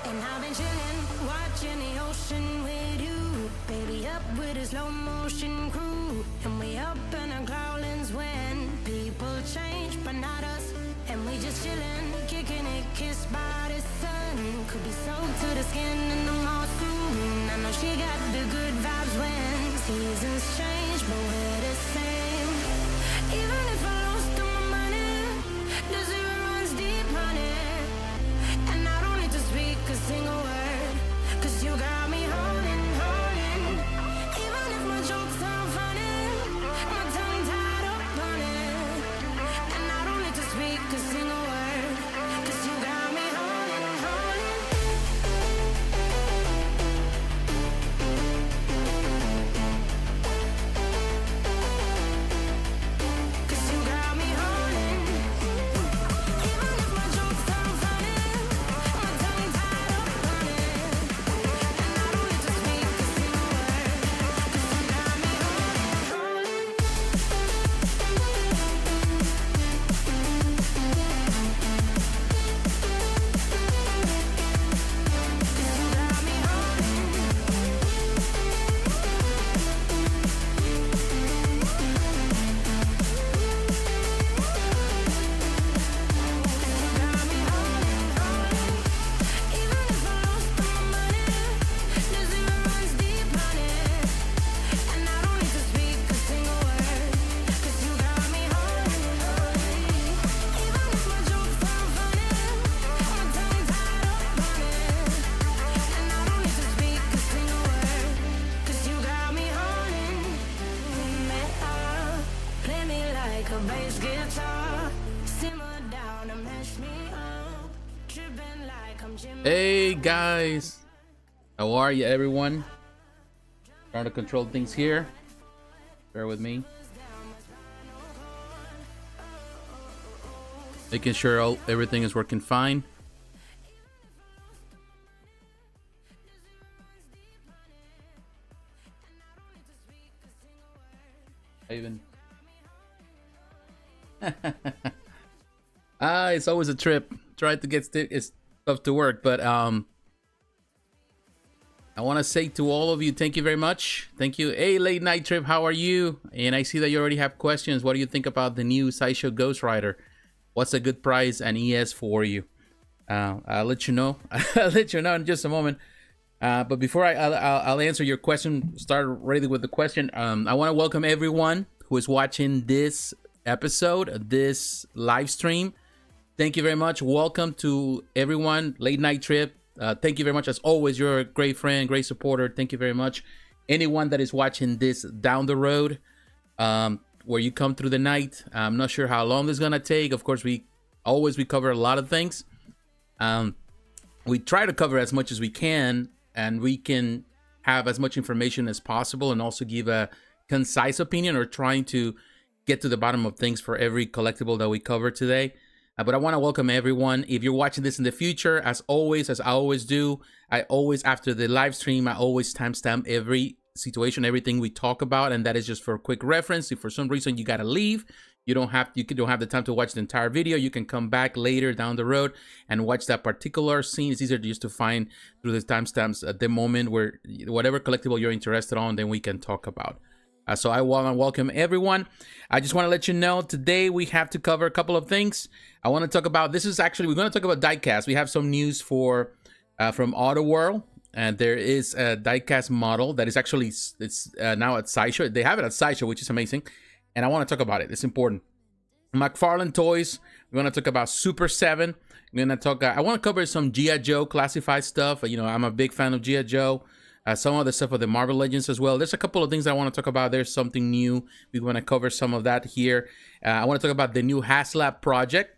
And I've been chillin', watching the ocean with you. Baby, up with a slow motion crew. And we up in our growlings when people change, but not us. And we just chillin', kicking it, kissed by the sun. Could be soaked to the skin in the mall soon. I know she got the good vibes when seasons change, but we're the same. Even if I lost all my money, the zero runs deep, honey. And I don't need to speak a single word, 'cause you got me holding, holding. Even if my jokes sound funny, my tongue tied up on it. And I don't need to speak a single word, 'cause you got me holding, holding. Hey guys, how are you everyone? Trying to control things here. Bear with me. Making sure everything is working fine. Even. It's always a trip. Try to get it's tough to work, but I want to say to all of you, thank you very much. Thank you. Hey, Late Night Trip, how are you? And I see that you already have questions. What do you think about the new Sideshow Ghost Rider? What's a good price and ES for you? I'll let you know. I'll let you know in just a moment. But before I'll answer your question, start ready with the question. I want to welcome everyone who is watching this episode, this live stream. Thank you very much. Welcome to everyone. Late Night Trip. Thank you very much. As always, you're a great friend, great supporter. Thank you very much. Anyone that is watching this down the road, where you come through the night, I'm not sure how long this is gonna take. Of course, we cover a lot of things. We try to cover as much as we can, and we can have as much information as possible, and also give a concise opinion, or trying to get to the bottom of things for every collectible that we cover today. But I want to welcome everyone. If you're watching this in the future, as always, as I always do, after the live stream, I always timestamp every situation, everything we talk about, and that is just for a quick reference. If for some reason you gotta leave, you don't have the time to watch the entire video, you can come back later down the road and watch that particular scene. It's easier just to find through the timestamps at the moment, where whatever collectible you're interested on, then we can talk about. So I want to welcome everyone. I just want to let you know, today we have to cover a couple of things. I want to talk about, we're going to talk about diecast. We have some news from Auto World, and there is a diecast model that is actually, now at Sideshow. They have it at Sideshow, which is amazing, and I want to talk about it. It's important. McFarlane Toys. We're going to talk about Super 7. We're going to talk, I want to cover some G.I. Joe classified stuff. You know, I'm a big fan of G.I. Joe. Some of the stuff of the Marvel Legends as well. There's a couple of things I want to talk about. There's something new. We want to cover some of that here. I want to talk about the new Haslab project.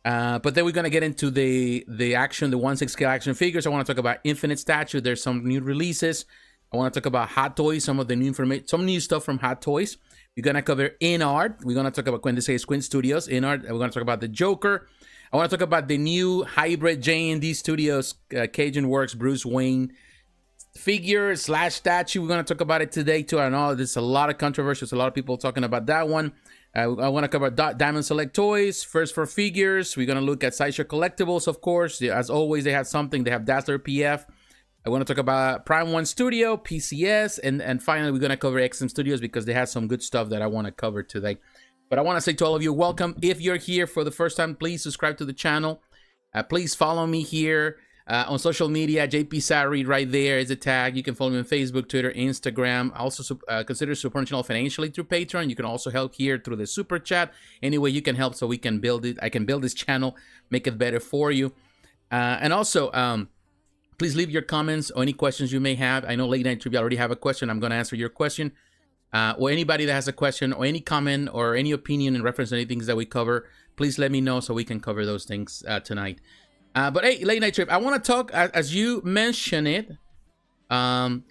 But then we're going to get into the action, the 1/6 scale action figures. I want to talk about Infinite Statue. There's some new releases. I want to talk about Hot Toys, some of the new information, some new stuff from Hot Toys. We're going to cover InArt. We're going to talk about Quint Studios, InArt. We're going to talk about the Joker. I want to talk about the new hybrid JND Studios, Kojun Works, Bruce Wayne figure / statue. We're going to talk about it today too. I know there's a lot of controversy. There's a lot of people talking about that one. I want to cover Diamond Select Toys, First for Figures. We're going to look at Sideshow Collectibles, of course. As always, they have something. They have Dazzler PF. I want to talk about Prime 1 Studio, PCS, and finally, we're going to cover XM Studios because they have some good stuff that I want to cover today. But I want to say to all of you, welcome. If you're here for the first time, please subscribe to the channel. Please follow me here on social media. JP Sari right there is a tag. You can follow me on Facebook, Twitter, Instagram. Also consider supporting the channel financially through Patreon. You can also help here through the super chat. Any way you can help so we can build it. I can build this channel, make it better for you. And also, please leave your comments or any questions you may have. I know Late Night Trivia already have a question. I'm going to answer your question. Or anybody that has a question or any comment or any opinion in reference to any things that we cover, please let me know so we can cover those things tonight. But hey, Late Night Trip, I want to talk, as you mentioned it, I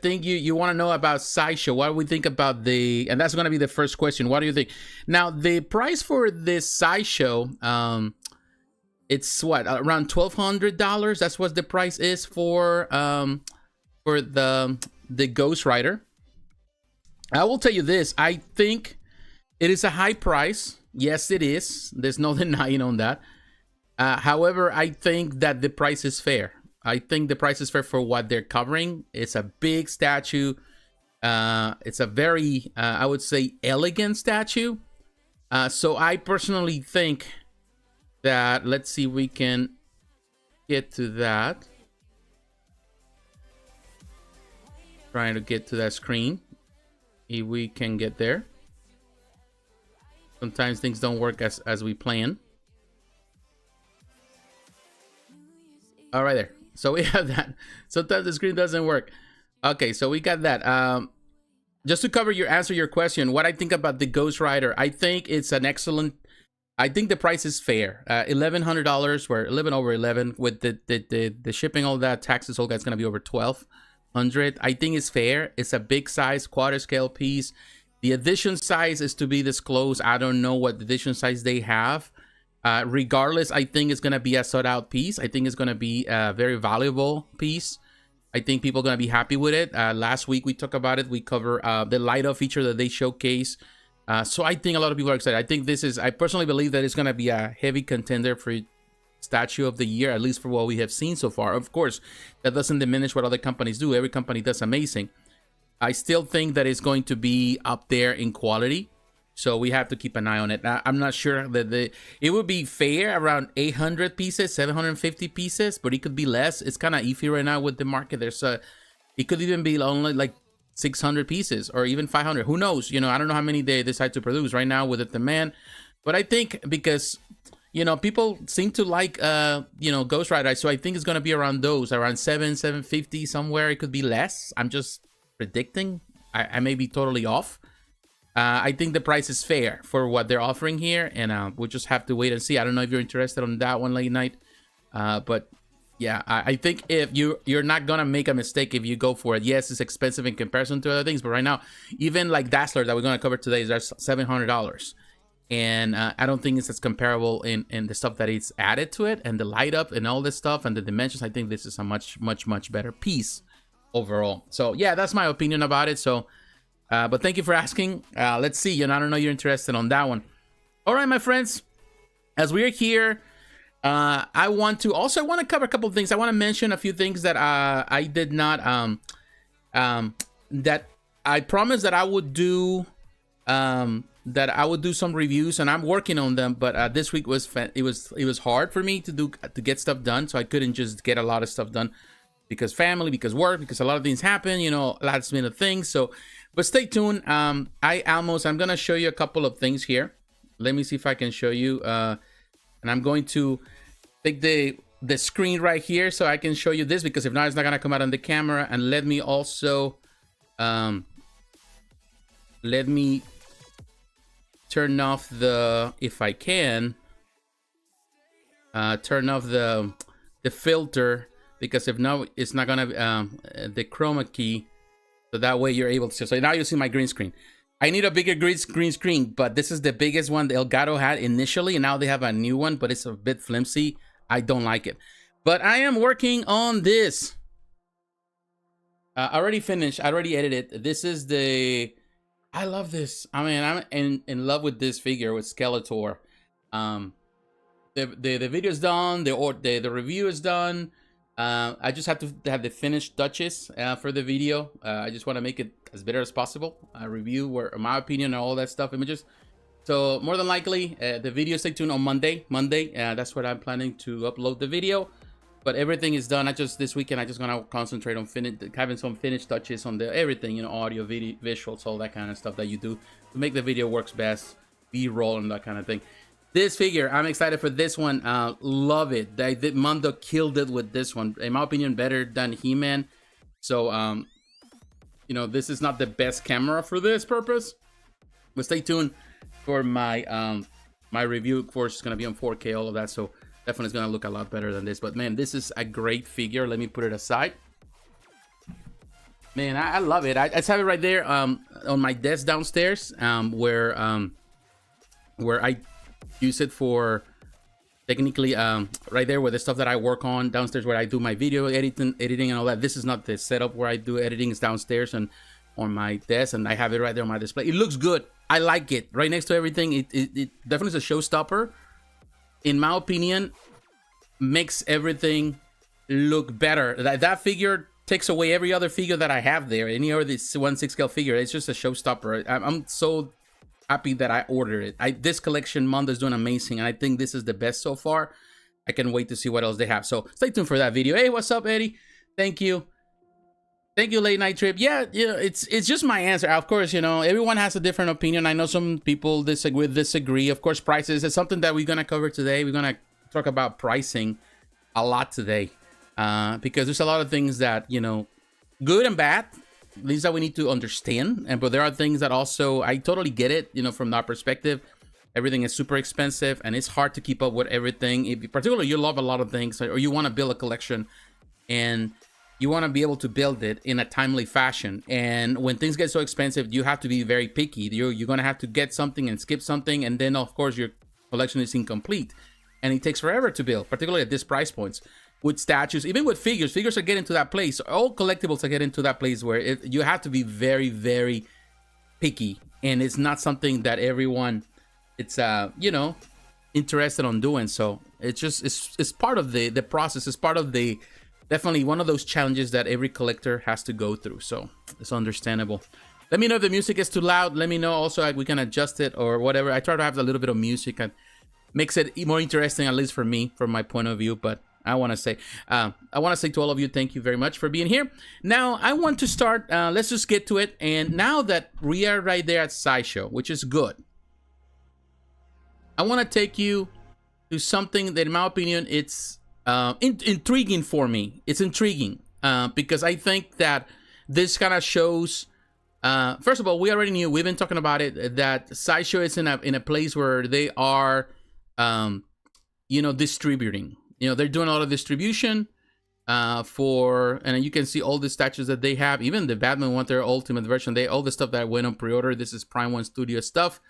think you want to know about Sideshow. What do we think about and that's going to be the first question. What do you think? Now, the price for this Sideshow, it's what, around $1,200? That's what the price is for the Ghost Rider. I will tell you this. I think it is a high price. Yes, it is. There's no denying on that. However, I think that the price is fair. I think the price is fair for what they're covering. It's a big statue. It's a very, I would say, elegant statue. So I personally think that, let's see if we can get to that. Trying to get to that screen. If we can get there. Sometimes things don't work as we plan. All right, there. So we have that. Sometimes the screen doesn't work. Okay, so we got that. Just to answer your question, what I think about the Ghost Rider, I think it's an excellent. I think the price is fair. $1,100. We're 11 over 11 with the shipping, all that, taxes, all that's gonna be over 1,200. I think it's fair. It's a big size quarter scale piece. The edition size is to be disclosed. I don't know what edition size they have. Regardless, I think it's going to be a sought out piece. I think it's going to be a very valuable piece. I think people are going to be happy with it. Last week we talked about it. We cover the light up feature that they showcase. So I think a lot of people are excited. I think I personally believe that it's going to be a heavy contender for statue of the year, at least for what we have seen so far. Of course, that doesn't diminish what other companies do. Every company does amazing. I still think that it's going to be up there in quality. So we have to keep an eye on it. I'm not sure that it would be fair around 800 pieces, 750 pieces, but it could be less. It's kind of iffy right now with the market. It could even be only like 600 pieces or even 500. Who knows? You know, I don't know how many they decide to produce right now with the demand. But I think because, you know, people seem to like, you know, Ghost Rider. So I think it's going to be around those, around 750 somewhere. It could be less. I'm just predicting. I may be totally off. I think the price is fair for what they're offering here, and we'll just have to wait and see. I don't know if you're interested on that one, Late Night, but yeah, I think if you're not gonna make a mistake if you go for it. Yes, it's expensive in comparison to other things, but right now, even like Dazzler that we're gonna cover today is $700, and I don't think it's as comparable in the stuff that it's added to it and the light up and all this stuff and the dimensions. I think this is a much better piece overall. So yeah, that's my opinion about it. So. But thank you for asking. Let's see. You know, I don't know you're interested on that one. All right, my friends. As we're here, I want to cover a couple of things. I want to mention a few things that I did not that I promised that I would do some reviews, and I'm working on them. But this week was hard for me to get stuff done, so I couldn't just get a lot of stuff done because family, because work, because a lot of things happen. You know, last minute things. So. But stay tuned. I'm gonna show you a couple of things here. Let me see if I can show you. And I'm going to take the screen right here so I can show you this, because if not, it's not gonna come out on the camera. And let me also let me turn off if I can, turn off the filter, because if not, it's not gonna the chroma key. So that way you're able to. So now you see my green screen. I need a bigger green screen, but this is the biggest one the Elgato had initially, and now they have a new one, but it's a bit flimsy. I don't like it. But I am working on this. I already finished. I already edited. This is the I love this. I mean, I'm in love with this figure with Skeletor. The video is done. The review is done. I just have to have the finished touches for the video. I just want to make it as better as possible. A review where my opinion and all that stuff, images. So more than likely, the video, stay tuned on Monday. That's what I'm planning to upload the video. But everything is done. This weekend, I just gonna concentrate on having some finished touches on everything, you know, audio, video, visuals, all that kind of stuff that you do to make the video works best, B-roll and that kind of thing. This figure, I'm excited for this one. Love it. Mondo killed it with this one. In my opinion, better than He-Man. So, you know, this is not the best camera for this purpose. But stay tuned for my my review. Of course, it's gonna be on 4K, all of that. So definitely, it's gonna look a lot better than this. But man, this is a great figure. Let me put it aside. Man, I love it. I just have it right there on my desk downstairs, where I use it for technically right there with the stuff that I work on downstairs, where I do my video editing and all that. This is not the setup where I do editing. It's downstairs and on my desk, and I have it right there on my display. It looks good. I like it. Right next to everything. It definitely is a showstopper. In my opinion, makes everything look better. That figure takes away every other figure that I have there. Any other 1/6 scale figure, it's just a showstopper. I'm so happy that I ordered it. This collection, Mondo's doing amazing, and I think this is the best so far. I can wait to see what else they have. So stay tuned for that video. Hey, what's up, Eddie? Thank you. Thank you, Late Night Trip. Yeah, you know, it's just my answer. Of course, you know, everyone has a different opinion. I know some people disagree. Of course, prices is something that we're gonna cover today. We're gonna talk about pricing a lot today, because there's a lot of things that, you know, good and bad, things that we need to understand. But there are things that also, I totally get it, you know, from that perspective. Everything is super expensive, and it's hard to keep up with everything. If particularly you love a lot of things, or you want to build a collection, and you want to be able to build it in a timely fashion. And when things get so expensive, you have to be very picky. You're going to have to get something and skip something. And then, of course, your collection is incomplete. And it takes forever to build, particularly at this price points. With statues, even with figures. Figures are getting to that place. All collectibles are getting to that place where you have to be very, very picky. And it's not something that everyone, it's, you know, interested on doing. So it's just, it's part of the process. It's part of the, definitely one of those challenges that every collector has to go through. So it's understandable. Let me know if the music is too loud. Let me know also, we can adjust it or whatever. I try to have a little bit of music and makes it more interesting, at least for me, from my point of view. But I want to say to all of you, thank you very much for being here. Now I want to start. Let's just get to it. And now that we are right there at Sideshow, which is good, I want to take you to something that, in my opinion, it's intriguing for me. It's intriguing because I think that this kind of shows, first of all, we already knew, we've been talking about it, that Sideshow is in a place where they are you know, distributing. You know, they're doing a lot of distribution and you can see all the statues that they have, even the Batman Winter Ultimate version, all the stuff that went on pre-order. This is Prime 1 Studio stuff.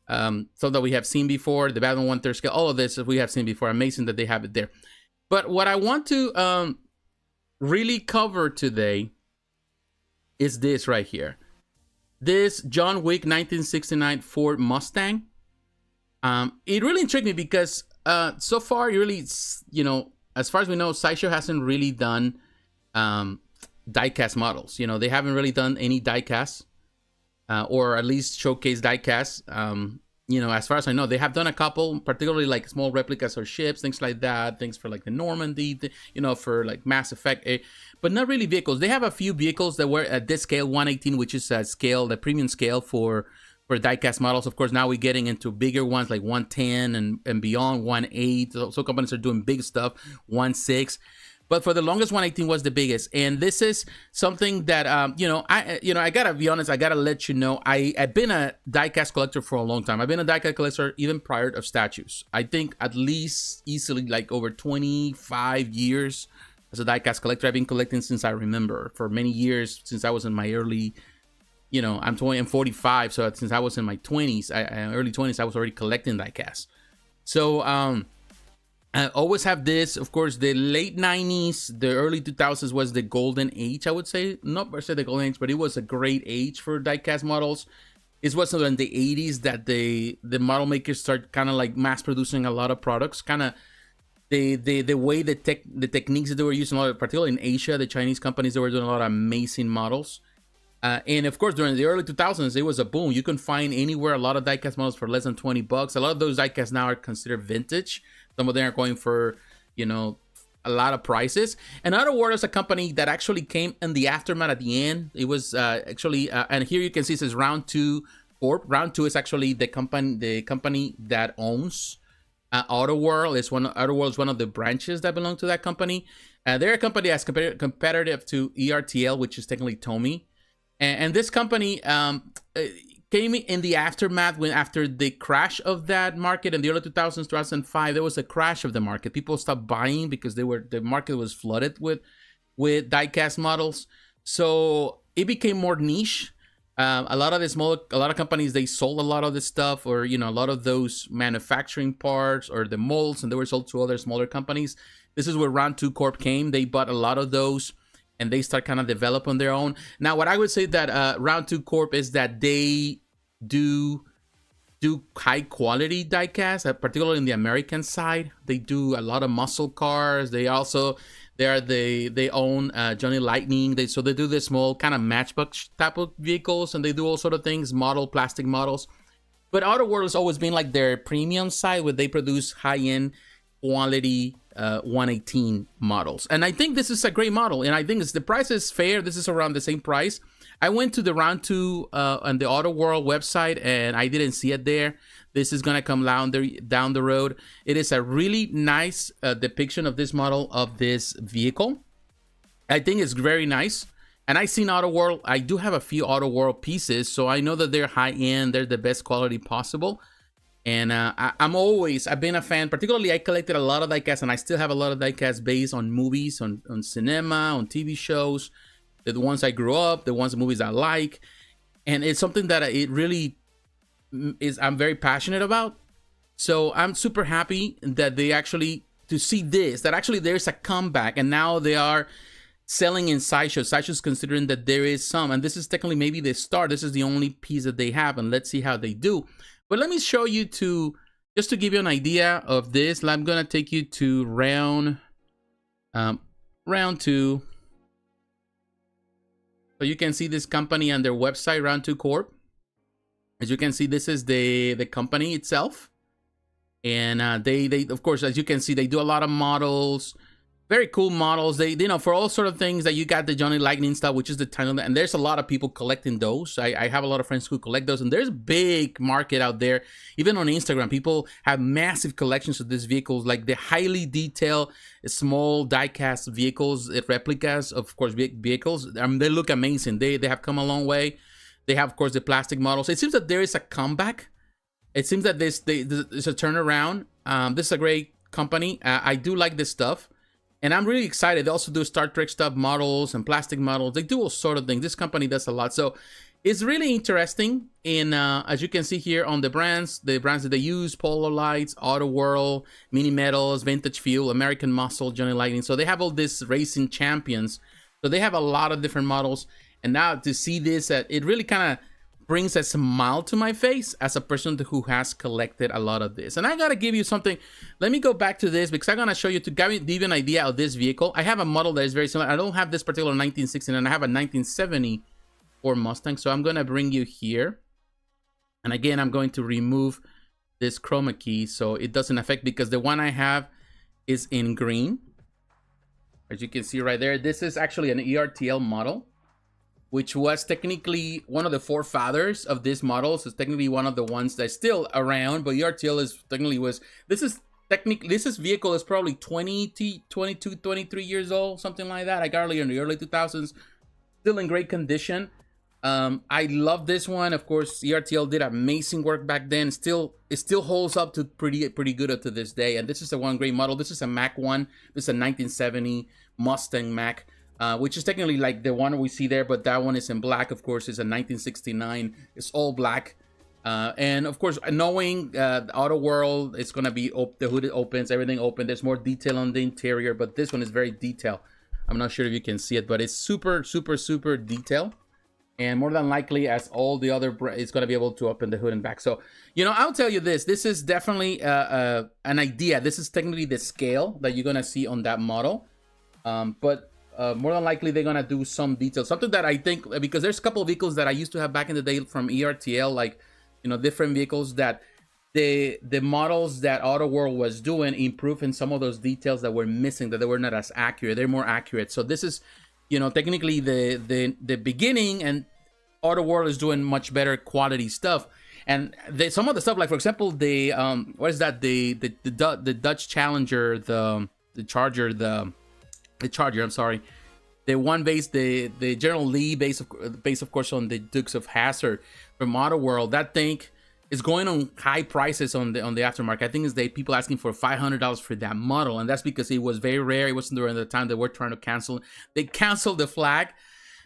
So that we have seen before, the Batman 1/3 scale, all of this we have seen before. Amazing that they have it there. But what I want to really cover today is this right here. This John Wick 1969 Ford Mustang. It really intrigued me because so far, really, you know, as far as we know, Sideshow hasn't really done diecast models. You know, they haven't really done any diecast, or at least showcase diecast. You know, as far as I know, they have done a couple, particularly like small replicas or ships, things like that, things for like the Normandy, you know, for like Mass Effect, but not really vehicles. They have a few vehicles that were at this scale, 1/18, which is a scale, the premium scale for diecast models. Of course, now we're getting into bigger ones like 1/10 and beyond, 1/8. So companies are doing big stuff, 1/6. But for the longest, 1/18 was the biggest. And this is something that, I gotta be honest, I gotta let you know, I've been a diecast collector for a long time. I've been a diecast collector even prior of statues. I think at least easily like over 25 years as a diecast collector. I've been collecting since I remember, for many years, since I was in my early, you know, I'm 45. So since I was in my 20s, early 20s, I was already collecting diecast. So, I always have this. Of course, the late 90s, the early 2000s was the golden age, I would say. Not per se the golden age, but it was a great age for diecast models. It was in the 80s that the model makers start kind of like mass producing a lot of products. Kind of the way the techniques that they were using, particularly in Asia, the Chinese companies, they were doing a lot of amazing models. And of course, during the early 2000s, it was a boom. You can find anywhere a lot of diecast models for less than $20. A lot of those diecasts now are considered vintage. Some of them are going for, you know, a lot of prices. And Otherworld is a company that actually came in the aftermath at the end. It was actually, and here you can see it says Round 2 Corp. Round 2 is actually the company that owns Otherworld. Otherworld is one of the branches that belong to that company. They're a company that's competitive to ERTL, which is technically Tomy. And this company came in the aftermath after the crash of that market in the early 2000s, 2005. There was a crash of the market. People stopped buying because the market was flooded with diecast models. So it became more niche. A lot of companies, they sold a lot of this stuff, or you know, a lot of those manufacturing parts or the molds, and they were sold to other smaller companies. This is where Round 2 Corp came. They bought a lot of those, and they start kind of develop on their own. Now, what I would say that Round 2 Corp is that they do high quality diecast, particularly in the American side. They do a lot of muscle cars. They own Johnny Lightning. So they do the small kind of matchbox type of vehicles, and they do all sort of things, plastic models. But Otherworld has always been like their premium side, where they produce high-end quality 118 models. And I think this is a great model, and I think the price is fair. This is around the same price. I went to the Round 2 on the Otherworld website, and I didn't see it there. This is gonna come down the road. It is a really nice depiction of this model of this vehicle. I think it's very nice. And I've seen Otherworld. I do have a few Otherworld pieces, so I know that they're high end. They're the best quality possible. And I've been a fan. Particularly, I collected a lot of diecast, and I still have a lot of diecast based on movies, on cinema, on TV shows. The ones I grew up, the movies I like. And it's something that it really is, I'm very passionate about. So I'm super happy that to see this, that actually there's a comeback, and now they are selling in Sideshow. Sideshow's considering that there is some, and this is technically maybe the start. This is the only piece that they have, and let's see how they do. But let me show you just to give you an idea of this. I'm gonna take you to round 2. So you can see this company on their website, Round 2 Corp. As you can see, this is the company itself. And they of course, as you can see, they do a lot of models. Very cool models. They, you know, for all sort of things that you got the Johnny Lightning stuff, which is the title, and there's a lot of people collecting those. I have a lot of friends who collect those, and there's a big market out there. Even on Instagram, people have massive collections of these vehicles, like the highly detailed, small diecast vehicles, replicas, of course, vehicles. They look amazing. They have come a long way. They have, of course, the plastic models. It seems that there is a comeback. It seems that there's a turnaround. This is a great company. I do like this stuff. And I'm really excited. They also do Star Trek stuff, models and plastic models. They do all sort of things. This company does a lot. So it's really interesting. In as you can see here on the brands that they use: Polar Lights, Otherworld, Mini Metals, Vintage Fuel, American Muscle, Johnny Lightning. So they have all these racing champions. So they have a lot of different models. And now to see this, it really kind of brings a smile to my face as a person who has collected a lot of this. And I gotta give you something. Let me go back to this because I'm gonna show you to give you an idea of this vehicle. I have a model that is very similar. I don't have this particular 1969. I have a 1970 Ford Mustang. So I'm gonna bring you here. And again, I'm going to remove this chroma key so it doesn't affect, because the one I have is in green. As you can see right there, this is actually an ERTL model, which was technically one of the forefathers of this model. So it's technically one of the ones that's still around, but ERTL is technically this vehicle is probably 22, 23 years old, something like that. I got earlier in the early 2000s, still in great condition. I love this one. Of course, ERTL did amazing work back then. It still holds up to pretty good up to this day. And this is a one great model. This is a Mac 1. This is a 1970 Mustang Mac. Which is technically like the one we see there, but that one is in black. Of course, it's a 1969. It's all black. And of course, knowing Otherworld, it's gonna be the hood opens, everything open. There's more detail on the interior, but this one is very detailed. I'm not sure if you can see it, but it's super detailed. And more than likely, as all the other, it's going to be able to open the hood and back. So, you know, I'll tell you this. This is definitely an idea. This is technically the scale that you're going to see on that model. But more than likely, they're going to do some details. Something that I think, because there's a couple of vehicles that I used to have back in the day from ERTL, like, you know, different vehicles that the models that Auto World was doing improved in some of those details that were missing, that they were not as accurate. They're more accurate. So this is, you know, technically the beginning, and Auto World is doing much better quality stuff. And some of the stuff, like for example, the what is that? The Dutch Challenger, the Charger. I'm sorry, the one based the General Lee based of course on the Dukes of Hazzard from Auto World. That thing is going on high prices on the aftermarket. I think it's people asking for $500 for that model, and that's because it was very rare. It wasn't during the time they were trying to cancel. They canceled the flag,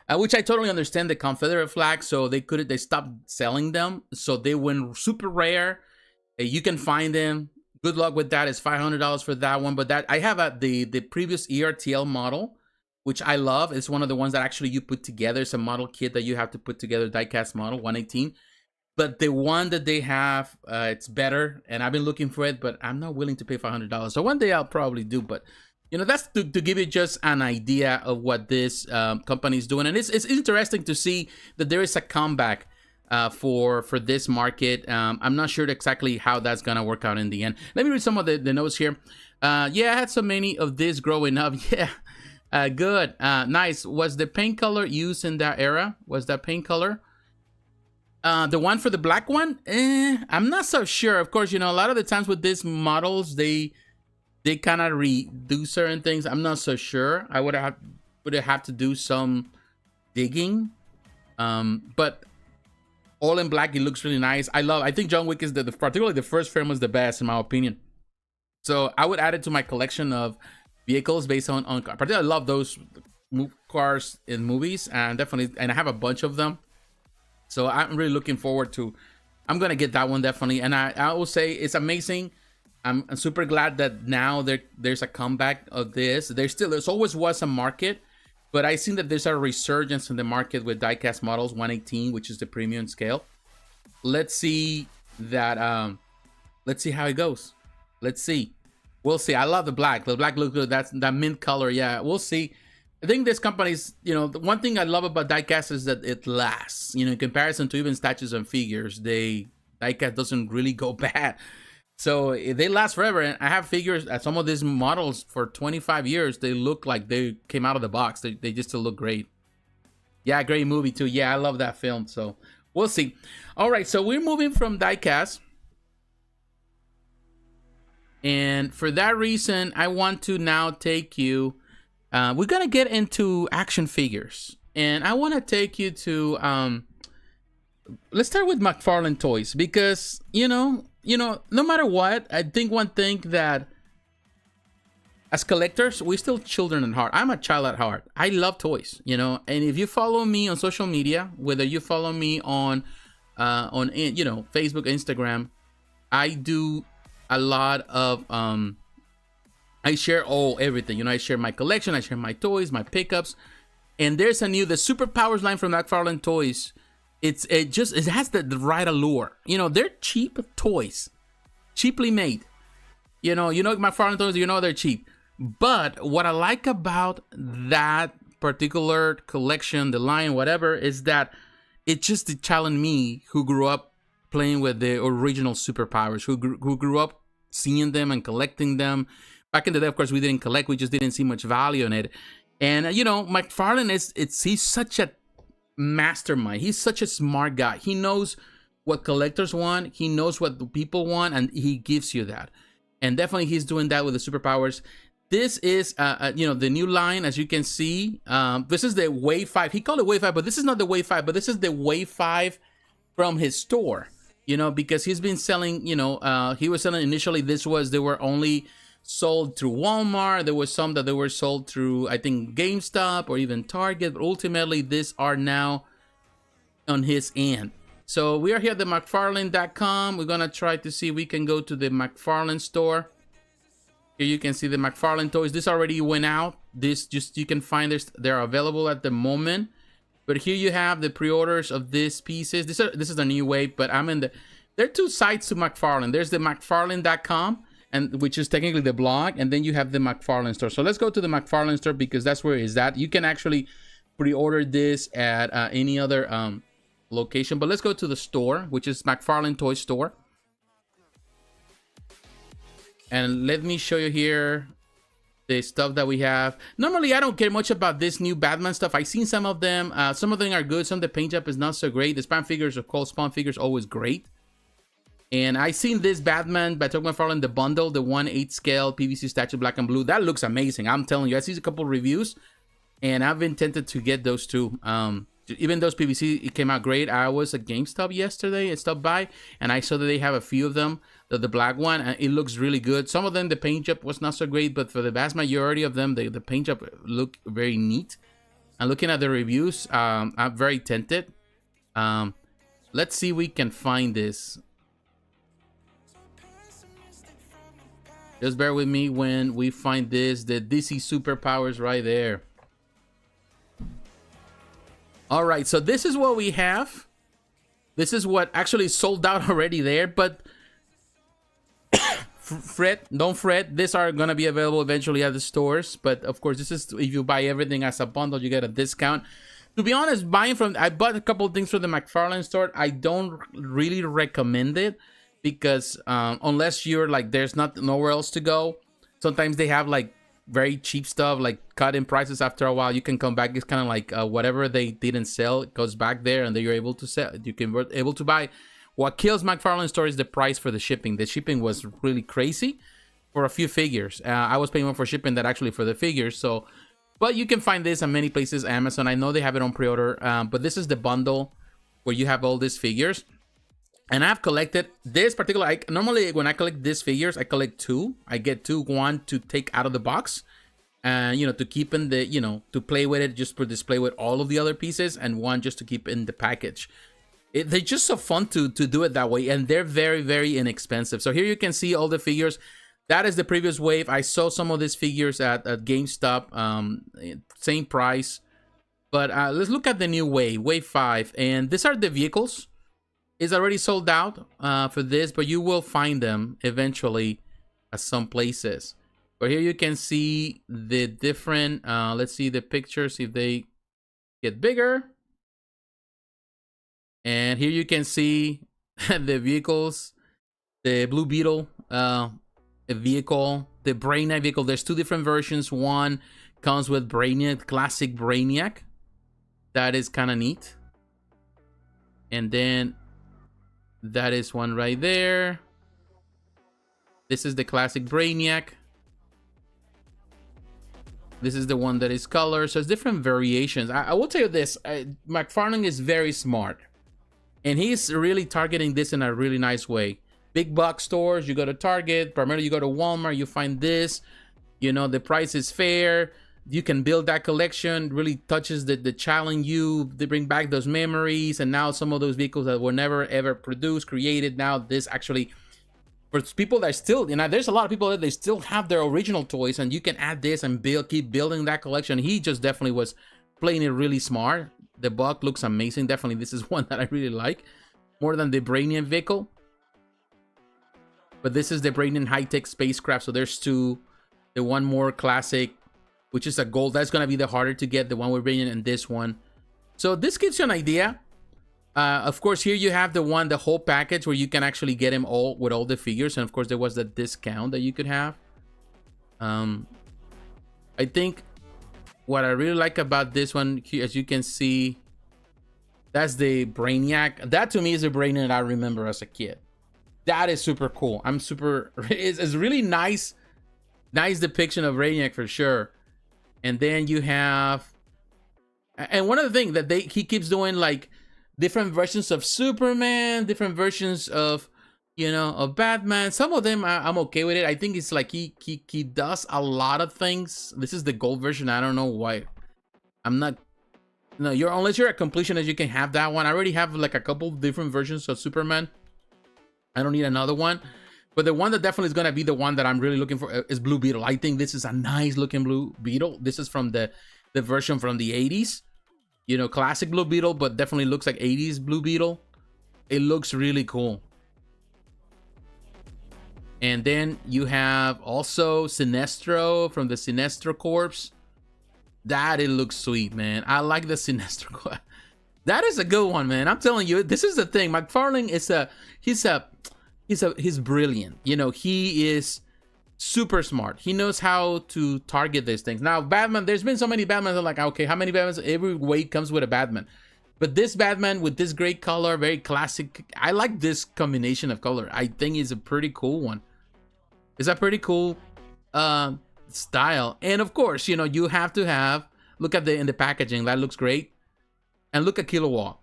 which I totally understand, the Confederate flag. So they stopped selling them. So they went super rare. You can find them. Good luck with that. It's $500 for that one. But that I have the previous ERTL model, which I love. It's one of the ones that actually you put together. It's a model kit that you have to put together, diecast model 118. But the one that they have, it's better, and I've been looking for it, but I'm not willing to pay $500. So one day I'll probably do, but you know, that's to give you just an idea of what this company is doing. And it's interesting to see that there is a comeback for this market. I'm not sure exactly how that's gonna work out in the end. Let me read some of the notes here. Yeah, I had so many of this growing up. Yeah, good, nice. Was the paint color used in that era? Was that paint color? The one for the black one, I'm not so sure. Of course, you know, a lot of the times with these models, they kind of redo certain things. I'm not so sure. I would have to do some digging. But all in black, it looks really nice. I think John Wick is particularly the first film was the best in my opinion. So I would add it to my collection of vehicles based on particularly I love those cars in movies, and definitely, and I have a bunch of them. So I'm really looking forward to, I'm going to get that one definitely. And I will say it's amazing. I'm super glad that now there's a comeback of this. There's always was a market, but I think that there's a resurgence in the market with diecast models 118, which is the premium scale. Let's see that, let's see how it goes. Let's see. We'll see. I love the black. The black looks good. That's that mint color. Yeah, we'll see. I think this company's, you know, the one thing I love about diecast is that it lasts. You know, in comparison to even statues and figures, diecast doesn't really go bad. So they last forever. And I have figures at some of these models for 25 years. They look like they came out of the box. They just still look great. Yeah, great movie too. Yeah, I love that film. So we'll see. All right, so we're moving from diecast. And for that reason, I want to now take you... we're gonna get into action figures, and I want to take you to let's start with McFarlane toys, because you know no matter what, I think one thing that as collectors, we're still children at heart. I'm a child at heart. I love toys, you know, and if you follow me on social media, whether you follow me on you know, Facebook, Instagram, I do a lot of I share everything, you know. I share my collection, I share my toys, my pickups, and there's the Superpowers line from McFarlane Toys. It has the right allure. You know, they're cheap toys, cheaply made. You know McFarlane Toys. You know they're cheap. But what I like about that particular collection, the line, whatever, is that it just challenged me, who grew up playing with the original Superpowers, who grew up seeing them and collecting them. Back in the day, of course, we didn't collect. We just didn't see much value in it. And, you know, McFarlane he's such a mastermind. He's such a smart guy. He knows what collectors want. He knows what the people want, and he gives you that. And definitely he's doing that with the Superpowers. This is, you know, the new line, as you can see. This is the Wave 5. He called it Wave 5, but this is not the Wave 5, but this is the Wave 5 from his store. You know, because he's been selling, you know, he was selling initially, they were only sold through Walmart. There was some that they were sold through, I think, GameStop or even Target, but ultimately these are now on his end. So we are here at the McFarlane.com. We're gonna try to see if we can go to the McFarlane store. Here you can see the McFarlane toys. This already went out. This just, you can find this, they're available at the moment. But here you have the pre-orders of these pieces. This is a new wave, but there are two sites to McFarlane. There's the McFarlane.com, and which is technically the blog, and then you have the McFarlane store. So let's go to the McFarlane store because that's where it's at. You can actually pre-order this at any other location, but let's go to the store, which is McFarlane Toy Store. And let me show you here the stuff that we have. Normally, I don't care much about this new Batman stuff. I've seen some of them. Some of them are good. Some of the paint job is not so great. The Spawn figures are called Spawn figures, always great. And I seen this Batman by Todd McFarlane, the bundle, the 1/8 scale PVC statue, black and blue. That looks amazing. I'm telling you, I see a couple reviews, and I've been tempted to get those too. Even those PVC, it came out great. I was at GameStop yesterday and stopped by, and I saw that they have a few of them. The black one, and it looks really good. Some of them, the paint job was not so great, but for the vast majority of them, the paint job look very neat. And looking at the reviews, I'm very tempted. Let's see if we can find this. Just bear with me when we find this. The DC Superpowers right there. All right, so this is what we have. This is what actually sold out already there, but don't fret. These are gonna be available eventually at the stores, but of course, this is if you buy everything as a bundle, you get a discount. To be honest, I bought a couple of things from the McFarlane store. I don't really recommend it because unless you're like there's nowhere else to go, sometimes they have like very cheap stuff, like cut in prices. After a while, you can come back. It's kind of like whatever they didn't sell, it goes back there, and then you're able to sell. You can able to buy. What kills McFarlane store is the price for the shipping. The shipping was really crazy for a few figures. I was paying more for shipping than actually for the figures. So, but you can find this on many places. Amazon, I know they have it on pre-order. But this is the bundle where you have all these figures. And I've collected this particular. Normally, when I collect these figures, I collect two. I get two, one to take out of the box, and to keep in the to play with it, just for display with all of the other pieces, and one just to keep in the package. They're just so fun to do it that way, and they're very, very inexpensive. So here you can see all the figures. That is the previous wave. I saw some of these figures at GameStop, same price. But let's look at the new wave, wave 5, and these are the vehicles. It's already sold out for this, but you will find them eventually at some places. But here you can see the different. Let's see the pictures if they get bigger. And here you can see the vehicles, the Blue Beetle vehicle, the Brainiac vehicle. There's two different versions. One comes with Brainiac, classic Brainiac. That is kind of neat. And then that is one right there. This is the classic Brainiac. This is the one that is color. So it's different variations. I will tell you this. McFarlane is very smart. And he's really targeting this in a really nice way. Big box stores, you go to Target, primarily you go to Walmart, you find this. The price is fair. You can build that collection. Really touches the child in you. They bring back those memories. And now some of those vehicles that were never ever produced, created. Now this actually, for people that still, there's a lot of people that they still have their original toys. And you can add this and keep building that collection. He just definitely was playing it really smart. The buck looks amazing. Definitely, this is one that I really like more than the Brainiac vehicle. But this is the Brainiac high-tech spacecraft. So there's two. The one more classic, which is a gold. That's gonna be the harder to get. The one we're bringing, and this one. So this gives you an idea. Of course, here you have the whole package where you can actually get them all with all the figures. And of course, there was the discount that you could have. I think. What I really like about this one, as you can see, that's the Brainiac. That to me is a Brainiac I remember as a kid. That is super cool. It's really nice depiction of Brainiac for sure. And then you have, and one of the things that he keeps doing, like different versions of Superman, different versions of of Batman. Some of them I'm okay with it. I think it's like he does a lot of things. This is the gold version. I don't know why. I'm not. No, unless you're a completionist, you can have that one. I already have like a couple different versions of Superman. I don't need another one. But the one that definitely is gonna be the one that I'm really looking for is Blue Beetle. I think this is a nice looking Blue Beetle. This is from the version from the 80s. you know, classic Blue Beetle, but definitely looks like 80s Blue Beetle. It looks really cool. And then you have also Sinestro from the Sinestro Corps. That it looks sweet, man. I like the Sinestro Corps. That is a good one, man. I'm telling you, this is the thing. McFarlane is he's brilliant. You know, he is super smart. He knows how to target these things. Now, Batman, there's been so many Batmans. I'm like, okay, how many Batmans? Every weight comes with a Batman. But this Batman with this great color, very classic. I like this combination of color. I think it's a pretty cool one. It's a pretty cool style. And of course, you know, you have to have, look at in the packaging. That looks great. And look at Kilowog.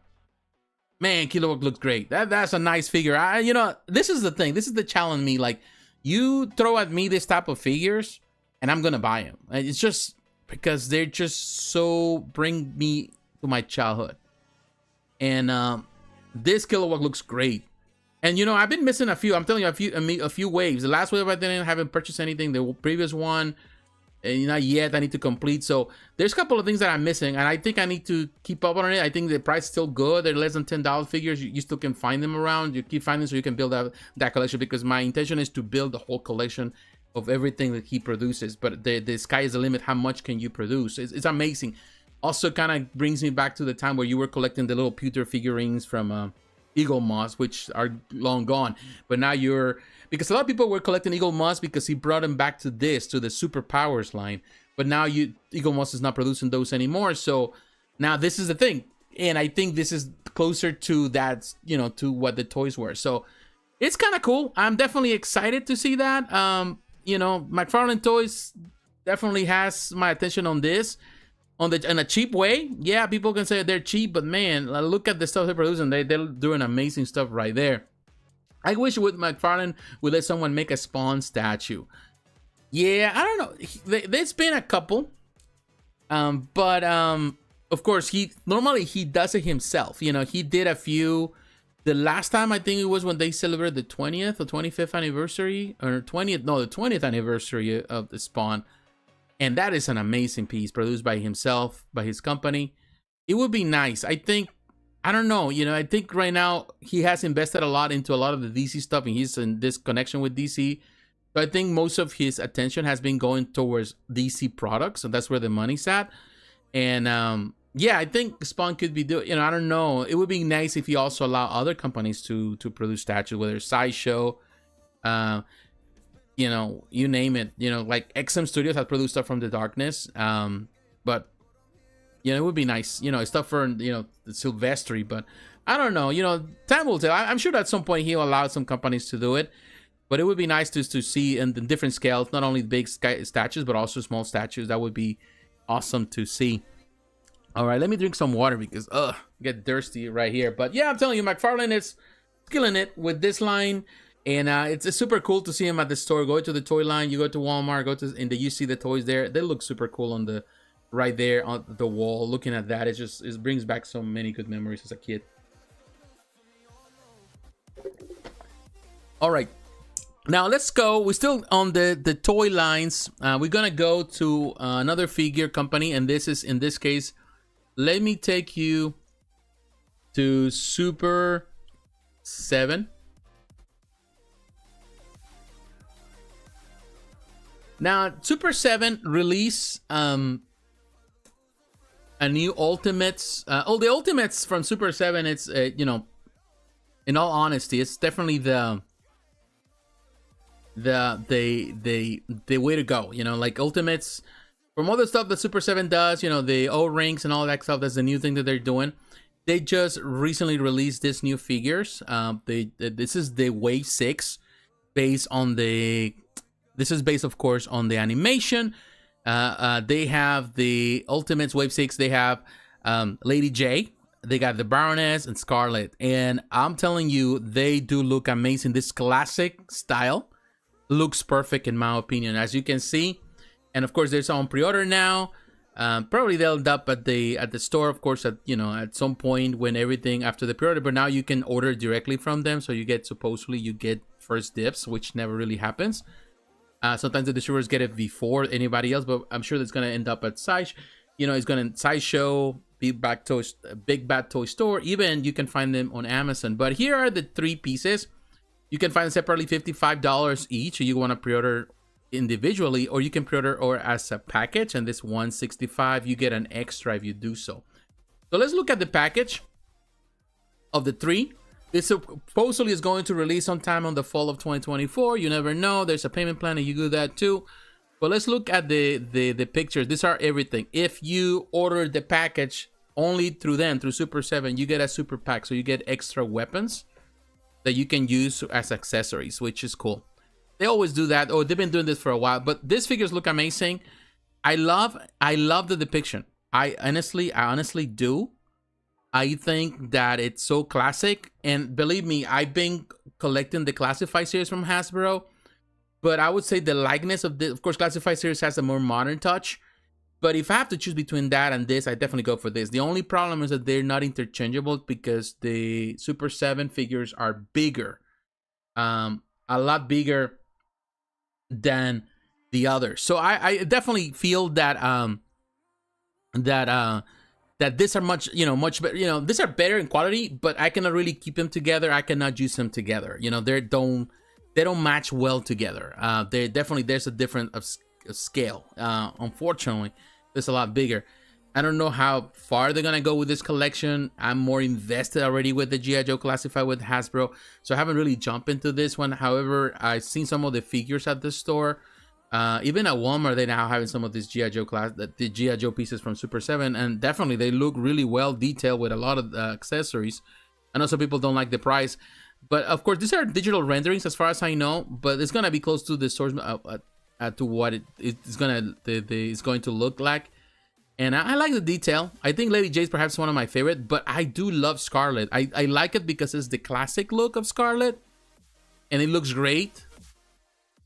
Man, Kilowog looks great. That's a nice figure. You know, this is the thing. This is the challenge me. Like, you throw at me this type of figures, and I'm gonna buy them. It's just because they're just so bring me to my childhood. And this Kilowog looks great. And you know, I've been missing a few. I'm telling you, a few waves. The last wave I haven't purchased anything. The previous one, and not yet. I need to complete. So there's a couple of things that I'm missing, and I think I need to keep up on it. I think the price is still good. They're less than $10 figures. You still can find them around. You keep finding so you can build that collection, because my intention is to build the whole collection of everything that he produces. But the sky is the limit. How much can you produce? It's amazing. Also, kind of brings me back to the time where you were collecting the little pewter figurines from Eagle Moss, which are long gone. But now because a lot of people were collecting Eagle Moss because he brought them back to the Superpowers line. But now Eagle Moss is not producing those anymore. So now this is the thing. And I think this is closer to that, you know, to what the toys were. So it's kind of cool. I'm definitely excited to see that. You know, McFarlane Toys definitely has my attention on this. In a cheap way. Yeah, people can say they're cheap, but man, look at the stuff they're producing. They're doing amazing stuff right there. I wish with McFarlane would let someone make a Spawn statue. Yeah, I don't know. There's been a couple. But of course, normally he does it himself. You know, he did a few. The last time, I think it was when they celebrated the 20th or 25th anniversary, or the 20th anniversary of the Spawn. And that is an amazing piece produced by himself, by his company. It would be nice. I don't know. You know, I think right now he has invested a lot into a lot of the DC stuff, and he's in this connection with DC. So I think most of his attention has been going towards DC products, and that's where the money's at. And yeah, I think Spawn could be doing, you know, I don't know. It would be nice if he also allow other companies to produce statues, whether it's Sideshow, you know, you name it. You know, like XM Studios has produced stuff from the Darkness. But you know, it would be nice, you know, stuff for, you know, the Silvestri. But I don't know, you know, time will tell. I'm sure at some point he'll allow some companies to do it. But it would be nice to see in the different scales, not only big statues, but also small statues. That would be awesome to see. All right, let me drink some water because get thirsty right here. But yeah, I'm telling you, McFarlane is killing it with this line. And it's super cool to see him at the store. Go to the toy line, you go to Walmart, and you see the toys there. They look super cool on right there on the wall. Looking at that, it brings back so many good memories as a kid. All right, now let's go. We're still on the toy lines. We're gonna go to another figure company, and in this case, let me take you to Super 7. Now, Super 7 release a new Ultimates. The Ultimates from Super 7, it's, you know, in all honesty, it's definitely the way to go. You know, like Ultimates, from all the stuff that Super 7 does, you know, the O-rings and all that stuff, that's the new thing that they're doing. They just recently released this new figures. This is the Wave 6, based on the... This is based, of course, on the animation. They have the Ultimates Wave 6. They have Lady J. They got the Baroness and Scarlet. And I'm telling you, they do look amazing. This classic style looks perfect, in my opinion, as you can see. And, of course, there's on pre-order now. Probably they'll end up at the store, of course, at some point when everything after the pre-order. But now you can order directly from them. So supposedly you get first dibs, which never really happens. Sometimes the distributors get it before anybody else, but I'm sure that's going to end up at Sideshow. You know, it's going to Sideshow, Big Bad Toy Store. Even you can find them on Amazon. But here are the 3 pieces. You can find them separately, $55 each. You want to pre-order individually, or you can pre-order or as a package, and this $165. You get an extra if you do so. So let's look at the package of the 3. This supposedly is going to release sometime on the fall of 2024. You never know. There's a payment plan and you do that too. But let's look at the pictures. These are everything. If you order the package only through them, through Super 7, you get a super pack. So you get extra weapons that you can use as accessories, which is cool. They always do that. Oh, they've been doing this for a while. But these figures look amazing. I love the depiction. I honestly do. I think that it's so classic, and believe me, I've been collecting the Classified series from Hasbro, but I would say the likeness of this, of course, Classified series has a more modern touch, but if I have to choose between that and this, I definitely go for this. The only problem is that they're not interchangeable because the Super 7 figures are bigger, a lot bigger than the others. So I definitely feel that that these are much better. These are better in quality, but I cannot really keep them together. I cannot use them together. They don't match well together. There's a different of scale. Unfortunately, it's a lot bigger. I don't know how far they're gonna go with this collection. I'm more invested already with the G.I. Joe Classified with Hasbro, so I haven't really jumped into this one. However, I've seen some of the figures at the store. Even at Walmart, they now having some of these G.I. Joe the G.I. Joe pieces from Super 7, and definitely they look really well detailed with a lot of accessories. I know some people don't like the price, but of course these are digital renderings as far as I know, but it's gonna be close to the source to what it's going to look like. And I like the detail. I think Lady J is perhaps one of my favorite, but I do love Scarlet. I like it because it's the classic look of Scarlet, and it looks great.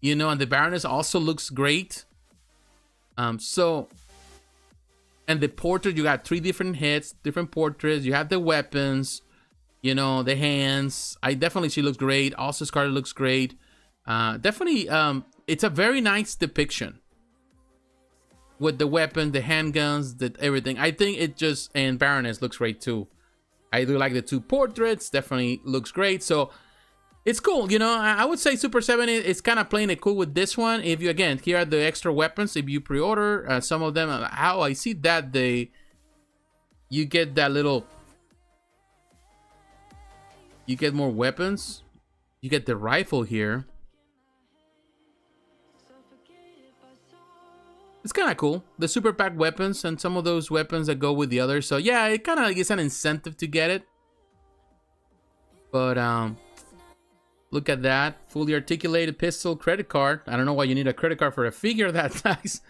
And the Baroness also looks great. And the portrait, you got 3 different hits, different portraits. You have the weapons, the hands. She looks great. Also, Scarlet looks great. Definitely, it's a very nice depiction with the weapon, the handguns, everything. I think and Baroness looks great too. I do like the 2 portraits. Definitely looks great. So it's cool. I would say Super 7 is kind of playing it cool with this one. If you, again, here are the extra weapons. If you pre-order some of them, how I see that you get that little, you get more weapons. You get the rifle here. It's kind of cool. The super pack weapons and some of those weapons that go with the others. So yeah, it kind of is an incentive to get it. But look at that. Fully articulated pistol, credit card. I don't know why you need a credit card for a figure that size.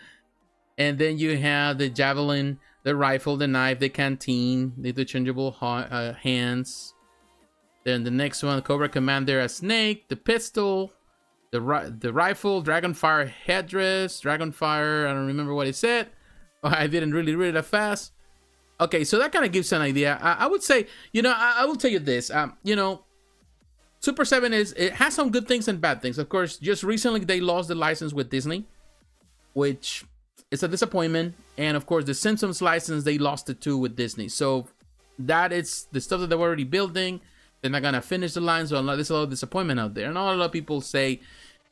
And then you have the javelin, the rifle, the knife, the canteen, the interchangeable hands. Then the next one, Cobra Commander, a snake, the pistol, the rifle, Dragonfire headdress, Dragonfire, I don't remember what it said. I didn't really read it that fast. Okay, so that kind of gives an idea. I would say, I will tell you this, Super 7 it has some good things and bad things. Of course, just recently they lost the license with Disney, which is a disappointment. And of course, the Simpsons license, they lost it too with Disney. So that is the stuff that they were already building. They're not gonna finish the line, so there's a lot of disappointment out there. And a lot of people say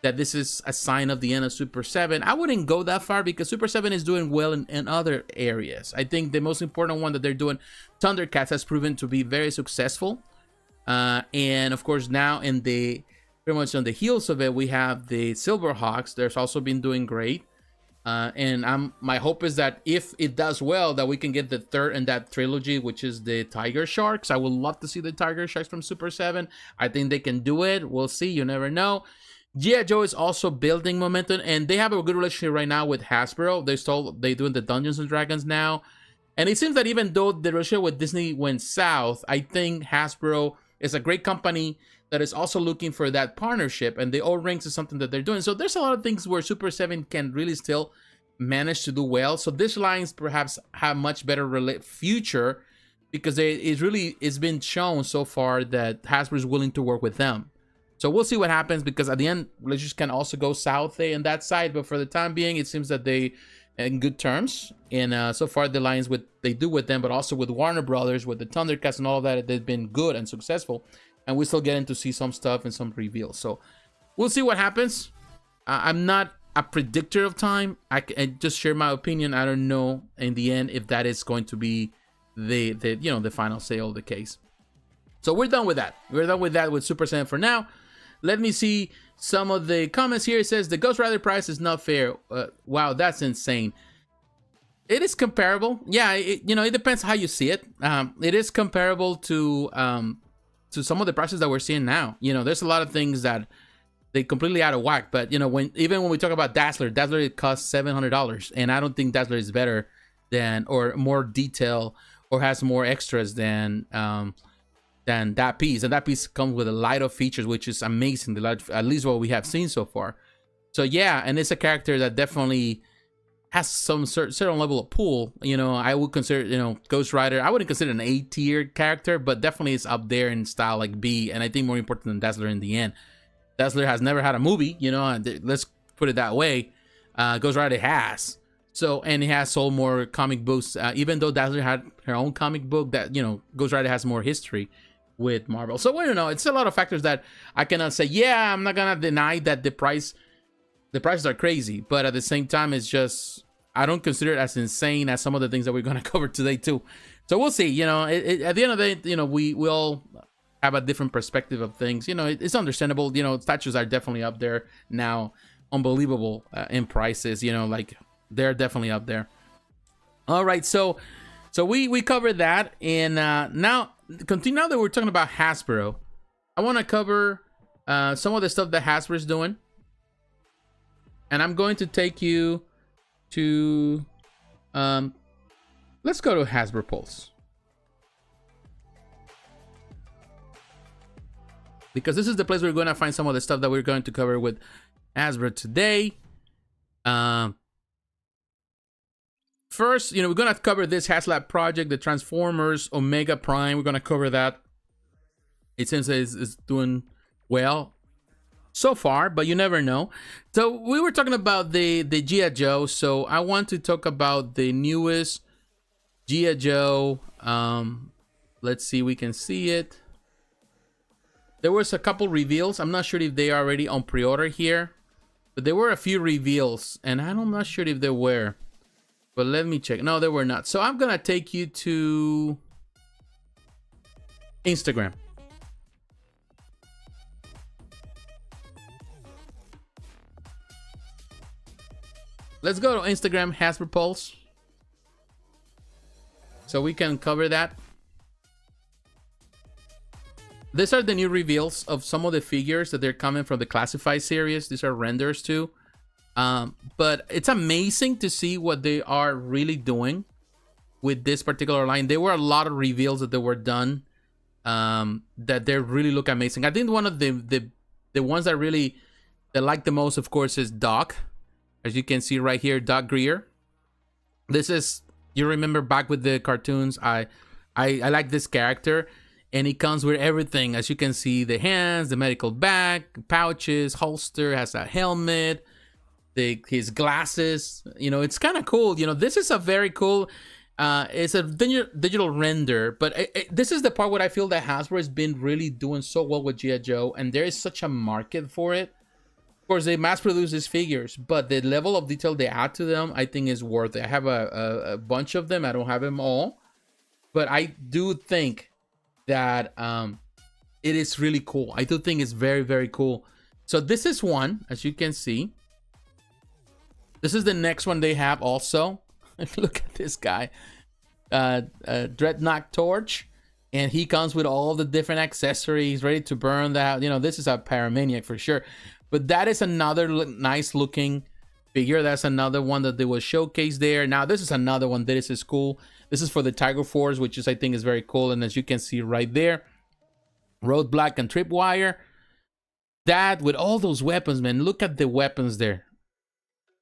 that this is a sign of the end of Super 7. I wouldn't go that far because Super 7 is doing well in other areas. I think the most important one that they're doing, Thundercats, has proven to be very successful. And of course, now pretty much on the heels of it, we have the Silverhawks. There's also been doing great. And my hope is that if it does well, that we can get the third in that trilogy, which is the Tiger Sharks. I would love to see the Tiger Sharks from Super 7. I think they can do it. We'll see. You never know. G.I. Joe is also building momentum, and they have a good relationship right now with Hasbro. They're doing the Dungeons and Dragons now. And it seems that even though the relationship with Disney went south, I think Hasbro is a great company that is also looking for that partnership, and the O-Rings is something that they're doing. So there's a lot of things where Super 7 can really still manage to do well. So these lines perhaps have much better future because it's been shown so far that Hasbro is willing to work with them. So we'll see what happens, because at the end, relationships can also go south in that side. But for the time being, it seems that they in good terms. And so far the lines with they do with them, but also with Warner Brothers, with the Thundercats and all of that, they've been good and successful. And we're still getting to see some stuff and some reveals. So we'll see what happens. I'm not a predictor of time. I just share my opinion. I don't know in the end if that is going to be the final sale of the case. So we're done with that. We're done with that with Super Saiyan for now. Let me see some of the comments here. It says the Ghost Rider price is not fair. Wow, that's insane. It is comparable. Yeah, it depends how you see it. It is comparable to some of the prices that we're seeing now. There's a lot of things that they completely out of whack. But even when we talk about Dazzler it costs $700, and I don't think Dazzler is better than or more detail or has more extras than that piece. And that piece comes with a lot of features, which is amazing. At least what we have seen so far. So yeah, and it's a character that definitely has some certain level of pull. I would consider, Ghost Rider, I wouldn't consider an A tier character, but definitely it's up there in style like B, and I think more important than Dazzler in the end. Dazzler has never had a movie, let's put it that way. Ghost Rider has. So, and it has sold more comic books, even though Dazzler had her own comic book, that, Ghost Rider has more history with Marvel. So, I don't know. It's a lot of factors that I cannot say, yeah, I'm not going to deny that the prices are crazy. But at the same time, it's just, I don't consider it as insane as some of the things that we're going to cover today, too. So, we'll see. At the end of the day, we all have a different perspective of things. It's understandable. Statues are definitely up there now. Unbelievable in prices, like they're definitely up there. All right, so we covered that, and now that we're talking about Hasbro, I want to cover some of the stuff that Hasbro is doing, and I'm going to take you to let's go to Hasbro Pulse, because this is the place where we're going to find some of the stuff that we're going to cover with Hasbro today. First, we're going to cover this Haslab project, the Transformers Omega Prime. We're going to cover that. It seems it's doing well so far, but you never know. So we were talking about the G.I. Joe, so I want to talk about the newest G.I. Joe. Let's see, we can see it. There was a couple reveals. I'm not sure if they are already on pre-order here, but there were a few reveals, and I'm not sure if they were. But let me check. No, they were not. So I'm going to take you to Instagram. Let's go to Instagram, Hasbro Pulse, so we can cover that. These are the new reveals of some of the figures that they're coming from the Classified series. These are renders too. But it's amazing to see what they are really doing with this particular line. There were a lot of reveals that they were done that they really look amazing. I think one of the ones that really like the most, of course, is Doc. As you can see right here, Doc Greer. This is, you remember back with the cartoons, I like this character, and he comes with everything. As you can see, the hands, the medical bag, pouches, holster, has a helmet, his glasses. It's kind of cool. This is a very cool, it's a digital render, but this is the part where I feel that Hasbro has been really doing so well with G.I. Joe, and there is such a market for it. Of course, they mass produce these figures, but the level of detail they add to them, I think, is worth it. I have a bunch of them. I don't have them all, but I do think that it is really cool. I do think it's very, very cool. So this is one, as you can see. This is the next one they have also. Look at this guy, Dreadnought Torch, and he comes with all the different accessories, ready to burn that. This is a Paramaniac for sure. But that is another nice looking figure. That's another one that they will showcase there. Now this is another one that is cool. This is for the Tiger Force, which is, I think, is very cool. And as you can see right there, Roadblock and Tripwire. That with all those weapons, man. Look at the weapons there.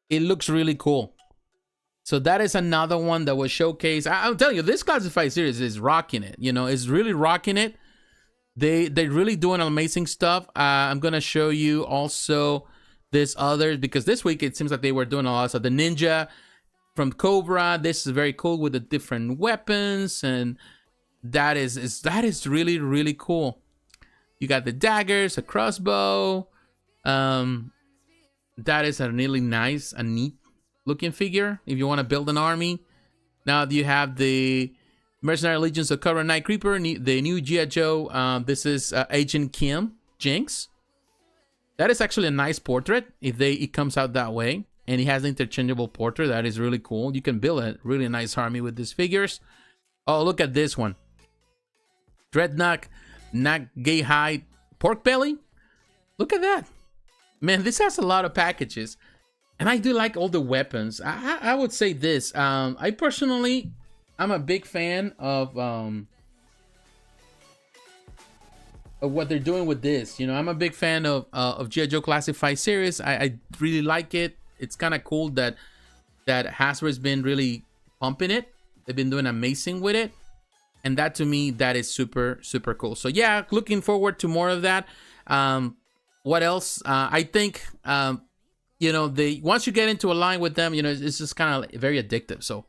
It looks really cool. So that is another one that was showcased. I'll tell you, this Classified series is rocking it. It's really rocking it. They're really doing amazing stuff. I'm gonna show you also this other, because this week it seems like they were doing a lot. So the Ninja from Cobra. This is very cool with the different weapons, and that is really, really cool. You got the daggers, a crossbow. That is a really nice, a neat looking figure if you want to build an army. Now you have the Mercenary Legions of Cobra Night Creeper, the new G.I. Joe. This is Agent Kim Jinx. That is actually a nice portrait if it comes out that way. And he has an interchangeable portrait. That is really cool. You can build a really nice army with these figures. Oh, look at this one. Dreadnought, Gay Hide, Pork Belly. Look at that. Man, this has a lot of packages. And I do like all the weapons. I would say this. I personally, I'm a big fan of what they're doing with this. You know, I'm a big fan of G.I. Joe Classified series. I really like it. It's kind of cool that Hasbro's been really pumping it. They've been doing amazing with it. And that, to me, that is super, super cool. So yeah, looking forward to more of that. What else? I think, you know, once you get into a line with them, you know, it's just kind of very addictive. So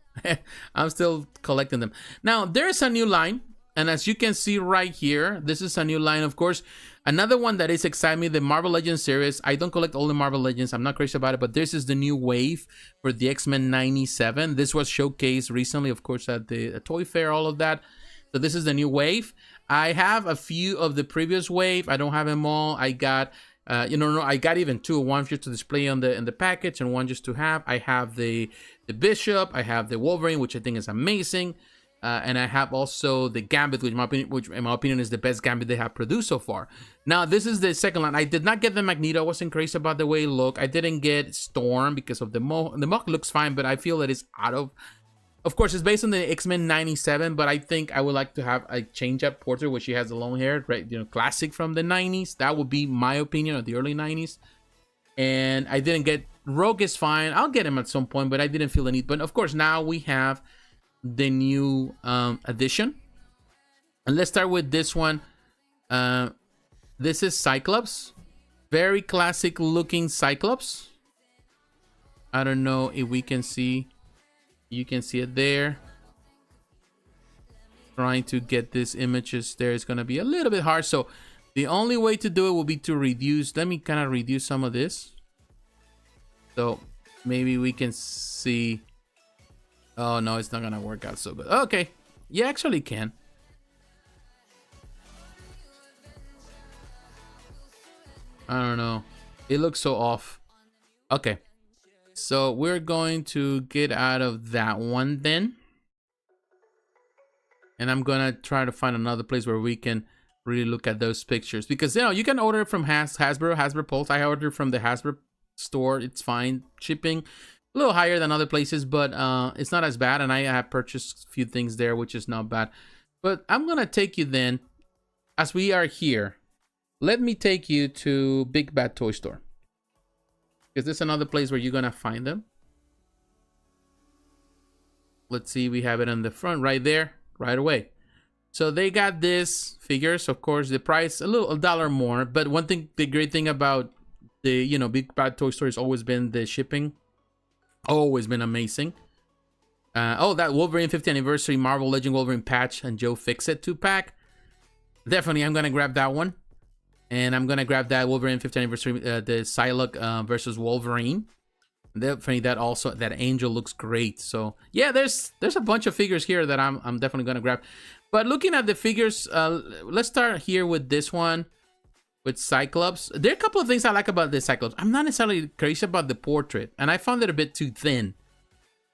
I'm still collecting them. Now, there's a new line. And as you can see right here, this is a new line, of course. Another one that is exciting me, the Marvel Legends series. I don't collect all the Marvel Legends. I'm not crazy about it, but this is the new wave for the X-Men 97. This was showcased recently, of course, at the Toy Fair, all of that. So this is the new wave. I have a few of the previous wave. I don't have them all. I got, I got even two. One just to display in the package and one just to have. I have the Bishop. I have the Wolverine, which I think is amazing. And I have also the Gambit, which in my opinion is the best Gambit they have produced so far. Now, this is the second line. I did not get the Magneto. I wasn't crazy about the way it looked. I didn't get Storm because of the Mohawk. The Mohawk looks fine, but I feel that it's out of... Of course, it's based on the X-Men 97, but I think I would like to have a change-up portrait where she has the long hair, right? You know, classic from the 90s. That would be my opinion of the early 90s. And I didn't get... Rogue is fine. I'll get him at some point, but I didn't feel the need. But of course, now we have the new edition, and let's start with this one. This is Cyclops, very classic looking Cyclops. I don't know if we can see, you can see it there. Trying to get these images there is going to be a little bit hard, so the only way to do it will be to reduce. Let me kind of reduce some of this, so maybe we can see. Oh no, it's not gonna work out so good. Okay, you actually can. I don't know, it looks so off. Okay, so we're going to get out of that one then, and I'm gonna try to find another place where we can really look at those pictures, because you know, you can order from Hasbro Pulse. I ordered from the Hasbro store. It's fine shipping. A little higher than other places, but it's not as bad, and I have purchased a few things there, which is not bad. But I'm gonna take you then, as we are here, let me take you to Big Bad Toy Store, because this is another place where you're gonna find them. Let's see, we have it on the front right there, right away. So they got this figures, of course, the price a dollar more, but one thing, the great thing about the, you know, Big Bad Toy Store has always been the shipping. Always been amazing. Oh, that Wolverine 50th anniversary Marvel Legend Wolverine patch and Joe Fix-It 2-pack. Definitely, I'm gonna grab that one, and I'm gonna grab that Wolverine 50th anniversary, the Psylocke versus Wolverine. Definitely, that Angel looks great. So yeah, there's a bunch of figures here that I'm definitely gonna grab. But looking at the figures, let's start here with this one. With Cyclops, there are a couple of things I like about this Cyclops. I'm not necessarily crazy about the portrait, and I found it a bit too thin.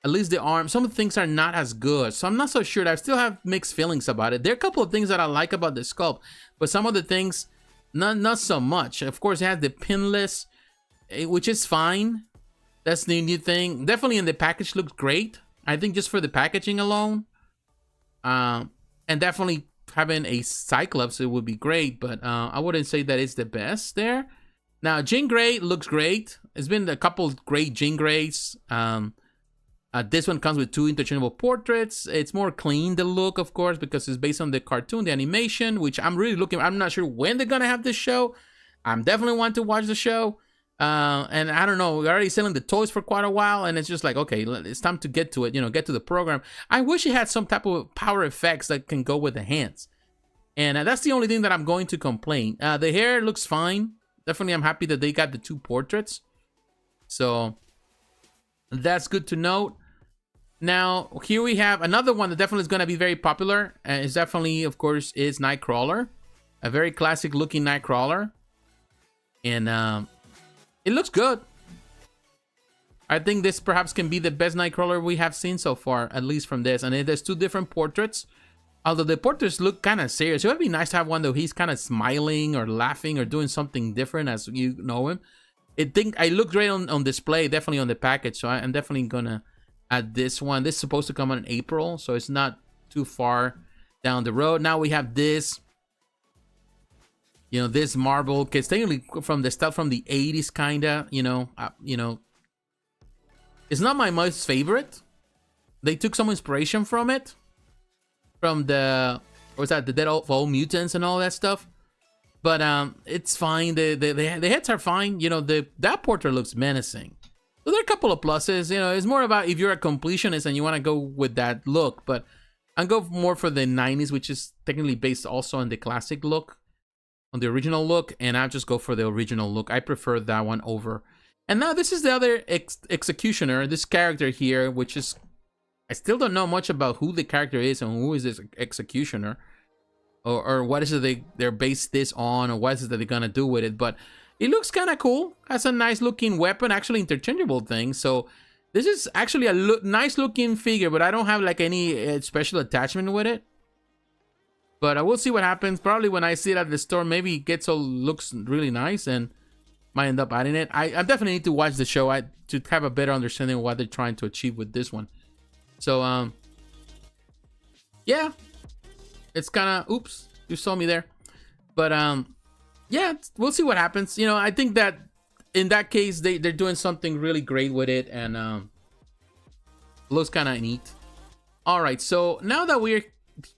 At least the arm, some of the things are not as good, so I'm not so sure. I still have mixed feelings about it. There are a couple of things that I like about the sculpt, but some of the things, not so much. Of course, it has the pinless, which is fine. That's the new thing. Definitely in the package looks great. I think just for the packaging alone, and definitely having a Cyclops, it would be great, but I wouldn't say that it's the best there. Now, Jean Grey looks great. It's been a couple great Jean Greys. This one comes with 2 interchangeable portraits. It's more clean, the look, of course, because it's based on the cartoon, the animation, which I'm really looking. I'm not sure when they're gonna have this show. I'm definitely want to watch the show. And I don't know, we're already selling the toys for quite a while, and it's just like, okay, it's time to get to it, get to the program. I wish it had some type of power effects that can go with the hands. And that's the only thing that I'm going to complain. The hair looks fine. Definitely, I'm happy that they got the 2 portraits. So that's good to note. Now, here we have another one that definitely is going to be very popular. And it's definitely, of course, is Nightcrawler. A very classic looking Nightcrawler. And it looks good. I think this perhaps can be the best Nightcrawler we have seen so far, at least from this. And there's 2 different portraits. Although the portraits look kind of serious. It would be nice to have one though he's kind of smiling or laughing or doing something different as you know him. I look great on display, definitely on the package. So I'm definitely gonna add this one. This is supposed to come out in April, so it's not too far down the road. Now we have this. This marble, because technically from the stuff from the 80s, kinda, it's not my most favorite. They took some inspiration from it. From the, what's that, the Dead of All Mutants and all that stuff. But it's fine. The heads are fine. That portrait looks menacing. So there are a couple of pluses. It's more about if you're a completionist and you want to go with that look. But I go more for the 90s, which is technically based also on the classic look, on the original look. And I'll just go for the original look. I prefer that one over. And now this is the other executioner, this character here, which is, I still don't know much about who the character is and who is this executioner, or what is it they're based this on, or what is it that they're gonna do with it. But it looks kind of cool. Has a nice looking weapon, actually interchangeable thing. So this is actually a nice looking figure, but I don't have like any special attachment with it. But I will see what happens. Probably when I see it at the store, maybe it looks really nice and might end up adding it. I definitely need to watch the show to have a better understanding of what they're trying to achieve with this one. So, yeah, it's kind of, oops, you saw me there. But, yeah, we'll see what happens. I think that in that case, they're doing something really great with it, and looks kind of neat. All right, so now that we're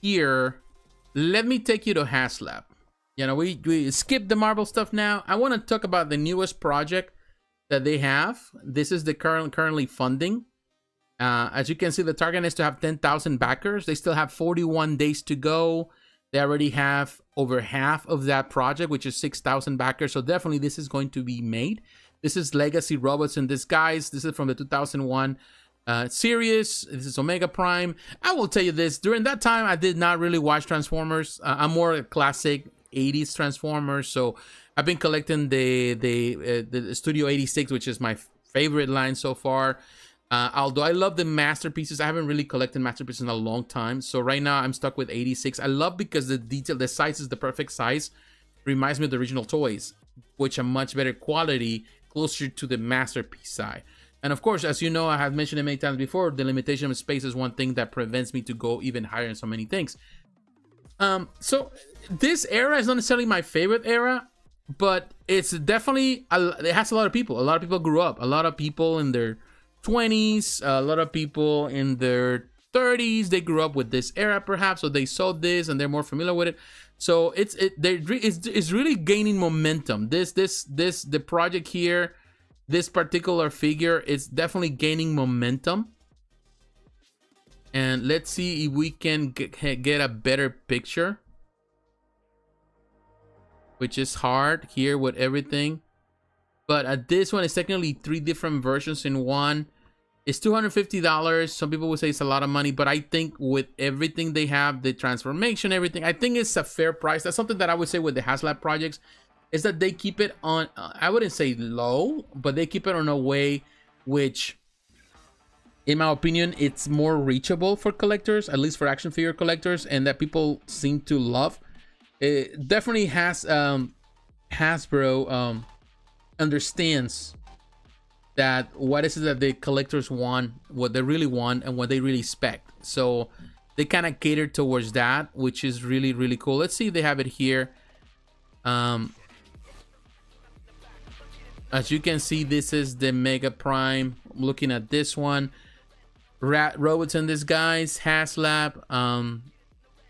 here, let me take you to Haslab. We skipped the Marvel stuff now. I want to talk about the newest project that they have. This is the currently funding. As you can see, the target is to have 10,000 backers. They still have 41 days to go. They already have over half of that project, which is 6,000 backers. So definitely this is going to be made. This is Legacy Robots in Disguise. This is from the 2001 series. This is Omega Prime. I will tell you this. During that time, I did not really watch Transformers. I'm more a classic 80s Transformers. So I've been collecting the Studio 86, which is my favorite line so far. Although I love the masterpieces, I haven't really collected masterpieces in a long time. So right now I'm stuck with 86. I love because the size is the perfect size. Reminds me of the original toys, which are much better quality, closer to the masterpiece side. And of course, as you know, I have mentioned it many times before, the limitation of space is one thing that prevents me to go even higher in so many things. So this era is not necessarily my favorite era, but it's definitely, it has a lot of people. A lot of people grew up. A lot of people in their 20s, a lot of people in their 30s, they grew up with this era perhaps, so they saw this and they're more familiar with it. So it's really gaining momentum. The project here, this particular figure, is definitely gaining momentum. And let's see if we can get a better picture, which is hard here with everything. But this one is technically 3 different versions in one. It's $250. Some people would say it's a lot of money, but I think with everything they have, the transformation, everything, I think it's a fair price. That's something that I would say with the Haslab projects, is that they keep it on, I wouldn't say low, but they keep it on a way which, in my opinion, it's more reachable for collectors, at least for action figure collectors, and that people seem to love. It definitely has Hasbro understands that what is it that the collectors want, what they really want, and what they really expect. So they kind of cater towards that, which is really, really cool. Let's see if they have it here. As you can see, this is the Mega Prime. I'm looking at this one. Robots in Disguise, Haslab.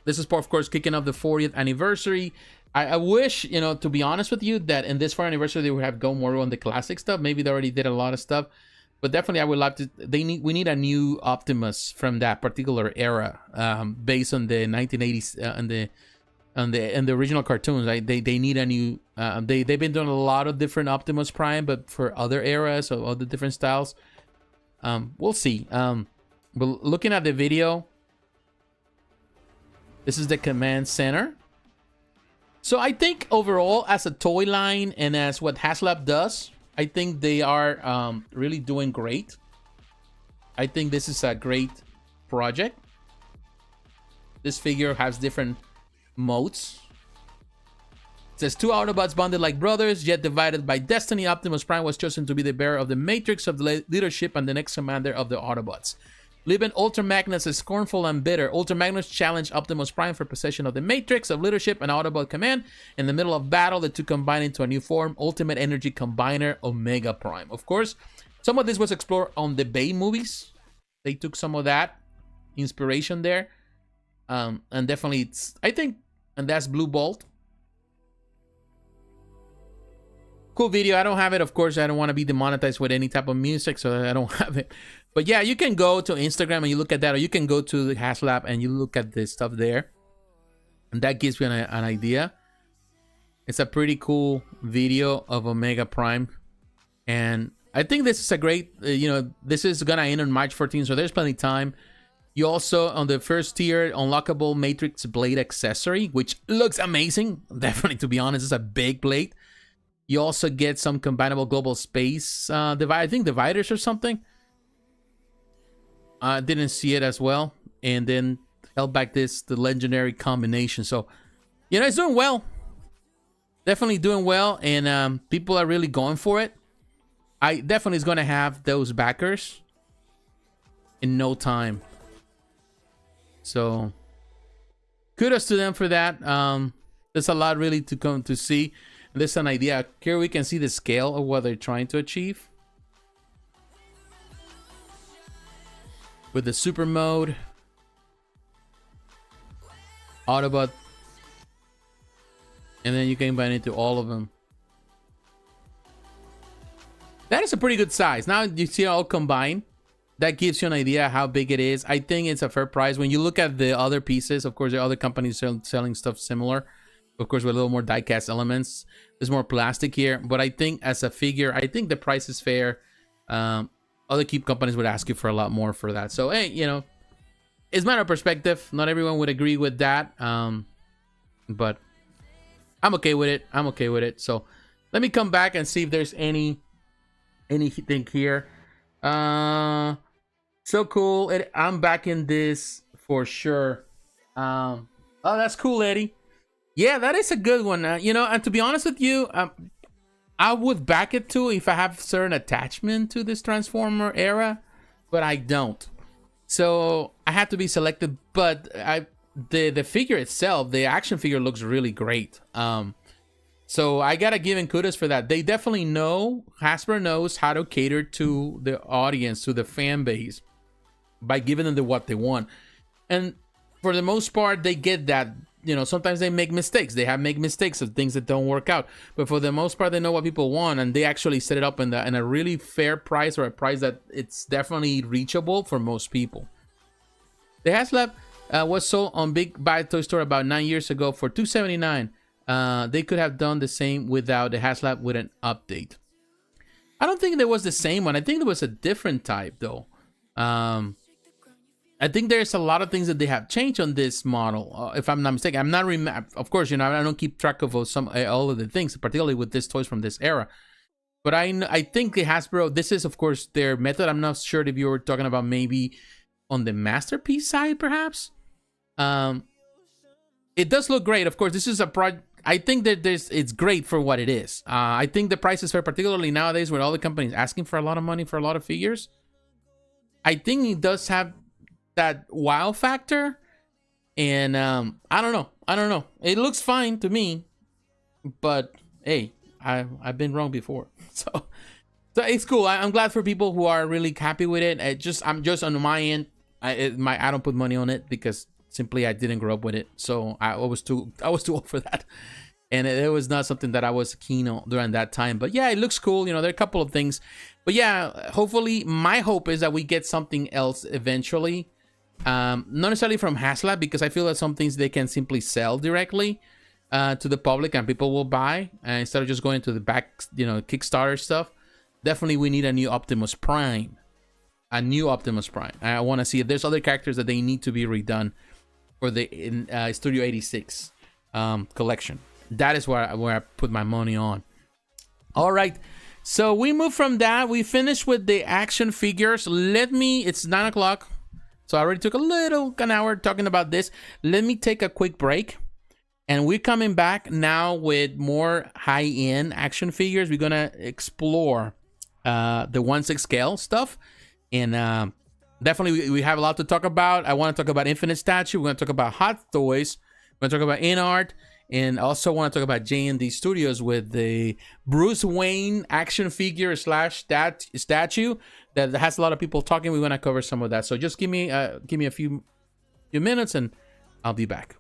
This is, of course, kicking off the 40th anniversary. I wish, you know, to be honest with you, that in this 4th anniversary they would have gone more on the classic stuff. Maybe they already did a lot of stuff, but definitely I would like to. We need a new Optimus from that particular era, based on the 1980s and the original cartoons. They need a new. They've been doing a lot of different Optimus Prime, but for other eras or other different styles. We'll see. But looking at the video, this is the command center. So I think overall, as a toy line and as what Haslab does, I think they are really doing great. I think this is a great project. This figure has different modes. It says 2 Autobots bonded like brothers, yet divided by destiny. Optimus Prime was chosen to be the bearer of the Matrix of the leadership and the next commander of the Autobots. Leaving Ultra Magnus is scornful and bitter. Ultra Magnus challenged Optimus Prime for possession of the Matrix of leadership and Autobot command. In the middle of battle, the two combine into a new form, Ultimate Energy Combiner Omega Prime. Of course, some of this was explored on the Bay movies. They took some of that inspiration there. And definitely, it's, I think, and that's Blue Bolt. Cool video. I don't have it, of course. I don't want to be demonetized with any type of music, so I don't have it. But yeah, you can go to Instagram and you look at that, or you can go to the Haslab and you look at this stuff there. And that gives you an idea. It's a pretty cool video of Omega Prime. And I think this is a great, this is going to end on March 14th, so there's plenty of time. You also, on the first tier, unlockable Matrix Blade accessory, which looks amazing. Definitely, to be honest, it's a big blade. You also get some combinable global space, I think dividers or something. I didn't see it as well. And then held back the legendary combination. So, it's doing well. Definitely doing well. And people are really going for it. I definitely is going to have those backers in no time. So, kudos to them for that. There's a lot really to come to see. And there's an idea. Here we can see the scale of what they're trying to achieve. With the super mode, Autobot, and then you can combine into all of them. That is a pretty good size. Now you see all combined. That gives you an idea how big it is. I think it's a fair price. When you look at the other pieces, of course, there are other companies selling stuff similar. Of course, with a little more die-cast elements. There's more plastic here. But I think as a figure, I think the price is fair. Other keep companies would ask you for a lot more for that. So, hey, it's a matter of perspective. Not everyone would agree with that. But I'm okay with it. I'm okay with it. So let me come back and see if there's anything here. So cool. I'm back in this for sure. Oh, that's cool, Eddie. Yeah, that is a good one. And to be honest with you, I would back it too if I have certain attachment to this Transformer era, but I don't. So I have to be selective. But the figure itself, the action figure, looks really great. So I gotta give them kudos for that. They definitely know, Hasbro knows how to cater to the audience, to the fan base, by giving them what they want. And for the most part, they get that. Sometimes they make mistakes. They make mistakes of things that don't work out. But for the most part, they know what people want, and they actually set it up in a really fair price, or a price that it's definitely reachable for most people. The Haslab was sold on Big Bad Toy Store about 9 years ago for $279. They could have done the same without the Haslab with an update. I don't think there was the same one. I think there was a different type, though. I think there's a lot of things that they have changed on this model. If I'm not mistaken, I'm not of course, I don't keep track of all of the things, particularly with these toys from this era. But I think the Hasbro, this is of course their method. I'm not sure if you were talking about maybe on the Masterpiece side, perhaps. It does look great. Of course, this is a project. I think that it's great for what it is. I think the price is fair, particularly nowadays with all the companies asking for a lot of money for a lot of figures. I think it does have that wow factor, and I don't know. It looks fine to me, but hey, I've been wrong before, so it's cool. I'm glad for people who are really happy with it. I'm just on my end. I don't put money on it because simply I didn't grow up with it, so I was too old for that. and it was not something that I was keen on during that time. But yeah, it looks cool. You know, there are a couple of things. But yeah, hopefully, my hope is that we get something else eventually. Not necessarily from Haslab, because I feel that some things they can simply sell directly to the public and people will buy instead of just going to the back, you know, Kickstarter stuff. Definitely, we need a new Optimus Prime. A new Optimus Prime. I want to see if there's other characters that they need to be redone for the Studio 86 collection. That is where I put my money on. All right. So we move from that. We finished with the action figures. It's 9 o'clock. So I already took an hour talking about this. Let me take a quick break. And we're coming back now with more high-end action figures. We're going to explore the 1/6 scale stuff. And definitely we have a lot to talk about. I want to talk about Infinite Statue. We're going to talk about Hot Toys. We're going to talk about InArt. And also want to talk about JND Studios with the Bruce Wayne action figure / statue that has a lot of people talking. We want to cover some of that. So just give me a few minutes and I'll be back.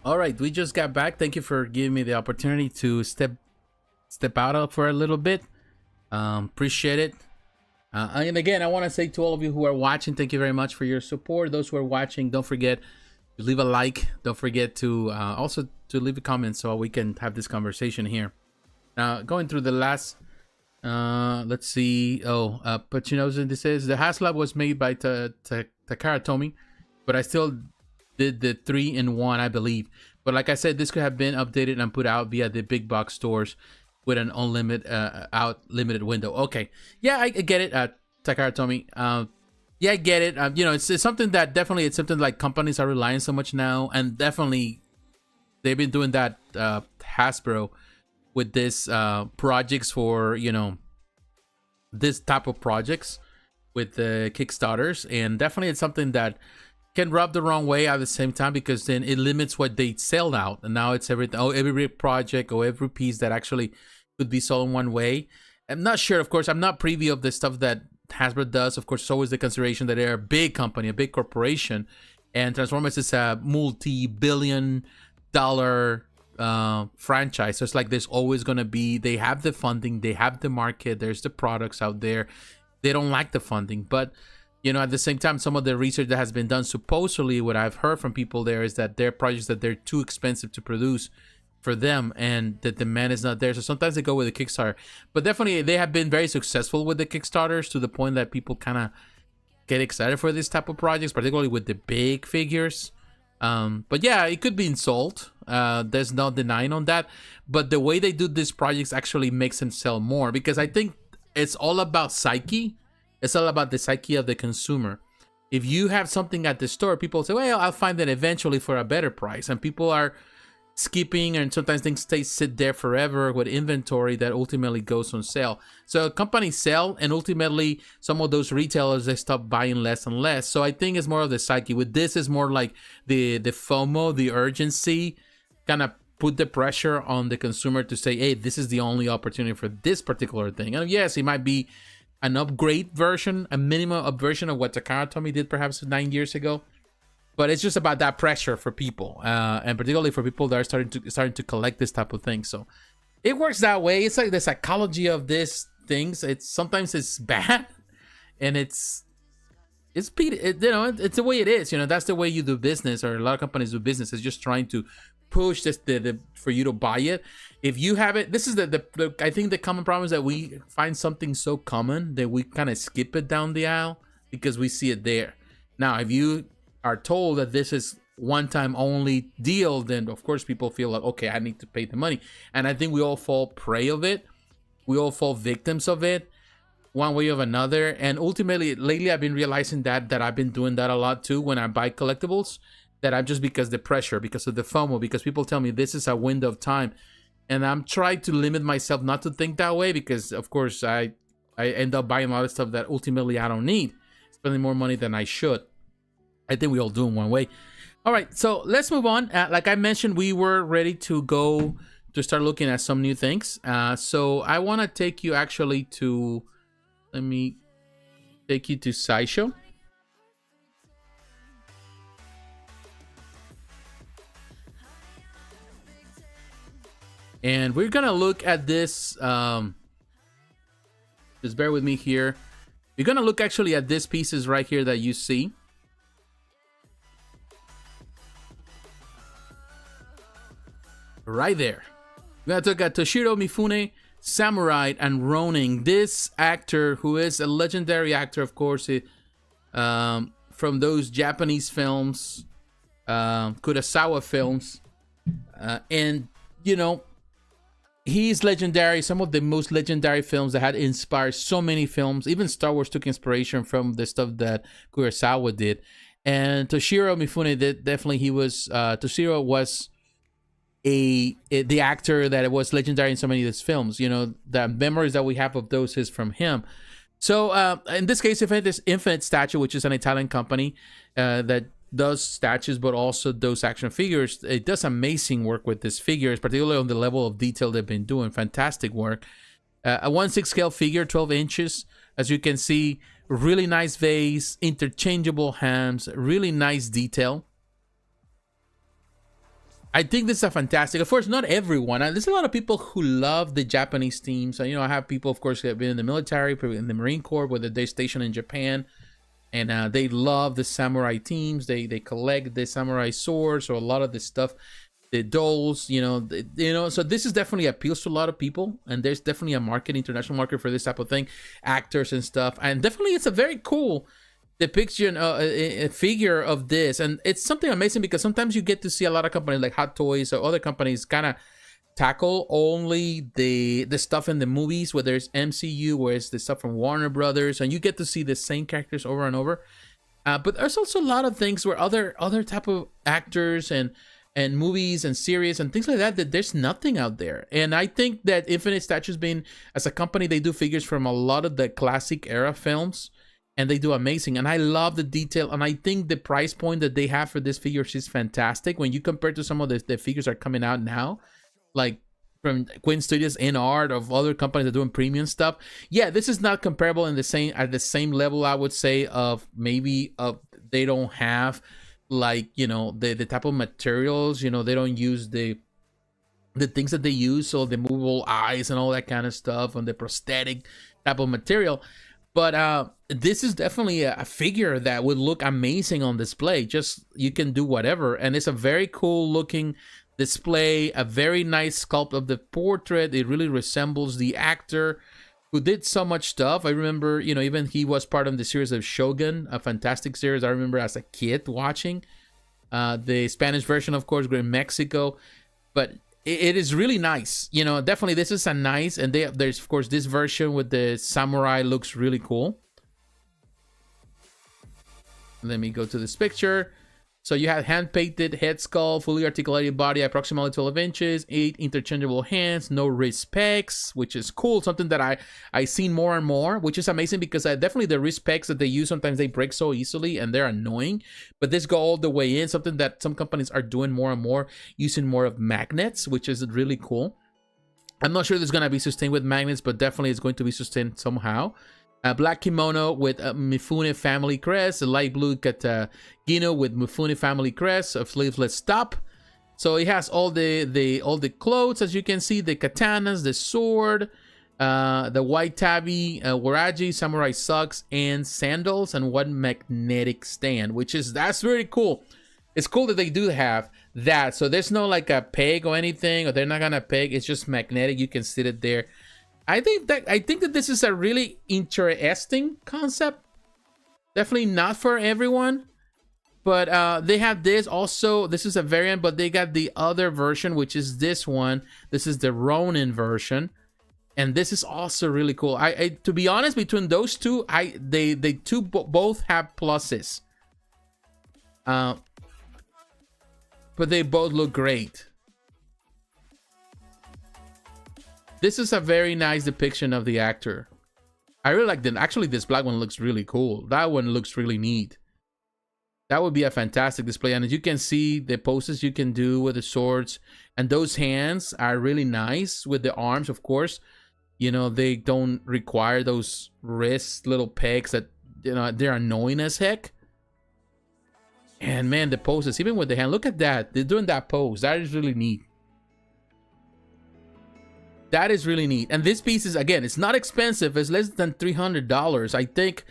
All right, we just got back. Thank you for giving me the opportunity to step out for a little bit. Appreciate it. And again, I want to say to all of you who are watching, thank you very much for your support. Those who are watching, don't forget to leave a like. Don't forget to also to leave a comment so we can have this conversation here. Now, going through the last, let's see. But you know, this is the Haslab was made by Takara Tomy, but I still did the 3-in-1, I believe. But like I said, this could have been updated and put out via the big box stores with an limited window. Okay, yeah, I get it, Takara Tomy. Yeah, I get it. You know, it's something that definitely, it's something like companies are relying so much now, and definitely they've been doing that, Hasbro, with this projects for, you know, this type of projects with the Kickstarters, and definitely it's something that can rub the wrong way at the same time, because then it limits what they sell out, and now it's every project or every piece that actually could be sold in one way. I'm not sure, of course, I'm not privy of the stuff that Hasbro does. Of course, it's always the consideration that they're a big company, a big corporation, and Transformers is a multi-billion-dollar franchise. So it's like there's always going to be, they have the funding, they have the market, there's the products out there. They don't like the funding, but you know, at the same time, some of the research that has been done, supposedly what I've heard from people there is that they're projects that they're too expensive to produce for them, and the demand is not there. So sometimes they go with a Kickstarter, but definitely they have been very successful with the Kickstarters, to the point that people kind of get excited for this type of projects, particularly with the big figures. But yeah, it could be sold. There's no denying on that. But the way they do these projects actually makes them sell more, because I think it's all about psyche. It's all about the psyche of the consumer. If you have something at the store, people say, well, I'll find it eventually for a better price. And people are skipping, and sometimes things sit there forever with inventory that ultimately goes on sale. So companies sell, and ultimately some of those retailers, they stop buying less and less. So I think it's more of the psyche. With this, is more like the FOMO, the urgency, kind of put the pressure on the consumer to say, hey, this is the only opportunity for this particular thing. And yes, it might be an upgrade version, a minimum up version of what Takara Tomy did perhaps 9 years ago. But it's just about that pressure for people, and particularly for people that are starting to collect this type of thing. So it works that way. It's like the psychology of these things. Sometimes it's bad, and it's you know, it's the way it is. You know, that's the way you do business, or a lot of companies do business. It's just trying to push this for you to buy it. If you have it, this is the I think the common problem is that we find something so common that we kind of skip it down the aisle because we see it there. Now, if you are told that this is one-time only deal, then of course people feel like, okay, I need to pay the money. And I think we all fall prey of it. We all fall victims of it, one way or another. And ultimately, lately, I've been realizing that I've been doing that a lot too when I buy collectibles. That I'm just, because the pressure, because of the FOMO, because people tell me this is a window of time, and I'm trying to limit myself not to think that way, because of course I end up buying a lot of stuff that ultimately I don't need, spending more money than I should. I think we all do in one way. All right, so let's move on. Like I mentioned, we were ready to go to start looking at some new things. So I want to take you actually to, let me take you to Sideshow. And we're gonna look at this, just bear with me here. We're gonna look actually at these pieces right here that you see. Right there. We're gonna look at Toshiru, Mifune, Samurai, and Ronin. This actor, who is a legendary actor, of course, from those Japanese films, Kurosawa films, and you know, he's legendary. Some of the most legendary films that had inspired so many films. Even Star Wars took inspiration from the stuff that Kurosawa did. And Toshiro Mifune, definitely he was, Toshiro was the actor that was legendary in so many of his films. You know, the memories that we have of those is from him. So in this case, Infinite Statue, which is an Italian company that does statues, but also those action figures. It does amazing work with these figures, particularly on the level of detail they've been doing. Fantastic work. A 1/6 scale figure, 12 inches. As you can see, really nice vase, interchangeable hands, really nice detail. I think this is a fantastic. Of course, not everyone. There's a lot of people who love the Japanese team. So, you know, I have people, of course, who have been in the military, in the Marine Corps, whether they're stationed in Japan, and they love the samurai teams. They collect the samurai swords or a lot of the stuff, the dolls. So this is definitely appeals to a lot of people, and there's definitely a market, international market for this type of thing, actors and stuff, and definitely it's a very cool depiction, a figure of this, and it's something amazing because sometimes you get to see a lot of companies like Hot Toys or other companies kind of tackle only the stuff in the movies, whether it's MCU, where it's the stuff from Warner Brothers, and you get to see the same characters over and over. But there's also a lot of things where other type of actors and movies and series and things like that there's nothing out there. And I think that Infinite Statues, being as a company, they do figures from a lot of the classic era films, and they do amazing. And I love the detail. And I think the price point that they have for this figure is fantastic. When you compare to some of the figures that are coming out now, like from Quinn Studios, InArt, of other companies that are doing premium stuff. Yeah, this is not comparable at the same level, I would say, of maybe they don't have like, the type of materials, they don't use the things that they use. So the movable eyes and all that kind of stuff, and the prosthetic type of material. But this is definitely a figure that would look amazing on display. Just, you can do whatever. And it's a very cool looking display, a very nice sculpt of the portrait. It really resembles the actor who did so much stuff. I remember, even he was part of the series of Shogun, a fantastic series I remember as a kid watching. The Spanish version, of course, in Mexico. But it is really nice. Definitely this is a nice, and there's of course this version with the samurai looks really cool. Let me go to this picture. So you have hand-painted head sculpt, fully articulated body, approximately 12 inches, 8 interchangeable hands, no wrist pegs, which is cool. Something that I seen more and more, which is amazing because definitely the wrist pegs that they use, sometimes they break so easily and they're annoying. But this go all the way in, something that some companies are doing more and more, using more of magnets, which is really cool. I'm not sure this is going to be sustained with magnets, but definitely it's going to be sustained somehow. A black kimono with a Mifune family crest, a light blue katagino with Mifune family crest, a sleeveless top. So it has all the clothes, as you can see, the katanas, the sword, the white tabi, waraji, samurai socks, and sandals, and one magnetic stand, that's really cool. It's cool that they do have that. So there's no like a peg or anything, or they're not gonna peg. It's just magnetic. You can sit it there. I think that this is a really interesting concept. Definitely not for everyone, but they have this also. This is a variant, but they got the other version, which is this one. This is the Ronin version, and this is also really cool. I to be honest, between those two, they both have pluses, but they both look great. This is a very nice depiction of the actor. I really like them. Actually, this black one looks really cool. That one looks really neat. That would be a fantastic display. And as you can see, the poses you can do with the swords, and those hands are really nice with the arms, of course. They don't require those wrist little pegs that, they're annoying as heck. And man, the poses, even with the hand, look at that. They're doing that pose. That is really neat. That is really neat. And this piece is, again, it's not expensive. It's less than $300. I think,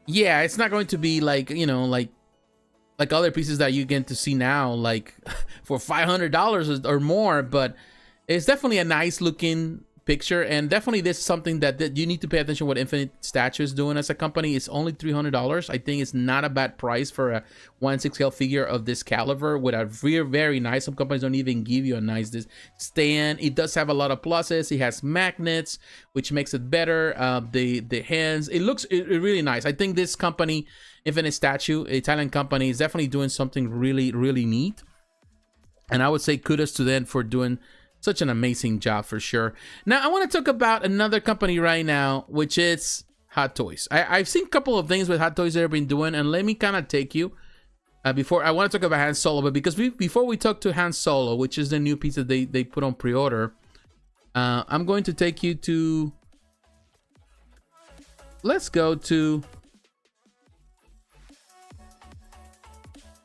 yeah, it's not going to be like, like other pieces that you get to see now, like for $500 or more. But it's definitely a nice looking picture, and definitely this is something that you need to pay attention what Infinite Statues is doing as a company. It's only $300. I think it's not a bad price for a 1/6 scale figure of this caliber with a very nice. Some companies don't even give you a nice stand. It does have a lot of pluses. It has magnets, which makes it better. The hands, it looks really nice. I think this company, Infinite Statue, Italian company, is definitely doing something really neat, and I would say kudos to them for doing such an amazing job for sure. Now, I want to talk about another company right now, which is Hot Toys. I've seen a couple of things with Hot Toys they've been doing, and let me kind of take you before I want to talk about Han Solo, but because before we talk to Han Solo, which is the new piece that they put on pre-order, I'm going to take you to, let's go to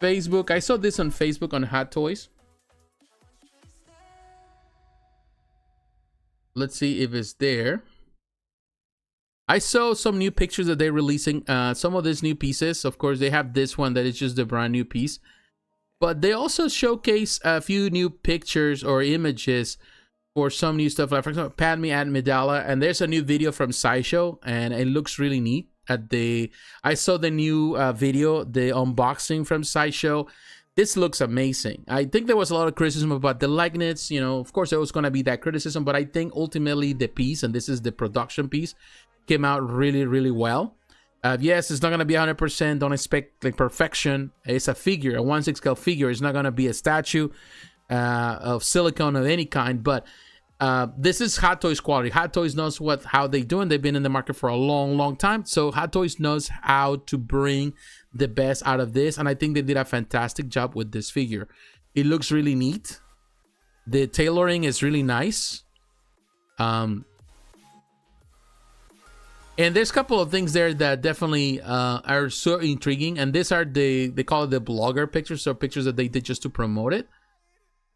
Facebook. I saw this on Facebook on Hot Toys. Let's see if it's there. I saw some new pictures that they're releasing. Some of these new pieces. Of course, they have this one that is just the brand new piece. But they also showcase a few new pictures or images for some new stuff. Like, for example, Padme Amidala. And there's a new video from Sideshow. And it looks really neat. I saw the new video, the unboxing from Sideshow. This looks amazing. I think there was a lot of criticism about the likeness. You know, of course, there was going to be that criticism. But I think ultimately the piece, and this is the production piece, came out really, really well. Yes, it's not going to be 100%. Don't expect like perfection. It's a figure, a 1/6 scale figure. It's not going to be a statue of silicone of any kind. But this is Hot Toys quality. Hot Toys knows how they doing. They've been in the market for a long, long time. So Hot Toys knows how to bring the best out of this. And I think they did a fantastic job with this figure. It looks really neat. The tailoring is really nice. And there's a couple of things there that definitely are so intriguing. And these are they call it the blogger pictures, so pictures that they did just to promote it.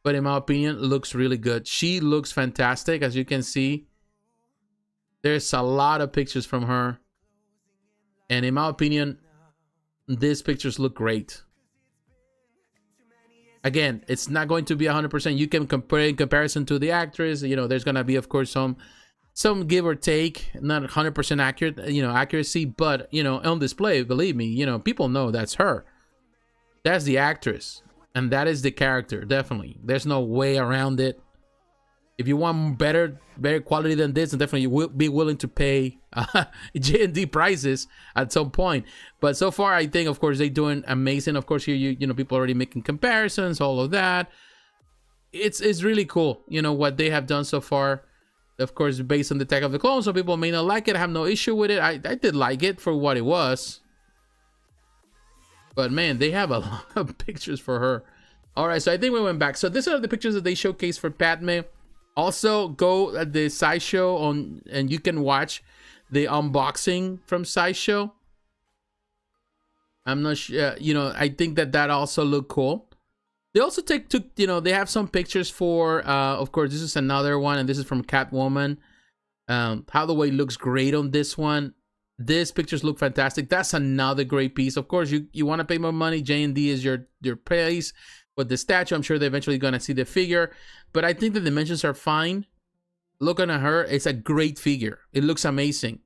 But in my opinion, it looks really good. She looks fantastic, as you can see. There's a lot of pictures from her. And in my opinion, these pictures look great. Again, it's not going to be 100%. You can compare in comparison to the actress. You know, there's going to be, of course, some give or take, not 100% accurate, accuracy, but, on display, believe me, people know that's her. That's the actress. And that is the character, definitely. There's no way around it. If you want better quality than this, then definitely you will be willing to pay JND prices at some point. But so far, I think, of course, they're doing amazing. Of course, here, people are already making comparisons, all of that. It's really cool, what they have done so far. Of course, based on the Attack of the Clones, some people may not like it. I have no issue with it. I did like it for what it was. But man, they have a lot of pictures for her. All right, so I think we went back. So these are the pictures that they showcased for Padme. Also, go at the Sideshow and you can watch the unboxing from Sideshow. I'm not sure, I think that also looked cool. They also they have some pictures for, of course, this is another one, and this is from Catwoman. Hathaway looks great on this one. These pictures look fantastic. That's another great piece. Of course, you want to pay more money. JND is your place. With the statue, I'm sure they're eventually going to see the figure. But I think the dimensions are fine. Looking at her, it's a great figure. It looks amazing.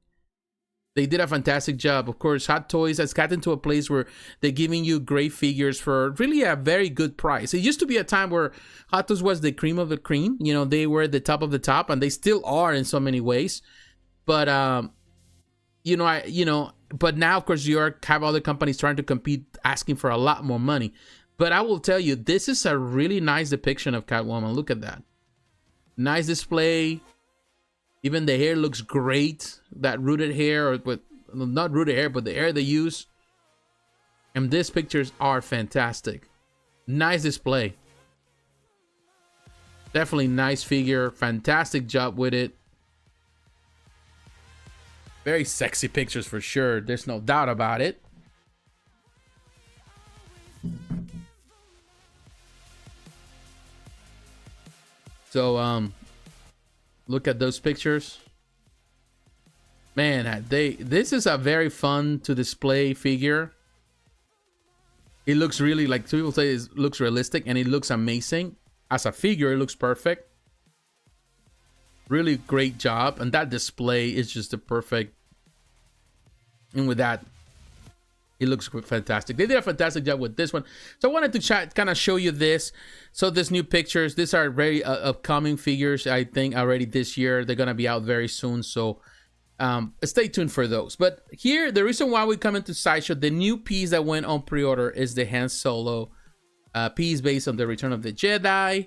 They did a fantastic job. Of course, Hot Toys has gotten to a place where they're giving you great figures for really a very good price. It used to be a time where Hot Toys was the cream of the cream. They were the top of the top, and they still are in so many ways. But but now, of course, you have other companies trying to compete, asking for a lot more money. But I will tell you, this is a really nice depiction of Catwoman. Look at that. Nice display. Even the hair looks great. That rooted hair, not rooted hair, but the hair they use. And these pictures are fantastic. Nice display. Definitely nice figure. Fantastic job with it. Very sexy pictures for sure. There's no doubt about it. So, look at those pictures. Man, this is a very fun to display figure. It looks really, like people say, it looks realistic, and it looks amazing. As a figure, it looks perfect. Really great job, and that display is just the perfect. And with that, it looks fantastic. They did a fantastic job with this one. So I wanted to kind of show you this. So these new pictures, these are very upcoming figures. I think already this year, they're going to be out very soon. So stay tuned for those. But here, the reason why we come into Sideshow, the new piece that went on pre-order is the Han Solo piece based on the Return of the Jedi.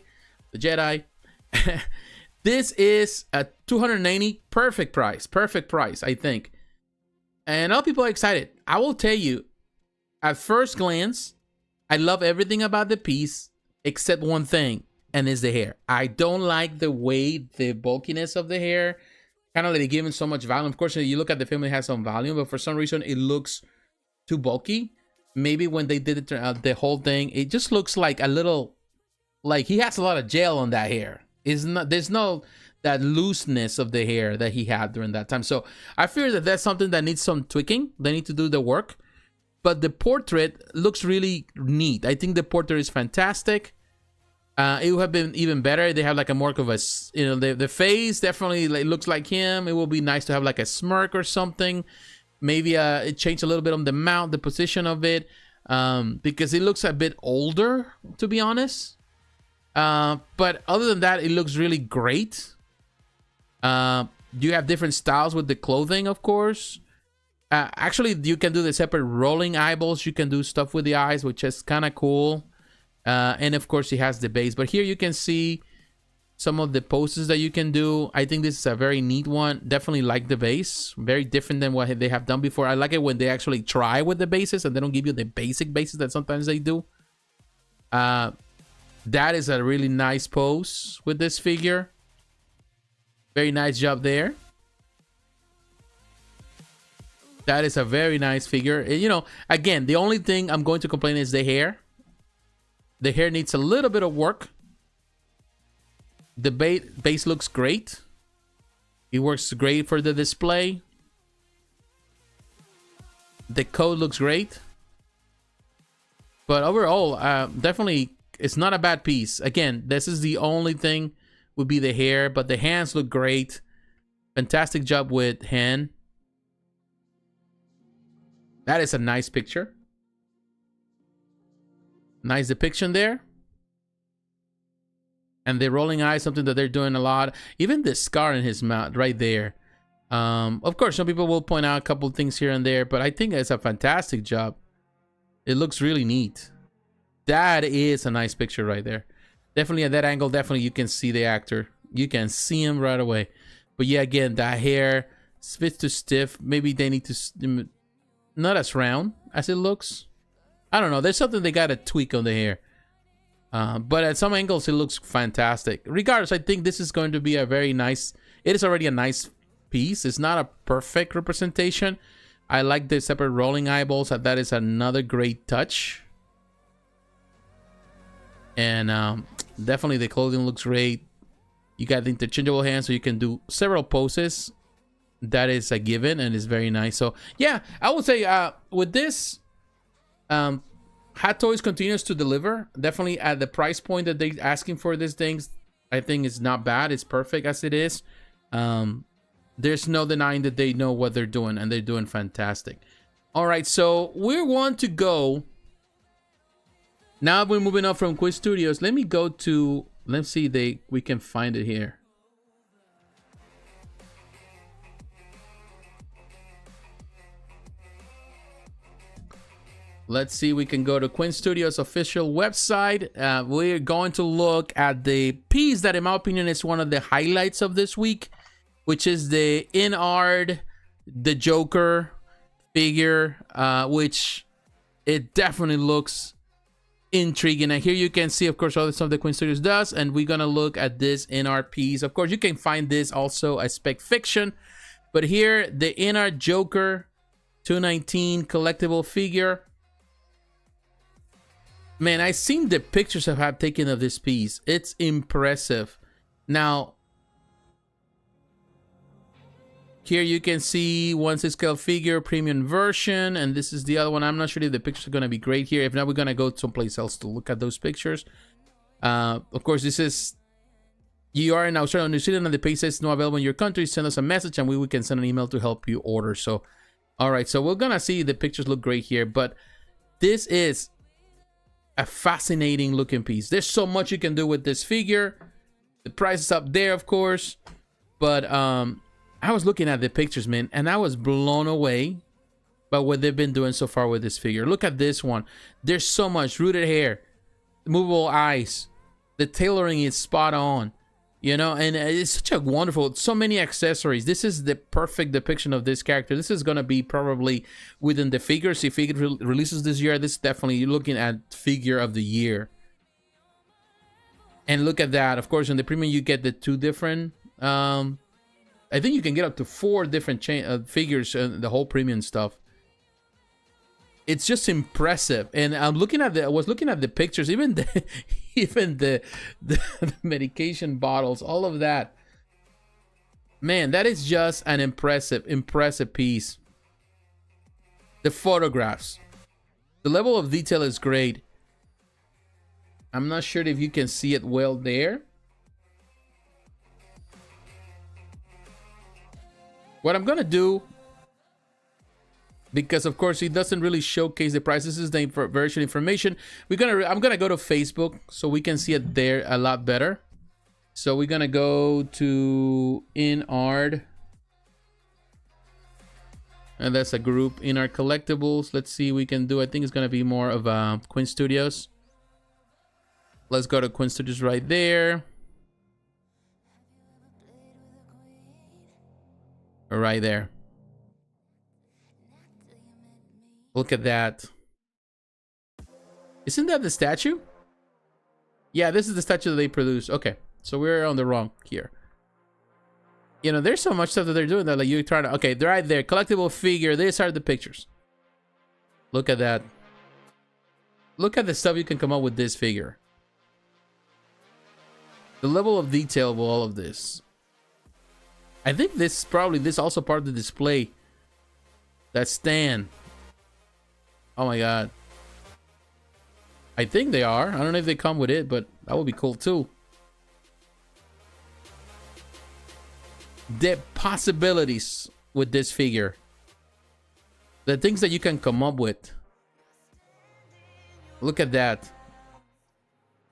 This is a $290, perfect price, I think. And a lot of people are excited. I will tell you, at first glance, I love everything about the piece except one thing, and it's the hair. I don't like the way, the bulkiness of the hair. Kind of like giving so much volume. Of course, you look at the film, it has some volume, but for some reason, it looks too bulky. maybe when they did it, the whole thing, it just looks like a little, like he has a lot of gel on that hair. Is not, there's no that looseness of the hair that he had during that time. So I fear that that's something that needs some tweaking. They need to do the work. But the portrait looks really neat. I think the portrait is fantastic. It would have been even better. They have like a more of a, you know, the face definitely like, looks like him. It would be nice to have like a smirk or something. Maybe it changed a little bit on the mount, the position of it, because it looks a bit older, to be honest. But other than that, it looks really great. You have different styles with the clothing, of course. Actually, you can do the separate rolling eyeballs. You can do stuff with the eyes, which is kind of cool. And of course, he has the base. But here you can see some of the poses that you can do. I think this is a very neat one. Definitely like the base. Very different than what they have done before. I like it when they actually try with the bases and they don't give you the basic bases that sometimes they do. That is a really nice pose with this figure. Very nice job there. That is a very nice figure. You know, again, the only thing I'm going to complain is the hair. The hair needs a little bit of work. The base looks great. It works great for the display. The coat looks great. But overall, definitely, it's not a bad piece. Again, this is the only thing would be the hair, but the hands look great. Fantastic job with hand. That is a nice picture. Nice depiction there. And the rolling eyes, something that they're doing a lot. Even the scar in his mouth right there. Of course, some people will point out a couple things here and there, but I think it's a fantastic job. It looks really neat. That is a nice picture right there. Definitely at that angle, definitely you can see the actor. You can see him right away. But yeah, again, that hair fits too stiff. Maybe they need to, not as round as it looks. I don't know. There's something they got to tweak on the hair. But at some angles, it looks fantastic. Regardless, I think this is going to be a very nice... It is already a nice piece. It's not a perfect representation. I like the separate rolling eyeballs. That is another great touch. And definitely the clothing looks great. You got the interchangeable hands, so you can do several poses. That is a given, and it's very nice. So, yeah, I would say with this... Hot Toys continues to deliver. Definitely at the price point that they're asking for these things, I think it's not bad. It's perfect as it is. There's no denying that they know what they're doing, and they're doing fantastic. All right, so we want to go. Now we're moving up from Quiz Studios. Let me go to. Let's see. We can find it here. Let's see, we can go to Quinn Studios official website. We're going to look at the piece that, in my opinion, is one of the highlights of this week, which is the InArt, the Joker figure, which it definitely looks intriguing. And here you can see, of course, all the stuff that Quinn Studios does, and we're going to look at this InArt piece. Of course, you can find this also as Spec Fiction, but here, the InArt Joker 219 collectible figure. Man, I've seen the pictures I have taken of this piece. It's impressive. Now, here you can see 1/6 scale figure, premium version, and this is the other one. I'm not sure if the pictures are going to be great here. If not, we're going to go someplace else to look at those pictures. Of course, this is... You are in Australia or New Zealand and the page says not available in your country. Send us a message and we can send an email to help you order. So, all right. So, we're going to see the pictures look great here, but this is a fascinating looking piece. There's so much you can do with this figure. The price is up there, of course, but I was looking at the pictures, man, and I was blown away by what they've been doing so far with this figure. Look at this one. There's so much rooted hair, movable eyes. The tailoring is spot on, you know, and it's such a wonderful, so many accessories. This is the perfect depiction of this character. This is going to be probably within the figures. If it releases this year, this is definitely, you're looking at figure of the year. And look at that. Of course, in the premium, you get the two different, I think you can get up to 4 different figures, the whole premium stuff. it's just impressive. And I'm looking at I was looking at the pictures, even the even the medication bottles, all of that. Man, that is just an impressive piece. The photographs, the level of detail is great. I'm not sure if you can see it well there. What I'm gonna do, because of course it doesn't really showcase the price. This is the version information. I'm gonna go to Facebook so we can see it there a lot better. So we're gonna go to InArt, and that's a group, InArt Collectibles. Let's see, we can do. I think it's gonna be more of Quinn Studios. Let's go to Quinn Studios right there. Right there. Look at that. Isn't that the statue? Yeah, this is the statue that they produced. Okay, so we're on the wrong here. You know, there's so much stuff that they're doing that like you're trying to. Okay, they're right there. Collectible figure. These are the pictures. Look at that. Look at the stuff you can come up with this figure. The level of detail of all of this. I think this also part of the display. That stand. Oh my god. I think they are. I don't know if they come with it, but that would be cool too. The possibilities with this figure. The things that you can come up with. Look at that.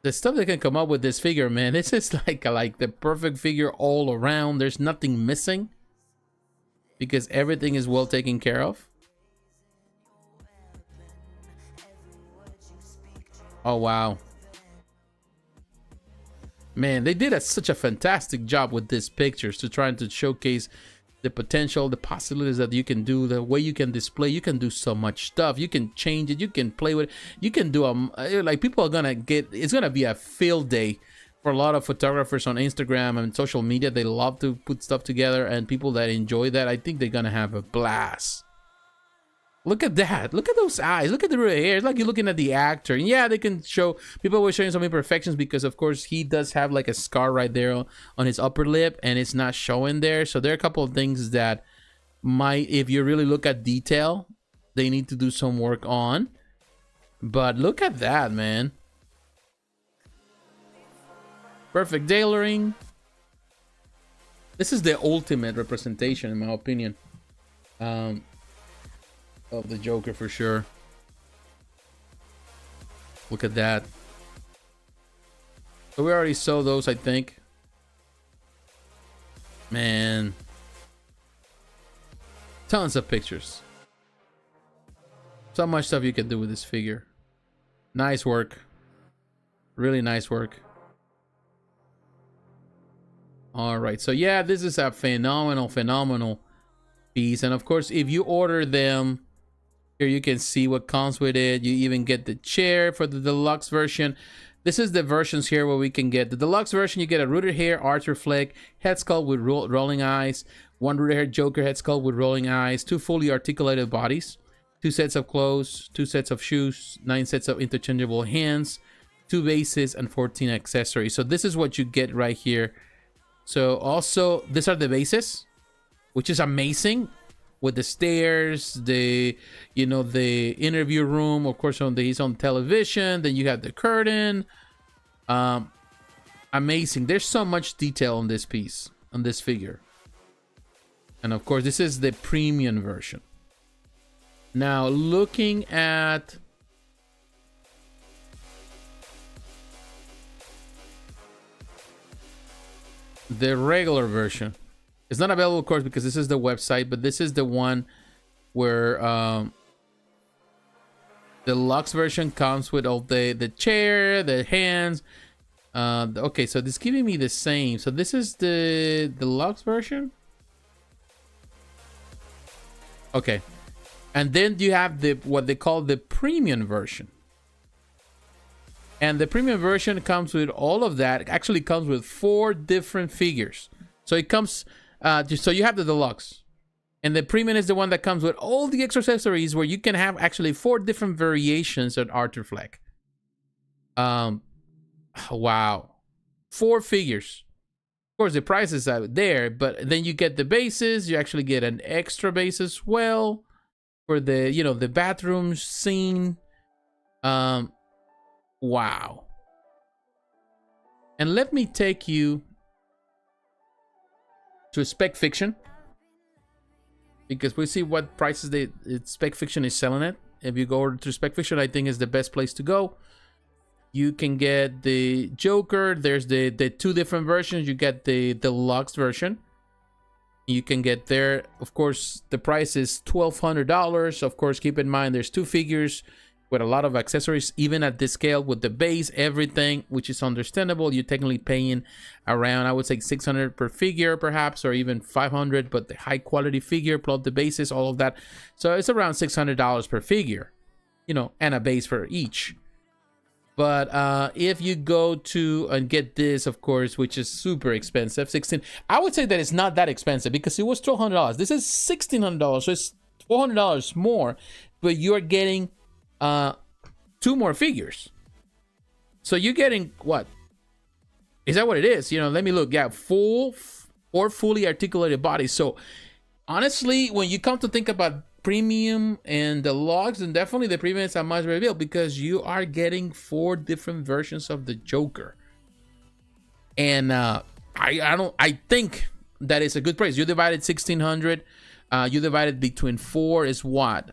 The stuff they can come up with this figure, man. This is like the perfect figure all around. There's nothing missing. Because everything is well taken care of. Oh, wow. Man, they did such a fantastic job with these pictures to try to showcase the potential, the possibilities that you can do, the way you can display. You can do so much stuff. You can change it. You can play with it. You can do like people are gonna get. It's gonna be a field day for a lot of photographers on Instagram and social media. They love to put stuff together, and people that enjoy that, I think they're gonna have a blast. Look at that. Look at those eyes. Look at the real hair. It's like you're looking at the actor. And yeah, they can show. People were showing some imperfections because, of course, he does have like a scar right there on his upper lip, and it's not showing there. So there are a couple of things that might, if you really look at detail, they need to do some work on. But look at that, man. Perfect tailoring. This is the ultimate representation, in my opinion. Of the Joker for sure. Look at that. So we already saw those, I think. Man. Tons of pictures. So much stuff you can do with this figure. Nice work. Really nice work. Alright, so yeah, this is a phenomenal piece. And of course, if you order them, here you can see what comes with it. You even get the chair for the deluxe version. This is the versions here where we can get the deluxe version. You get a rooted hair Arthur Fleck head sculpt with rolling eyes, one rooted hair Joker head sculpt with rolling eyes, 2 fully articulated bodies, 2 sets of clothes, 2 sets of shoes, 9 sets of interchangeable hands, 2 bases, and 14 accessories. So this is what you get right here. So also, these are the bases, which is amazing. With the stairs, the interview room, of course, he's on television. Then you have the curtain. Amazing. There's so much detail on this piece, on this figure. And of course, this is the premium version. Now, looking at the regular version. It's not available, of course, because this is the website, but this is the one where the deluxe version comes with all the chair, the hands. Okay, so this is giving me the same. So this is the deluxe version. Okay, and then you have what they call the premium version. And the premium version comes with all of that. It actually comes with 4 different figures. So it comes. So you have the deluxe, And the premium is the one that comes with all the extra accessories, where you can have actually 4 different variations of Arthur Fleck. Wow, 4 figures. Of course, the price is out there, but then you get the bases. You actually get an extra base as well for the, you know, the bathroom scene. Wow. And let me take you to Spec Fiction, because we see what prices Spec Fiction is selling at. If you go to Spec Fiction, I think is the best place to go. You can get the Joker. There's the 2 different versions. You get the deluxe version. You can get there. Of course, the price is $1,200. Of course, keep in mind there's 2 figures with a lot of accessories, even at this scale, with the base, everything, which is understandable. You're technically paying around, I would say, $600 per figure, perhaps, or even $500. But the high quality figure plus the bases, all of that, so it's around $600 per figure, you know, and a base for each. But if you go to and get this, of course, which is super expensive, 16, I would say that it's not that expensive because it was $1,200. This is $1,600, so it's $400 more, but you're getting 2 more figures. So you're getting what? Is that what it is? You know, let me look. Yeah, 4 fully articulated bodies. So honestly, when you come to think about premium and the logs, and definitely the premium is a much better deal, because you are getting 4 different versions of the Joker. And I think that is a good price. You divided 1,600, you divided between 4 is what,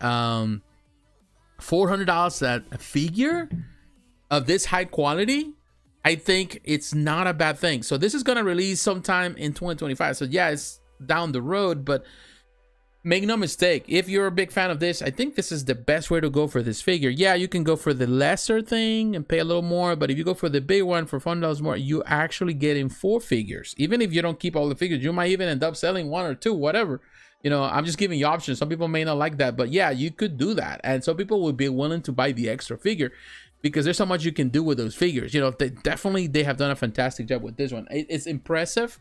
$400 a figure of this high quality. I think it's not a bad thing. So this is going to release sometime in 2025. So yeah, it's down the road, but make no mistake, if you're a big fan of this, I think this is the best way to go for this figure. Yeah, you can go for the lesser thing and pay a little more, but if you go for the big one for $400 more, you actually getting 4 figures. Even if you don't keep all the figures, you might even end up selling 1 or 2, whatever. You know, I'm just giving you options. Some people may not like that, but yeah, you could do that. And some people would be willing to buy the extra figure because there's so much you can do with those figures. You know, they have done a fantastic job with this one. It's impressive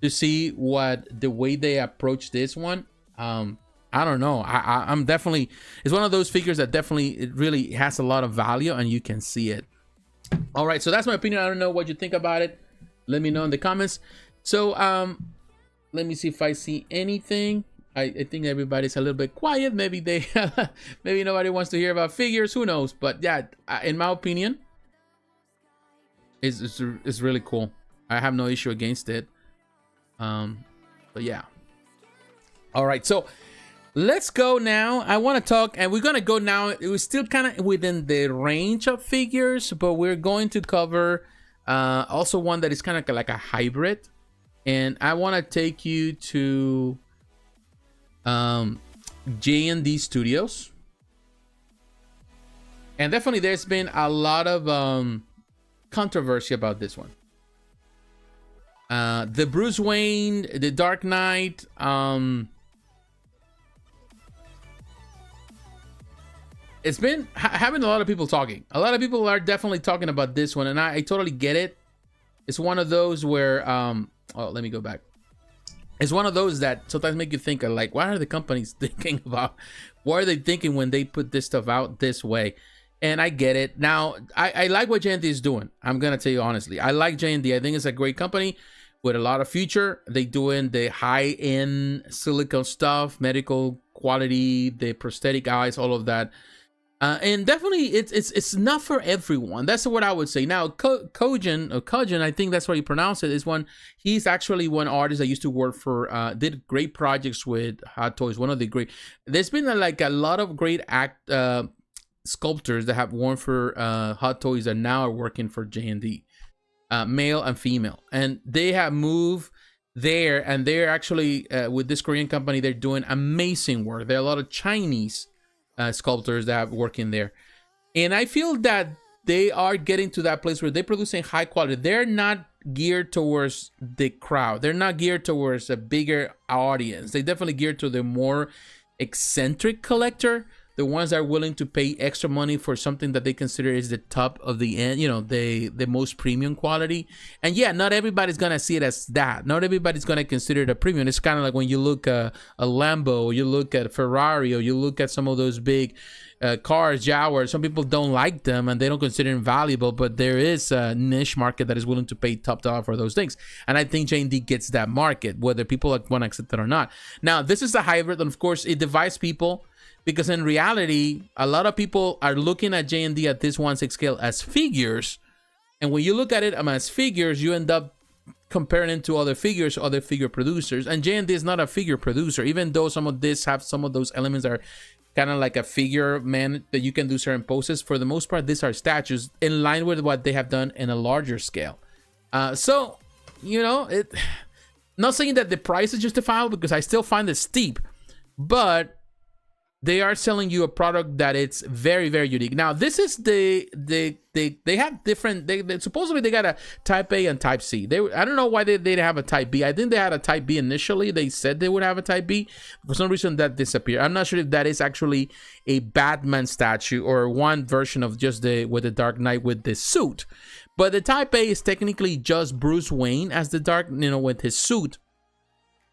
to see the way they approach this one. I don't know. I'm definitely, it's one of those figures that definitely, it really has a lot of value and you can see it. All right, so that's my opinion. I don't know what you think about it. Let me know in the comments. So let me see if I see anything. I think everybody's a little bit quiet. Maybe maybe nobody wants to hear about figures. Who knows? But yeah, in my opinion, it's really cool. I have no issue against it. But yeah. All right, so let's go now. I want to talk, and we're gonna go now. It was still kind of within the range of figures, but we're going to cover also one that is kind of like a hybrid. And I want to take you to JND Studios. And definitely there's been a lot of controversy about this one. The Bruce Wayne, the Dark Knight, it's been having a lot of people talking. A lot of people are definitely talking about this one, and I totally get it. It's one of those where oh, let me go back. It's one of those that sometimes make you think of, like, what are the companies thinking about? What are they thinking when they put this stuff out this way? And I get it. Now, I like what JND is doing. I'm gonna tell you honestly, I like JND. I think it's a great company with a lot of future. They doing the high-end silicone stuff, medical quality, the prosthetic eyes, all of that. And definitely it's not for everyone. That's what I would say. Now, Kojun, I think that's how you pronounce it, is one. He's actually one artist that used to work for, did great projects with Hot Toys. One of the great. There's been like a lot of great sculptors that have worn for Hot Toys that now are working for JND, male and female, and they have moved there, and they're actually with this Korean company. They're doing amazing work. There are a lot of Chinese sculptors that have working there, and I feel that they are getting to that place where they're producing high quality. They're not geared towards the crowd. They're not geared towards a bigger audience. They definitely geared to the more eccentric collector, the ones that are willing to pay extra money for something that they consider is the top of the end, you know, the most premium quality. And yeah, not everybody's gonna see it as that. Not everybody's gonna consider it a premium. It's kind of like when you look at a Lambo, or you look at Ferrari, or you look at some of those big cars, Jaguars. Some people don't like them and they don't consider them valuable, but there is a niche market that is willing to pay top dollar for those things. And I think JND gets that market, whether people want to accept it or not. Now, this is a hybrid, and of course, it divides people, because in reality, a lot of people are looking at JND at this 1/6 scale as figures. And when you look at it as figures, you end up comparing it to other figures, other figure producers. And JND is not a figure producer, even though some of this have some of those elements that are kind of like a figure man that you can do certain poses. For the most part, these are statues in line with what they have done in a larger scale. So, you know, not saying that the price is justifiable, because I still find it steep, but they are selling you a product that it's very, very unique. Now, this is they have different, they supposedly they got a type A and type C. I don't know why they have a type B. I think they had a type B initially. They said they would have a type B. For some reason that disappeared. I'm not sure if that is actually a Batman statue or one version of just with the Dark Knight with the suit. But the type A is technically just Bruce Wayne as the Dark, you know, with his suit.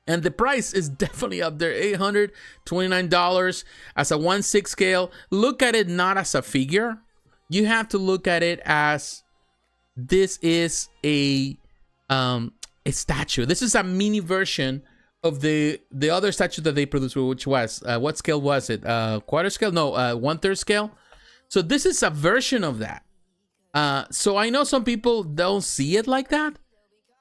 And the price is definitely up there, $829 as a 1/6 scale. Look at it not as a figure. You have to look at it as this is a statue. This is a mini version of the other statue that they produced, which was what scale was it? Quarter scale? No, 1/3 scale. So this is a version of that. So I know some people don't see it like that.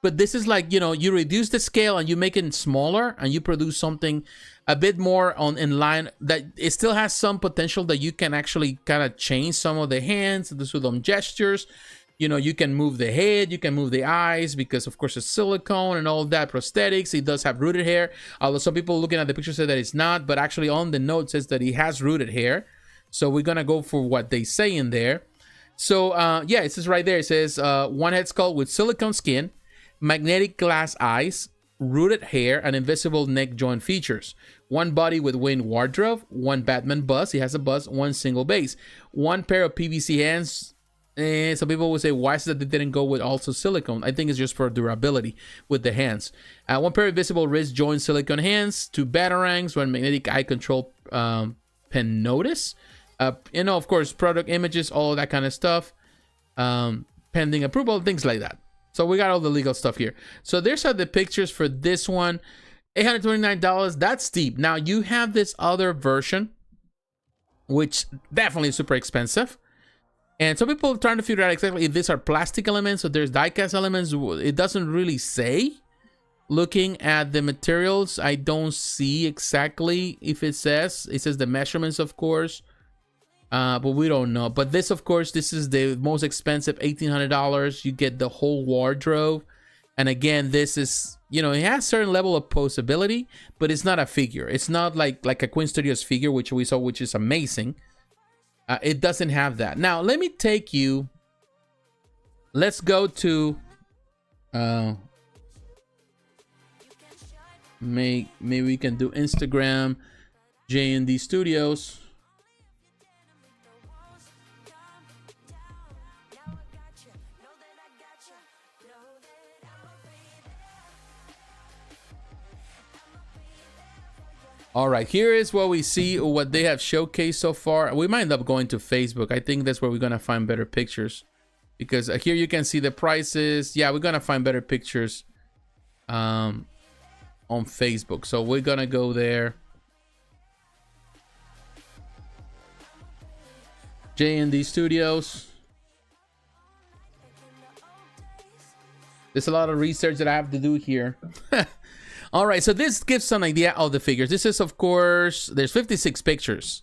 But this is like, you know, you reduce the scale and you make it smaller and you produce something a bit more in line, that it still has some potential that you can actually kind of change some of the hands, do some gestures. You know, you can move the head, you can move the eyes, because of course it's silicone and all that, prosthetics. He does have rooted hair, although some people looking at the picture say that it's not, but actually on the note says that he has rooted hair. So we're gonna go for what they say in there. So yeah, it says right there, it says one head sculpt with silicone skin, magnetic glass eyes, rooted hair, and invisible neck joint features. One body with winged wardrobe, one Batman bust. He has a bust, one single base, one pair of PVC hands. And some people would say, why is it that they didn't go with also silicone? I think it's just for durability with the hands. One pair of visible wrist joint silicone hands, two batarangs, one magnetic eye control pen notice. You know, of course, product images, all that kind of stuff. Pending approval, things like that. So we got all the legal stuff here. So there's the pictures for this one. $829, that's steep. Now you have this other version, which definitely is super expensive. And some people are trying to figure out exactly if these are plastic elements, so there's die-cast elements. It doesn't really say. Looking at the materials, I don't see exactly if it says. It says the measurements, of course. But we don't know. But this, of course, this is the most expensive, $1,800. You get the whole wardrobe. And again, this is, you know, it has a certain level of posability, but it's not a figure. It's not like a Queen Studios figure, which we saw, which is amazing. It doesn't have that. Now, let me take you. Let's go to maybe we can do Instagram, JND Studios. All right, here is what we see, what they have showcased so far. We might end up going to Facebook. I think that's where we're gonna find better pictures, because here you can see the prices. Yeah, we're gonna find better pictures on Facebook. So we're gonna go there. JND Studios. There's a lot of research that I have to do here. All right, so this gives an idea of the figures. This is, of course, there's 56 pictures.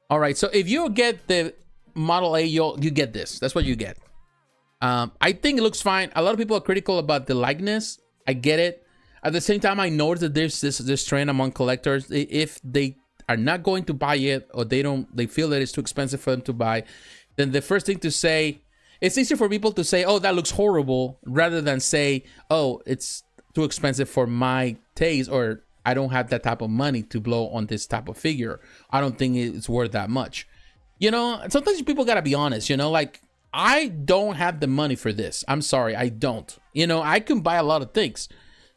All right, so if you get the Model A, you get this. That's what you get. I think it looks fine. A lot of people are critical about the likeness. I get it. At the same time, I noticed that there's this trend among collectors. If they are not going to buy it, or they feel that it's too expensive for them to buy, then the first thing to say, it's easier for people to say, oh, that looks horrible, rather than say, oh, it's too expensive for my taste, or I don't have that type of money to blow on this type of figure. I don't think it's worth that much. You know, sometimes people gotta be honest, you know, like, I don't have the money for this. I'm sorry, I don't. You know, I can buy a lot of things.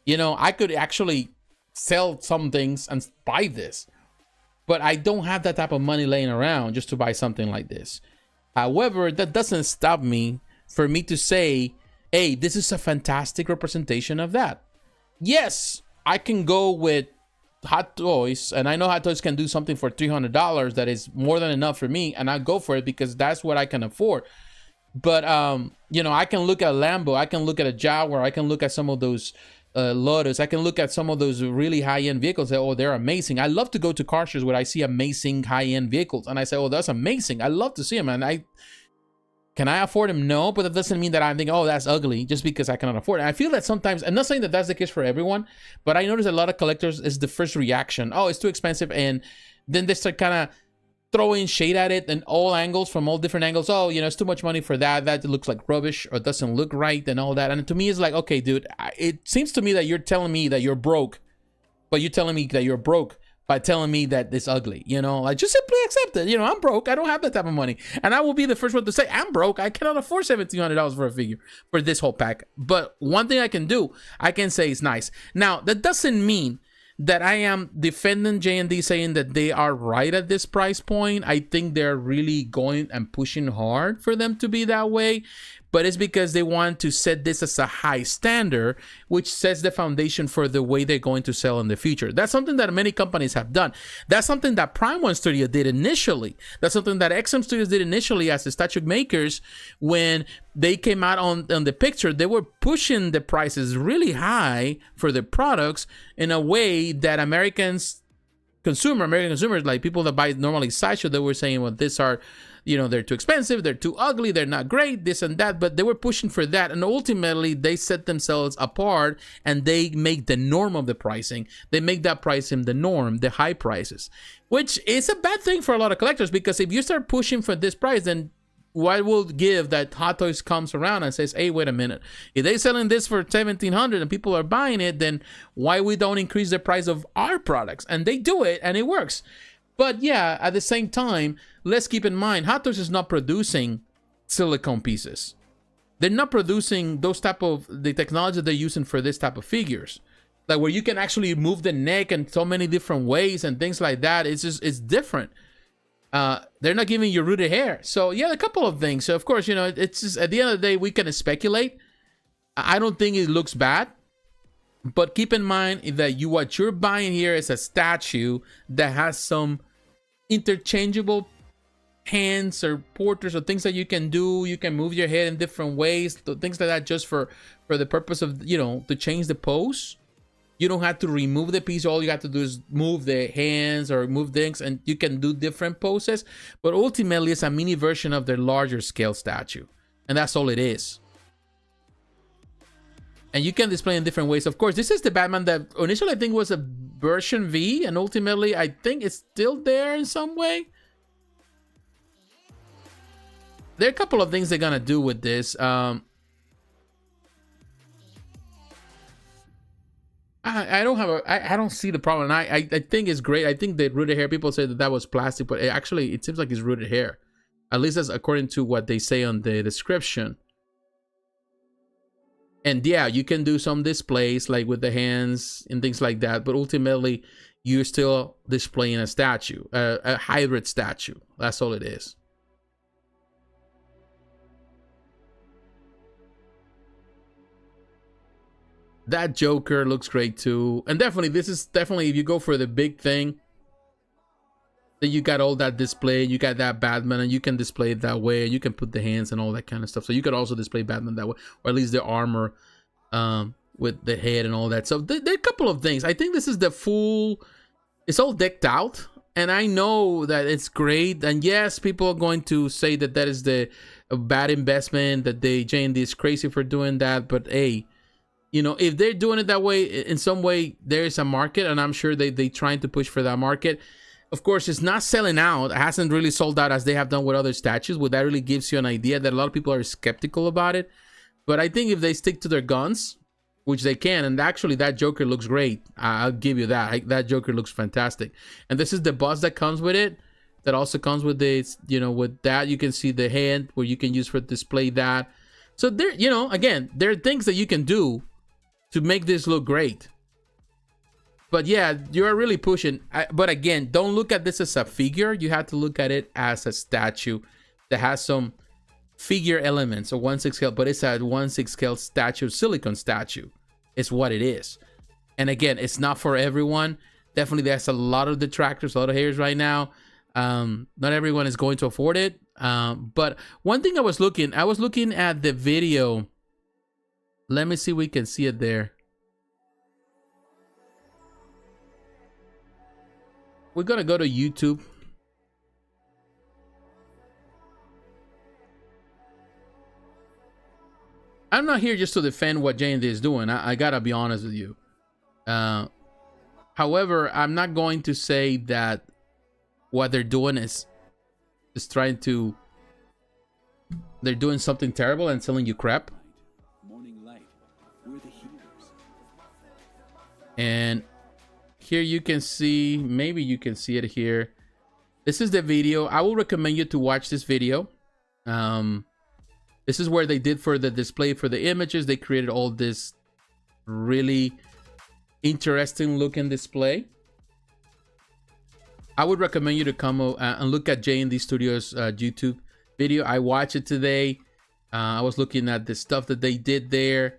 You know, I could actually sell some things and buy this, but I don't have that type of money laying around just to buy something like this. However, that doesn't stop me for me to say, hey, this is a fantastic representation of that. Yes, I can go with Hot Toys, and I know Hot Toys can do something for $300 that is more than enough for me, and I go for it because that's what I can afford. But you know, I can look at Lambo, I can look at a Jaguar, I can look at some of those Lotus, I can look at some of those really high-end vehicles that, oh, they're amazing. I love to go to car shows where I see amazing high-end vehicles and I say, oh, that's amazing, I love to see them. And can I afford them? No, but that doesn't mean that I'm thinking, oh, that's ugly, just because I cannot afford it. And I feel that sometimes, I'm not saying that that's the case for everyone, but I notice a lot of collectors is the first reaction, oh, it's too expensive, and then they start kind of throwing shade at it in all angles, from all different angles. Oh, you know, it's too much money for that. That looks like rubbish or doesn't look right and all that. And to me, it's like, okay, dude, it seems to me that you're telling me that you're broke, but you're telling me that you're broke by telling me that it's ugly. You know, like, just simply accept it. You know, I'm broke. I don't have that type of money. And I will be the first one to say, I'm broke. I cannot afford $1,700 for a figure for this whole pack. But one thing I can do, I can say it's nice. Now, that doesn't mean that I am defending JND, saying that they are right at this price point. I think they're really going and pushing hard for them to be that way, but it's because they want to set this as a high standard, which sets the foundation for the way they're going to sell in the future. That's something that many companies have done. That's something that Primal Studio did initially. That's something that XM Studios did initially as the statue makers. When they came out on the picture, they were pushing the prices really high for the products in a way that American consumers, like people that buy normally Sideshow, they were saying, well, these are, you know, they're too expensive, they're too ugly, they're not great, this and that. But they were pushing for that, and ultimately they set themselves apart, and they make the norm of the pricing. They make that pricing the norm, the high prices, which is a bad thing for a lot of collectors, because if you start pushing for this price, then what will give that Hot Toys comes around and says, hey, wait a minute, if they're selling this for $1,700 and people are buying it, then why we don't increase the price of our products? And they do it, and it works. But yeah, at the same time, let's keep in mind, Hot Toys is not producing silicone pieces. They're not producing those type of, the technology they're using for this type of figures, like where you can actually move the neck in so many different ways and things like that. It's just, it's different. They're not giving you rooted hair. So yeah, a couple of things. So of course, you know, it's just, at the end of the day, we can speculate. I don't think it looks bad, but keep in mind that what you're buying here is a statue that has some interchangeable hands or porters or things that you can do. You can move your head in different ways, things like that, just for the purpose of, you know, to change the pose. You don't have to remove the piece. All you have to do is move the hands or move things, and you can do different poses. But ultimately, it's a mini version of their larger scale statue, and that's all it is. And you can display in different ways. Of course, this is the Batman that initially I think was a version V, and ultimately I think it's still there in some way. There are a couple of things they're gonna do with this. I don't have I don't see the problem. I think it's great. I think the rooted hair, people say that was plastic, but actually it seems like it's rooted hair. At least that's according to what they say on the description. And yeah, you can do some displays like with the hands and things like that, but ultimately you're still displaying a statue, a hybrid statue. That's all it is. That Joker looks great too. And definitely, this is definitely, if you go for the big thing, then you got all that display, you got that Batman, and you can display it that way. You can put the hands and all that kind of stuff. So you could also display Batman that way, or at least the armor with the head and all that. So there are a couple of things. I think this is the full, it's all decked out. And I know that it's great. And yes, people are going to say that that is a bad investment, that JND is crazy for doing that. But hey, you know, if they're doing it that way, in some way, there is a market, and I'm sure they trying to push for that market. Of course, it's not selling out. It hasn't really sold out as they have done with other statues, but that really gives you an idea that a lot of people are skeptical about it. But I think if they stick to their guns, which they can. And actually, that Joker looks great. I'll give you that. That Joker looks fantastic. And this is the bus that comes with it. That also comes with this, you know, with that you can see the hand where you can use for display that. So there, you know, again, there are things that you can do to make this look great. But yeah, you're really pushing. But again, don't look at this as a figure. You have to look at it as a statue that has some figure elements, a 1/6 scale, but it's a 1/6 scale statue, silicone statue. It's what it is. And again, it's not for everyone. Definitely, there's a lot of detractors, a lot of haters right now. Not everyone is going to afford it. But one thing I was looking at the video. Let me see if we can see it there. We're gonna go to YouTube. I'm not here just to defend what JND is doing. I gotta be honest with you. However, I'm not going to say that what they're doing is trying to, they're doing something terrible and selling you crap. Morning light. We're the healers. And here you can see, maybe you can see it here. This is the video. I will recommend you to watch this video. This is where they did for the display for the images. They created all this really interesting looking display. I would recommend you to come and look at JND Studios YouTube video. I watched it today. I was looking at the stuff that they did there.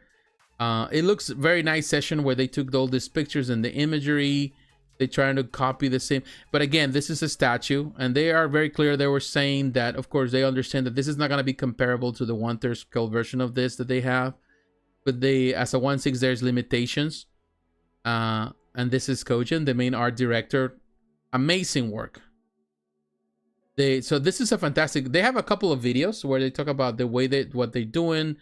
It looks very nice session where they took all these pictures and the imagery. They're trying to copy the same. But again, this is a statue. And they are very clear. They were saying that, of course, they understand that this is not going to be comparable to the 1/3 scale version of this that they have. But they, as a 1/6, there's limitations. And this is Kojun, the main art director. Amazing work. So this is a fantastic. They have a couple of videos where they talk about the way that what they're doing,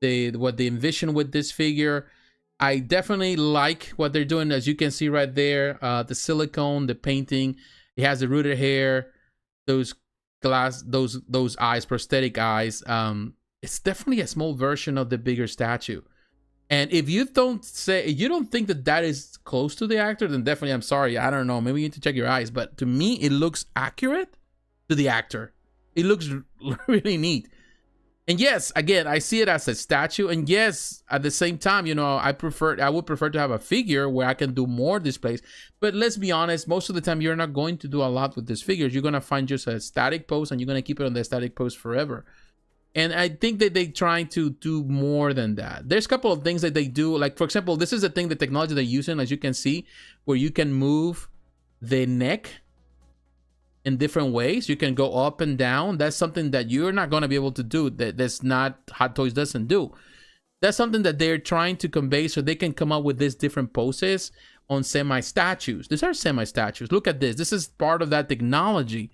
what they envision with this figure. I definitely like what they're doing, as you can see right there. The silicone, the painting. It has the rooted hair, those glass, those eyes, prosthetic eyes. It's definitely a small version of the bigger statue. And if you don't think that that is close to the actor, then definitely, I'm sorry. I don't know. Maybe you need to check your eyes. But to me, it looks accurate to the actor. It looks really neat. And yes, again, I see it as a statue. And yes, at the same time, you know, I would prefer to have a figure where I can do more displays. But let's be honest, most of the time, you're not going to do a lot with these figures. You're going to find just a static pose and you're going to keep it on the static pose forever. And I think that they're trying to do more than that. There's a couple of things that they do. Like, for example, this is the thing, the technology they're using, as you can see, where you can move the neck in different ways. You can go up and down. That's something that you're not going to be able to do. That's not Hot Toys doesn't do. That's something that they're trying to convey so they can come up with these different poses on semi-statues. These are semi-statues. Look at this. This is part of that technology.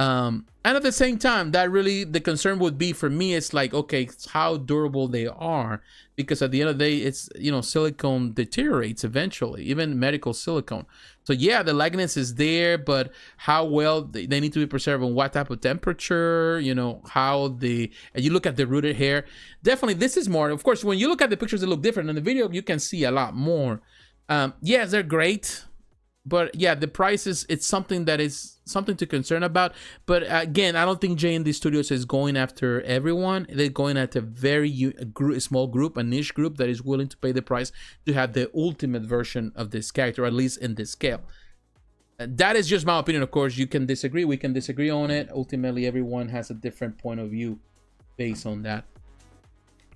And at the same time, that really, the concern would be for me, it's like, okay, it's how durable they are, because at the end of the day, it's, you know, silicone deteriorates eventually, even medical silicone. So yeah, the likeness is there, but how well they need to be preserved and what type of temperature, you know, and you look at the rooted hair, definitely this is more, of course, when you look at the pictures, they look different. In the video, you can see a lot more. Yes, they're great. But yeah, the prices, it's something that is something to concern about. But again, I don't think JND Studios is going after everyone. They're going at a very small group, a niche group that is willing to pay the price to have the ultimate version of this character, at least in this scale. That is just my opinion. Of course, you can disagree. We can disagree on it. Ultimately, everyone has a different point of view based on that.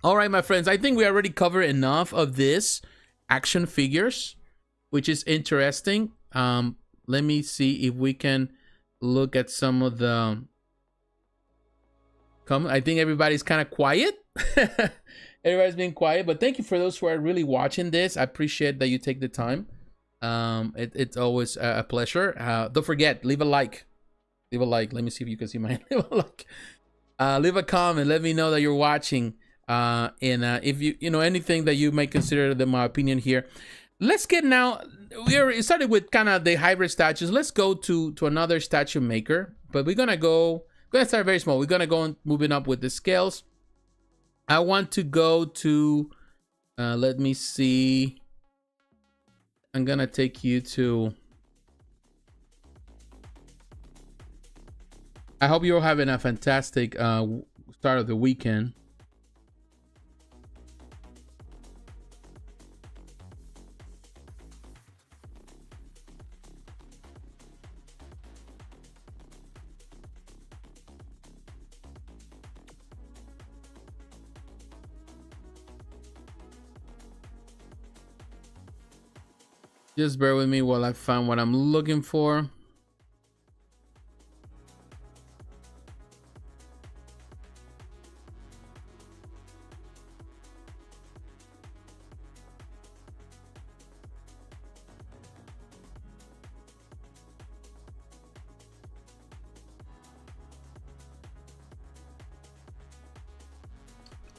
All right, my friends, I think we already covered enough of this action figures, which is interesting. Let me see if we can look at some of the I think everybody's kind of quiet. Everybody's being quiet, but thank you for those who are really watching this. I appreciate that you take the time. It's always a pleasure. Don't forget, leave a like. Leave a like. Let me see if you can see my leave a like. Leave a comment. Let me know that you're watching. And if you know anything that you may consider my opinion here. Let's get now. We already started with kind of the hybrid statues. Let's go to another statue maker, but we're gonna start very small. We're gonna go moving up with the scales. I want to go to Let me see. I'm gonna take you to... I hope you're having a fantastic start of the weekend. Just bear with me while I find what I'm looking for.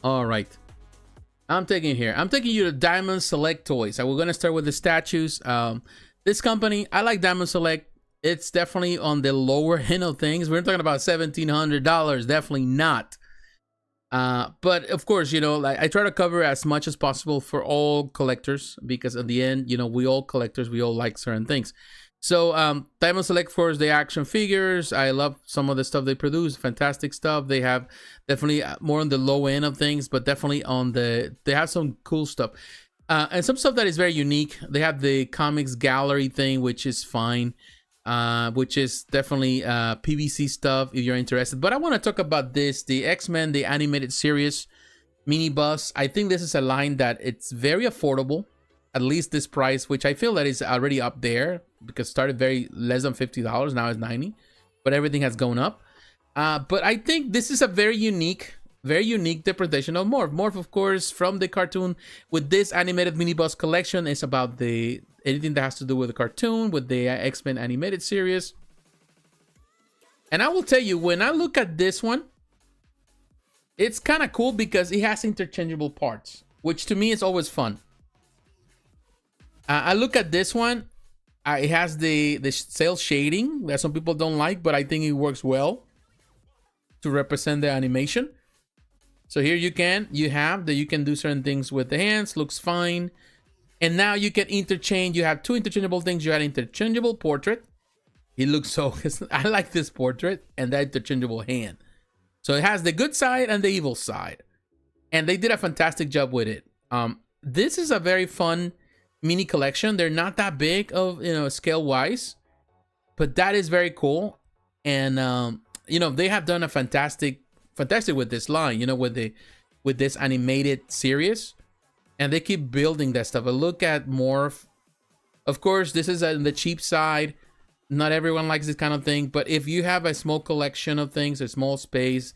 All right. I'm taking you to Diamond Select Toys. We're going to start with the statues. This company, I like Diamond Select. It's definitely on the lower end of things. We're talking about $1,700. Definitely not. But of course, you know, like I try to cover as much as possible for all collectors, because at the end, you know, we all collectors, we all like certain things. So Diamond Select, of course, the action figures. I love some of the stuff they produce. Fantastic stuff. They have definitely more on the low end of things, but definitely on the, they have some cool stuff. And some stuff that is very unique. They have the comics gallery thing, which is fine. Which is definitely PVC stuff if you're interested. But I want to talk about this, the X-Men, the animated series mini bus. I think this is a line that it's very affordable, at least this price, which I feel that is already up there, because it started very less than $50, now it's $90, but everything has gone up. But I think this is a very unique interpretation of Morph. Morph, of course, from the cartoon. With this animated mini bus collection, is about the anything that has to do with the cartoon, with the X-Men animated series. And I will tell you, when I look at this one, it's kind of cool because it has interchangeable parts, which to me is always fun. I look at this one, it has the cel shading that some people don't like, but I think it works well to represent the animation. So here you can do certain things with the hands, looks fine. And now you can interchange. You have two interchangeable things. You have interchangeable portrait. It looks so, I like this portrait, and that interchangeable hand. So it has the good side and the evil side. And they did a fantastic job with it. This is a very fun mini collection. They're not that big of, you know, scale wise, but that is very cool. And you know, they have done a fantastic with this line, you know, with this animated series, and they keep building that stuff. But look at Morph. Of course, this is on the cheap side. Not everyone likes this kind of thing, but if you have a small collection of things, a small space,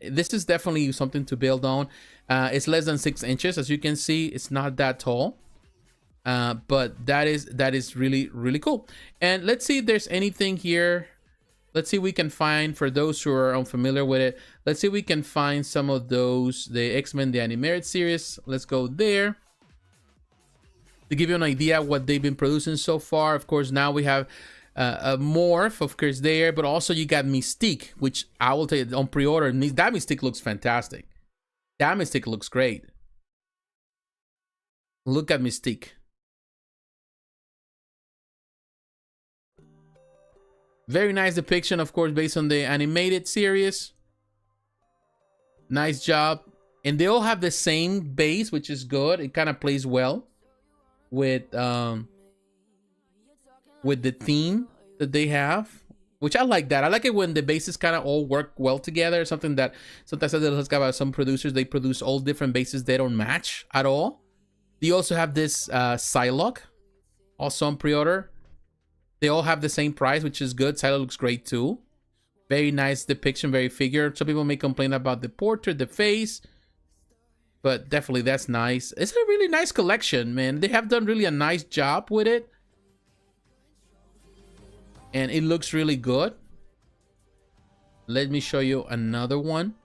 this is definitely something to build on. It's less than 6 inches, as you can see. It's not that tall. But that is really, really cool. And let's see if there's anything here. Let's see if we can find, for those who are unfamiliar with it, let's see if we can find some of those, the X-Men, the animated series. Let's go there to give you an idea what they've been producing so far. Of course, now we have a Morph, of course, there, but also you got Mystique, which I will tell you on pre-order. That Mystique looks fantastic. That Mystique looks great. Look at Mystique. Very nice depiction, of course, based on the animated series. Nice job. And they all have the same base, which is good. It kind of plays well with the theme that they have, which I like that. I like it when the bases kind of all work well together. Something that sometimes I discuss about some producers. They produce all different bases. They don't match at all. They also have this Psylocke, also on pre-order. They all have the same price, which is good. Psylocke looks great too. Very nice depiction, very figure. Some people may complain about the portrait, the face, but definitely that's nice. It's a really nice collection, man. They have done really a nice job with it. And it looks really good. Let me show you another one.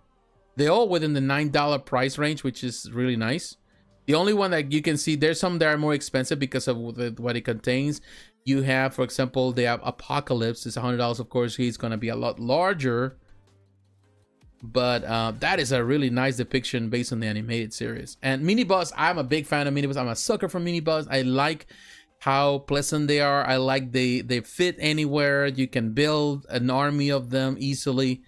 They're all within the $9 price range, which is really nice. The only one that you can see, there's some that are more expensive because of what it contains. You have, for example, they have Apocalypse. It's $100, of course. He's going to be a lot larger. But that is a really nice depiction based on the animated series. And mini boss, I'm a big fan of mini boss. I'm a sucker for mini boss. I like how pleasant they are. I like they fit anywhere. You can build an army of them easily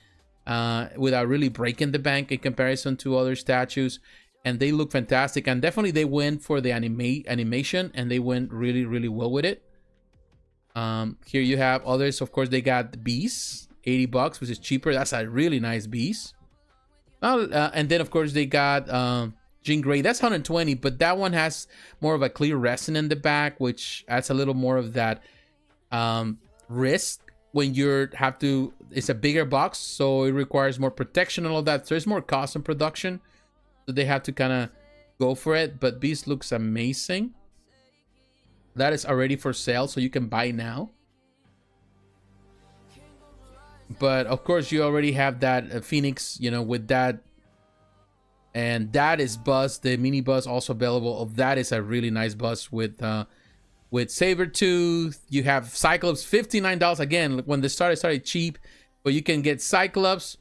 without really breaking the bank in comparison to other statues. And they look fantastic. And definitely they went for the animation, and they went really, really well with it. Here you have others. Of course, they got the beasts, $80, which is cheaper. That's a really nice beast. And then of course they got Jean Grey. That's 120, but that one has more of a clear resin in the back, which adds a little more of that risk when you have to. It's a bigger box, so it requires more protection and all that. So there's more cost in production, so they have to kind of go for it. But beast looks amazing. That is already for sale, so you can buy now. But of course you already have that Phoenix, you know, with that, and that is buzz. The mini buzz also available. That is a really nice buzz with Sabertooth. You have Cyclops, $59 again. When they started cheap, but you can get Cyclops.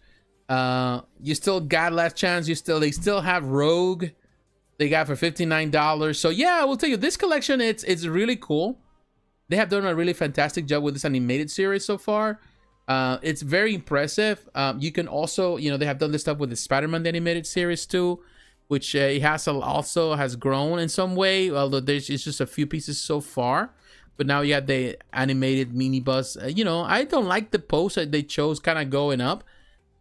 You still got Last Chance. They still have Rogue. They got for $59. So yeah, I will tell you, this collection it's really cool. They have done a really fantastic job with this animated series so far. It's very impressive. You can also, you know, they have done this stuff with the Spider-Man the animated series too, which it also has grown in some way, although it's just a few pieces so far. But now you have the animated mini bus. You know, I don't like the pose that they chose kind of going up,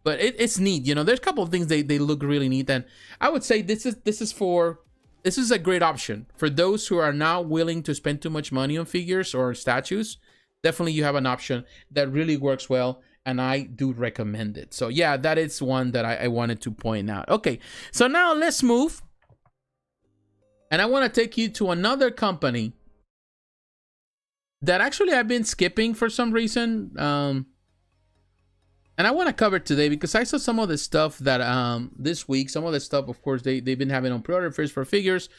but it's neat. You know, there's a couple of things they look really neat, and I would say this is a great option for those who are not willing to spend too much money on figures or statues. Definitely you have an option that really works well, and I do recommend it. So yeah, that is one that I wanted to point out. Okay, so now let's move, and I want to take you to another company that actually I've been skipping for some reason, and I want to cover today because I saw some of the stuff that this week. Some of the stuff, of course, they've been having on pre-order first for figures.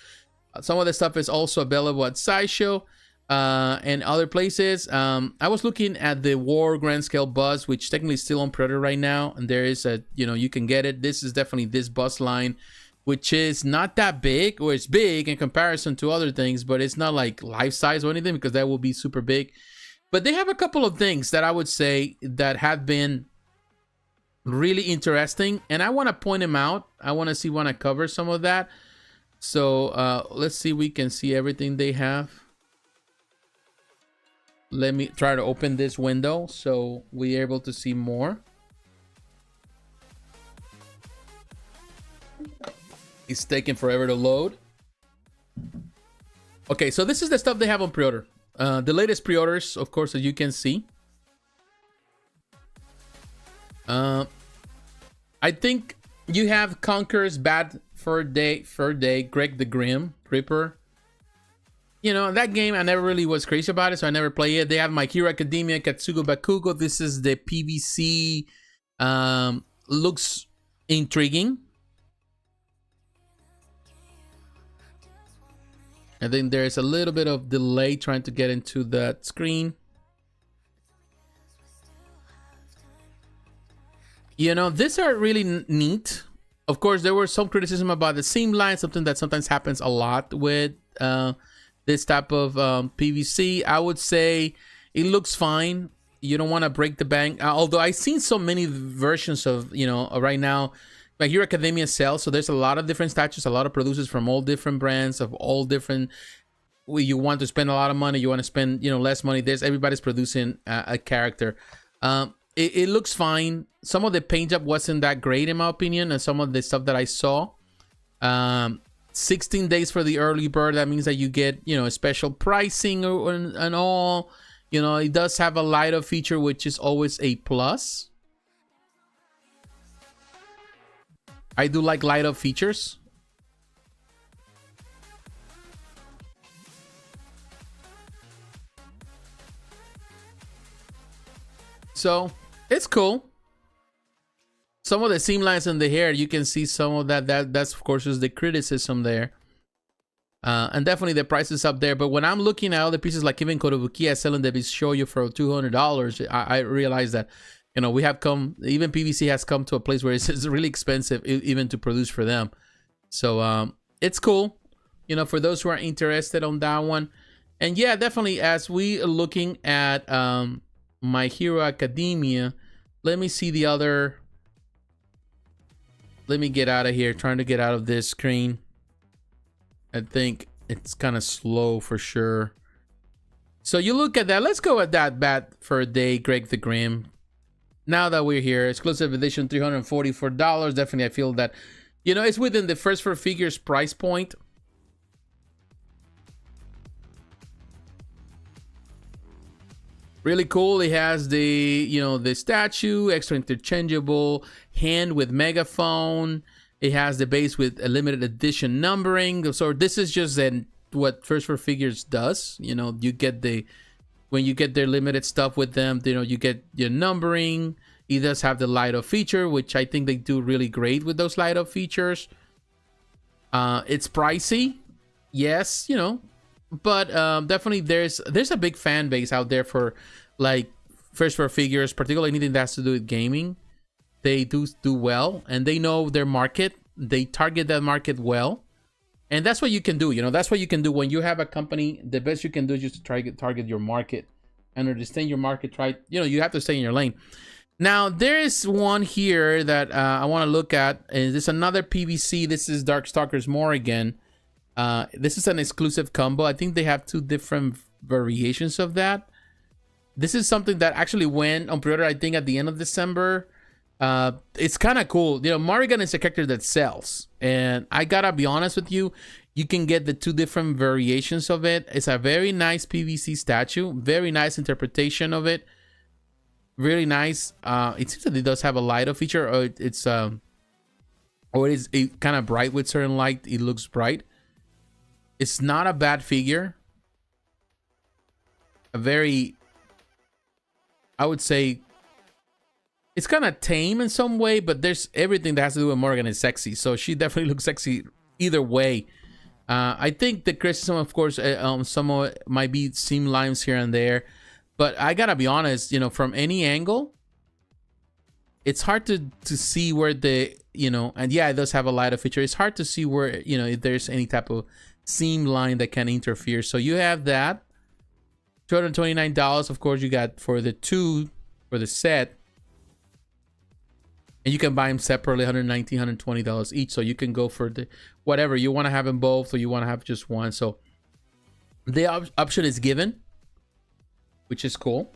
Some of the stuff is also available at Sideshow and other places. I was looking at the War Grand Scale bus, which technically is still on pre-order right now, and there is a, you know, you can get it. This is definitely this bus line, which is not that big, or it's big in comparison to other things, but it's not like life size or anything, because that will be super big. But they have a couple of things that I would say that have been really interesting, and I want to point them out. I want to cover some of that. So let's see, we can see everything they have. Let me try to open this window so we're able to see more. It's taking forever to load. Okay, so this is the stuff they have on pre-order. The latest pre-orders, of course, as you can see. I think you have Conqueror's Bad Fur Day, Greg the Grim Reaper. You know, that game, I never really was crazy about it, so I never play it. They have My Hero Academia, Katsugo Bakugo. This is the PVC. Looks intriguing. I think there's a little bit of delay trying to get into that screen. You know, these are really neat. Of course, there was some criticism about the seam line, something that sometimes happens a lot with this type of PVC. I would say it looks fine. You don't want to break the bank. Although I've seen so many versions of, you know, right now, My Hero Academia sells. So there's a lot of different statues, a lot of producers from all different brands of all different. You want to spend a lot of money, you want to spend, you know, less money. Everybody's producing a character. It looks fine. Some of the paint job wasn't that great in my opinion, and some of the stuff that I saw. 16 days for the early bird. That means that you get, you know, special pricing and all. You know, it does have a light up feature, which is always a plus. I do like light up features. So it's cool. Some of the seam lines in the hair, you can see some of that's of course is the criticism there. And definitely the price is up there. But when I'm looking at other pieces like even Kotobukiya selling the Bishoyo for $200, I realize that You know, we have come, even PVC has come to a place where it's really expensive even to produce for them. So it's cool, you know, for those who are interested on that one. And yeah, definitely, as we are looking at My Hero Academia, let me see the other. Let me get out of here, trying to get out of this screen. I think it's kind of slow for sure. So you look at that. Let's go at that Bat for a Day, Greg the Grim. Now that we're here, exclusive edition, $344. Definitely, I feel that, you know, it's within the First for Figures price point. Really cool. It has the, you know, the statue, extra interchangeable hand with megaphone. It has the base with a limited edition numbering. So this is just what First for Figures does. You know, you get when you get their limited stuff with them, you know, you get your numbering. It does have the light up feature, which I think they do really great with those light up features. It's pricey, yes, you know, but definitely there's a big fan base out there for like First for Figures, particularly anything that has to do with gaming. They do well, and they know their market. They target that market well, and that's what you can do. You know, that's what you can do when you have a company. The best you can do is just to try to target your market and understand your market. You know, you have to stay in your lane. Now there is one here that I want to look at, and this is another PVC. This is Darkstalkers Morrigan. This is an exclusive combo. I think they have 2 different variations of that. This is something that actually went on pre-order, I think, at the end of December. It's kind of cool. You know, Morrigan is a character that sells, and I gotta be honest with you, you can get the 2 different variations of it. It's a very nice PVC statue, very nice interpretation of it, really nice. It seems that it does have a light up feature, or it's or it is kind of bright with certain light. It looks bright. It's not a bad figure. A very, I would say, it's kind of tame in some way, but there's everything that has to do with Morrigan is sexy. So she definitely looks sexy either way. I think the criticism, of course, some of it might be seam lines here and there, but I gotta be honest, you know, from any angle, it's hard to see where the, you know, and yeah, it does have a lighter feature. It's hard to see where, you know, if there's any type of seam line that can interfere. So you have that. $229, of course, you got for the 2 for the set. And you can buy them separately, $119, $120 each. So you can go for the whatever you want to have them both, or you want to have just one. So the option is given, which is cool.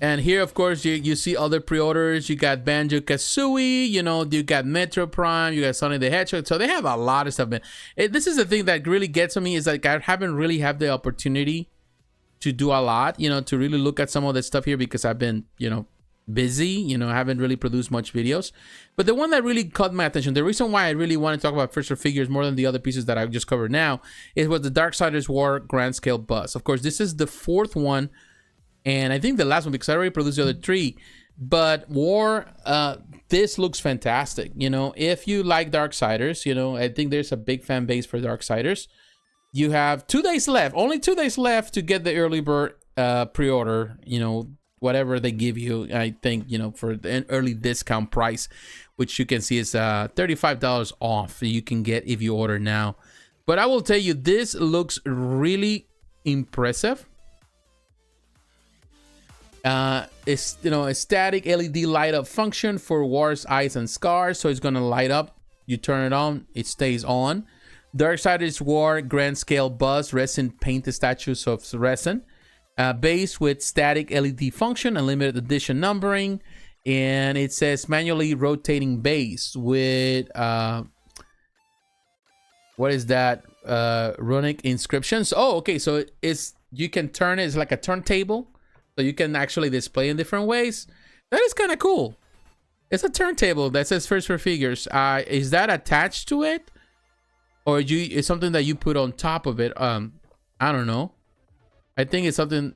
And here, of course, you see other pre-orders. You got Banjo-Kazooie, you know, you got Metro Prime, you got Sonic the Hedgehog. So they have a lot of stuff, man. This is the thing that really gets to me, is like I haven't really had the opportunity to do a lot, you know, to really look at some of this stuff here, because I've been, you know, busy, you know, I haven't really produced much videos. But the one that really caught my attention, the reason why I really want to talk about First for Figures more than the other pieces that I just covered now, it was the Darksiders War Grand Scale Bus. Of course, this is the 4th one, and I think the last one, because I already produced the other 3. But War, this looks fantastic. You know, if you like Darksiders, you know, I think there's a big fan base for Darksiders. You have 2 days left, only 2 days left to get the early bird pre-order, you know, whatever they give you, I think, you know, for an early discount price, which you can see is $35 off you can get if you order now. But I will tell you, this looks really impressive. It's, you know, a static LED light up function for War's eyes and scars, so it's gonna light up. You turn it on, it stays on. Darksiders War Grand Scale Bus resin painted statues of resin, base with static LED function and limited edition numbering, and it says manually rotating base with what is that, runic inscriptions. Oh, okay, so it's, you can turn it, it's like a turntable, so you can actually display in different ways. That is kind of cool. It's a turntable that says First for Figures. Is that attached to it, or it's something that you put on top of it? I don't know. I think it's something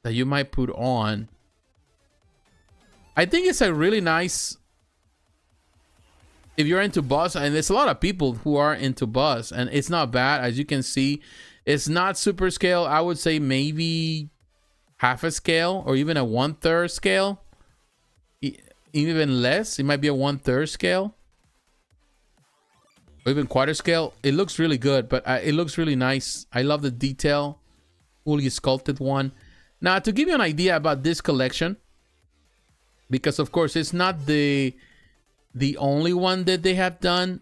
that you might put on. I think it's a really nice if you're into bus, and there's a lot of people who are into bus, and it's not bad. As you can see, it's not super scale. I would say maybe half a scale, or even a 1/3 scale, even less. It might be a 1/3 scale, or even quarter scale. It looks really good, but it looks really nice. I love the detail, fully sculpted one. Now, to give you an idea about this collection, because of course it's not the only one that they have done.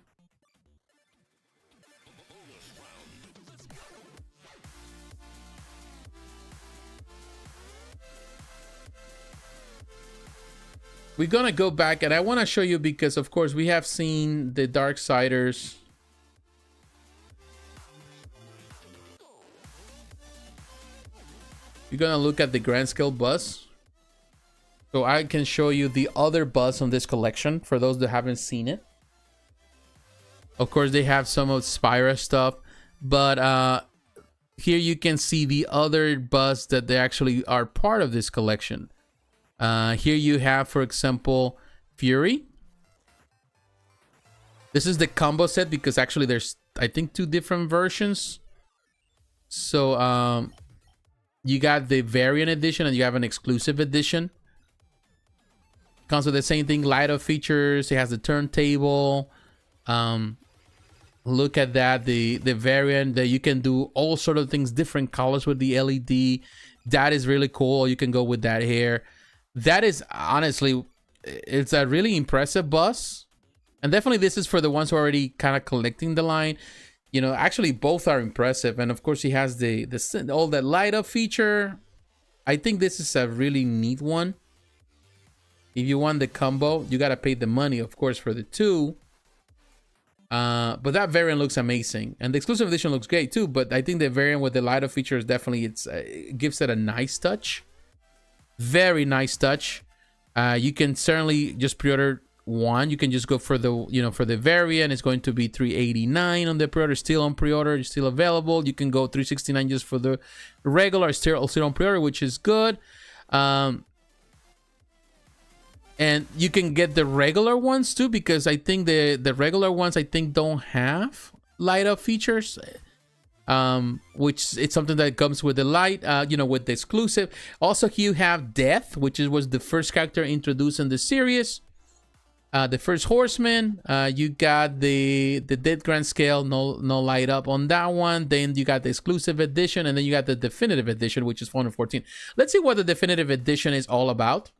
We're gonna go back, and I want to show you, because of course we have seen the Darksiders. You're gonna look at the grand scale bus, so I can show you the other bus on this collection for those that haven't seen it. Of course, they have some of Spyra stuff, but here you can see the other bus that they actually are part of this collection. Here you have, for example, Fury. This is the combo set, because actually there's, I think, 2 different versions. So you got the variant edition and you have an exclusive edition. Comes with the same thing, light up features. It has the turntable. Look at that, the variant that you can do all sort of things, different colors with the LED. That is really cool. You can go with that here. That is, honestly, it's a really impressive bus, and definitely this is for the ones who are already kind of collecting the line. You know, actually both are impressive, and of course he has the all that light up feature. I think this is a really neat one. If you want the combo, you gotta pay the money, of course, for the 2. But that variant looks amazing, and the exclusive edition looks great too. But I think the variant with the light up feature is definitely, it gives it a nice touch. Very nice touch. You can certainly just pre-order one. You can just go for the, you know, for the variant. It's going to be $389 on the pre-order. Still on pre-order, it's still available. You can go $369 just for the regular, still on pre-order, which is good. And you can get the regular ones too, because I think the regular ones, I think, don't have light up features. Which it's something that comes with the light, you know, with the exclusive. Also, you have Death, which was the first character introduced in the series. The first Horseman. You got the Dead Grand Scale, no light up on that one. Then you got the exclusive edition, and then you got the definitive edition, which is 414. Let's see what the definitive edition is all about.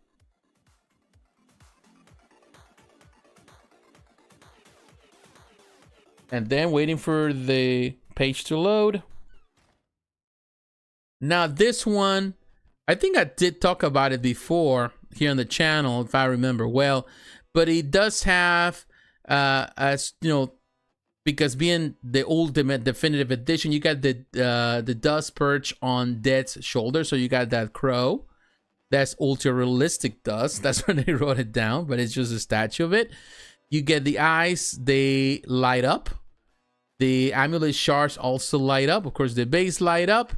And then waiting for the page to load. Now this one, I think I did talk about it before here on the channel, if I remember well, but it does have as you know, because being the ultimate definitive edition, you got the dust perch on Dead's shoulder, so you got that crow. That's ultra realistic dust. That's when they wrote it down, but it's just a statue of it. You get the eyes, they light up. The amulet shards also light up. Of course, the base light up.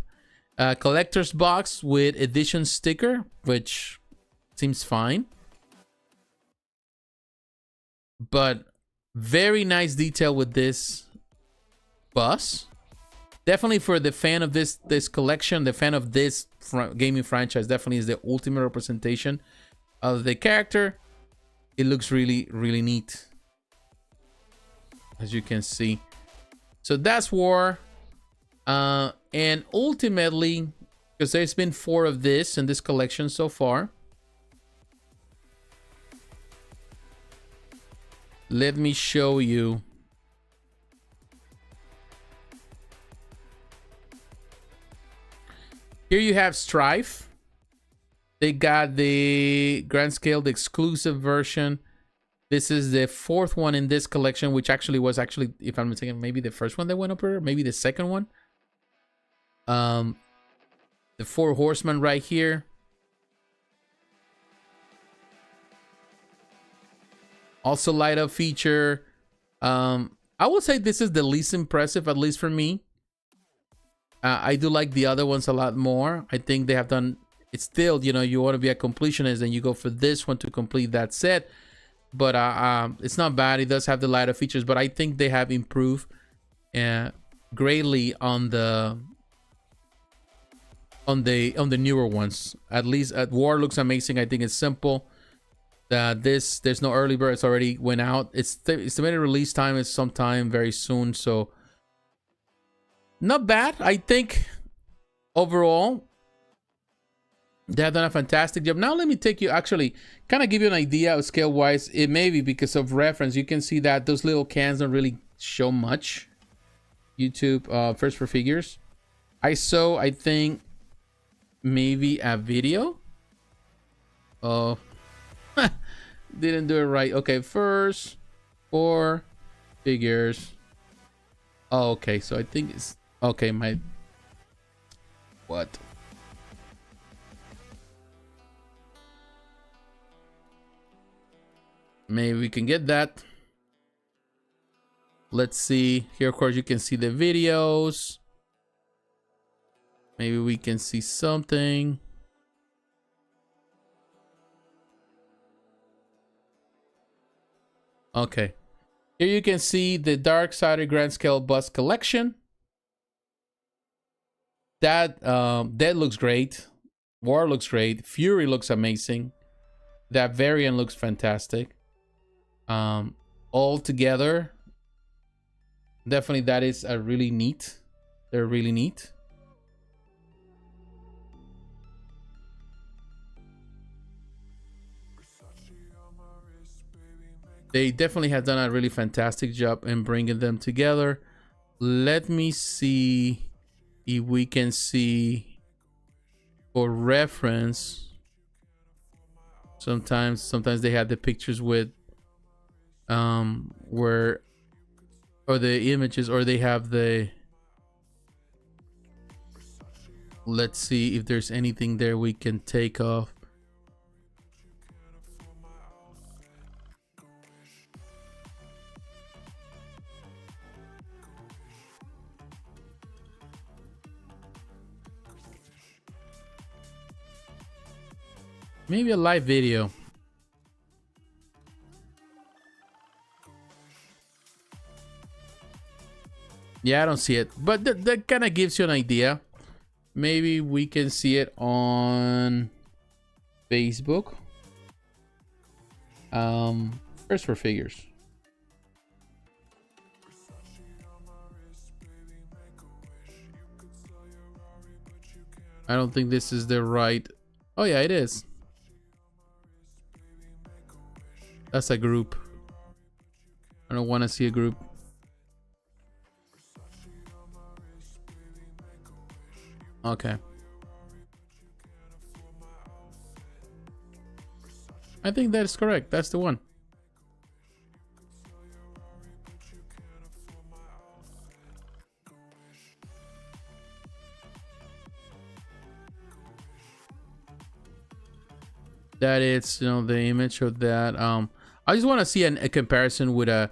Collector's box with edition sticker, which seems fine. But very nice detail with this bus. Definitely for the fan of this collection, the fan of this gaming franchise, definitely is the ultimate representation of the character. It looks really, really neat, as you can see. So that's War. And ultimately, because there's been 4 of this in this collection so far. Let me show you. Here you have Strife. They got the Grand Scale, the exclusive version. This is the 4th one in this collection, which actually was, if I'm mistaken, maybe the first one that went up here, maybe the second one. The 4 horsemen right here. Also light up feature. I would say this is the least impressive, at least for me. I do like the other ones a lot more. I think they have done, it's still, you know, you want to be a completionist and you go for this one to complete that set. but it's not bad. It does have the lighter features, but I think they have improved greatly on the newer ones. At least at War looks amazing. I think it's simple. There's no early bird. It's already went out. It's estimated release time is sometime very soon, so not bad. I think overall they have done a fantastic job. Now let me take you, actually kind of give you an idea of scale wise. It may be because of reference. You can see that those little cans don't really show much. YouTube first for figures. I saw, I think, maybe a video. Oh, didn't do it right. Okay, first for figures. Oh, okay, so I think it's okay. What? Maybe we can get that. Let's see here. Of course, you can see the videos. Maybe we can see something. Okay, here you can see the Darksiders Grand Scale Bust Collection. That looks great. War looks great. Fury looks amazing. That variant looks fantastic. All together, definitely that is a really neat. They're really neat. They definitely have done a really fantastic job in bringing them together. Let me see if we can see for reference. Sometimes they have the pictures with where, or the images, or they have the, let's see if there's anything there we can take off. Maybe a live video. Yeah, I don't see it, but that kind of gives you an idea. Maybe we can see it on Facebook. First for figures. I don't think this is the right. Oh yeah, it is. That's a group. I don't want to see a group. Okay. I think that is correct. That's the one. That is, you know, the image of that. I just want to see a comparison with a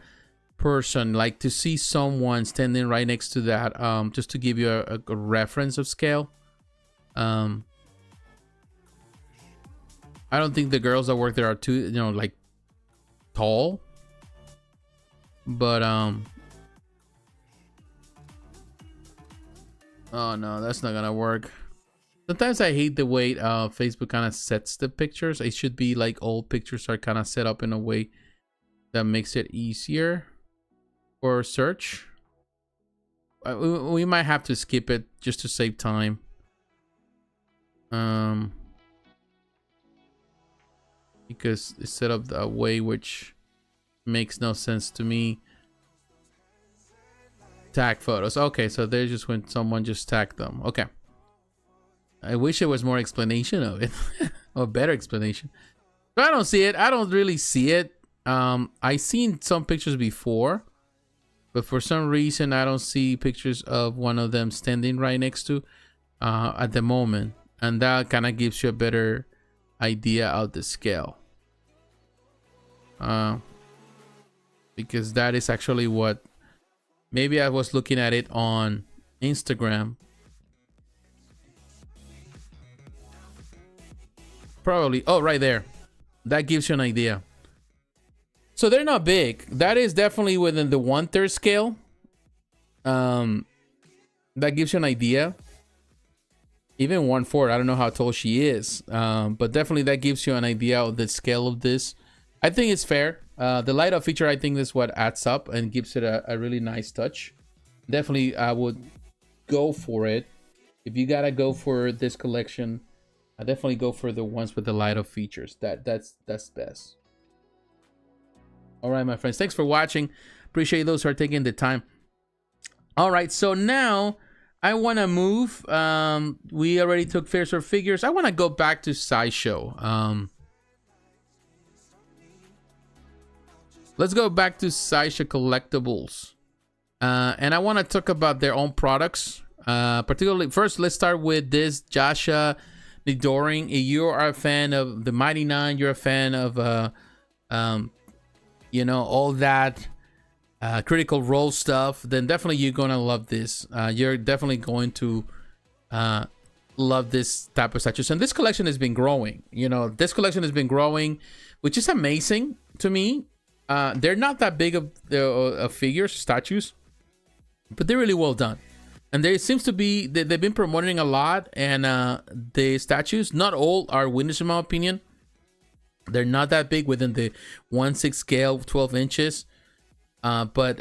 person, like to see someone standing right next to that, just to give you a reference of scale. I don't think the girls that work there are too, you know, like tall, but oh no, that's not gonna work. Sometimes I hate the way Facebook kind of sets the pictures. It should be like all pictures are kind of set up in a way that makes it easier for search. We might have to skip it just to save time. Because it's set up that way, which makes no sense to me. Tag photos. Okay, so there's just when someone just tagged them. Okay. I wish there was more explanation of it. Or better explanation. But I don't see it. I don't really see it. I've seen some pictures before, but for some reason I don't see pictures of one of them standing right next to at the moment, and that kind of gives you a better idea of the scale, because that is actually what, maybe I was looking at it on Instagram. Probably. Oh, right there. That gives you an idea. So they're not big. That is definitely within the 1/3 scale. That gives you an idea. Even 1/4, I don't know how tall she is, but definitely that gives you an idea of the scale of this. I think it's fair. The light up feature, I think, is what adds up and gives it a really nice touch. Definitely, I would go for it. If you gotta go for this collection, I definitely go for the ones with the light up features. That's best. All right, my friends, thanks for watching. Appreciate those who are taking the time. All right, so now I want to move. We already took Fairs or Figures. I want to go back to Sideshow. Let's go back to Sideshow Collectibles. And I want to talk about their own products. Particularly, first, let's start with this Yasha Nydoorin. If you are a fan of the Mighty Nine, you're a fan of, you know, all that Critical Role stuff, then definitely you're going to love this. You're definitely going to love this type of statues. And this collection has been growing. You know, this collection has been growing, which is amazing to me. They're not that big of figures, statues, but they're really well done. And there seems to be, they've been promoting a lot, and the statues, not all are winners in my opinion. They're not that big within the 1/6 scale, 12 inches. But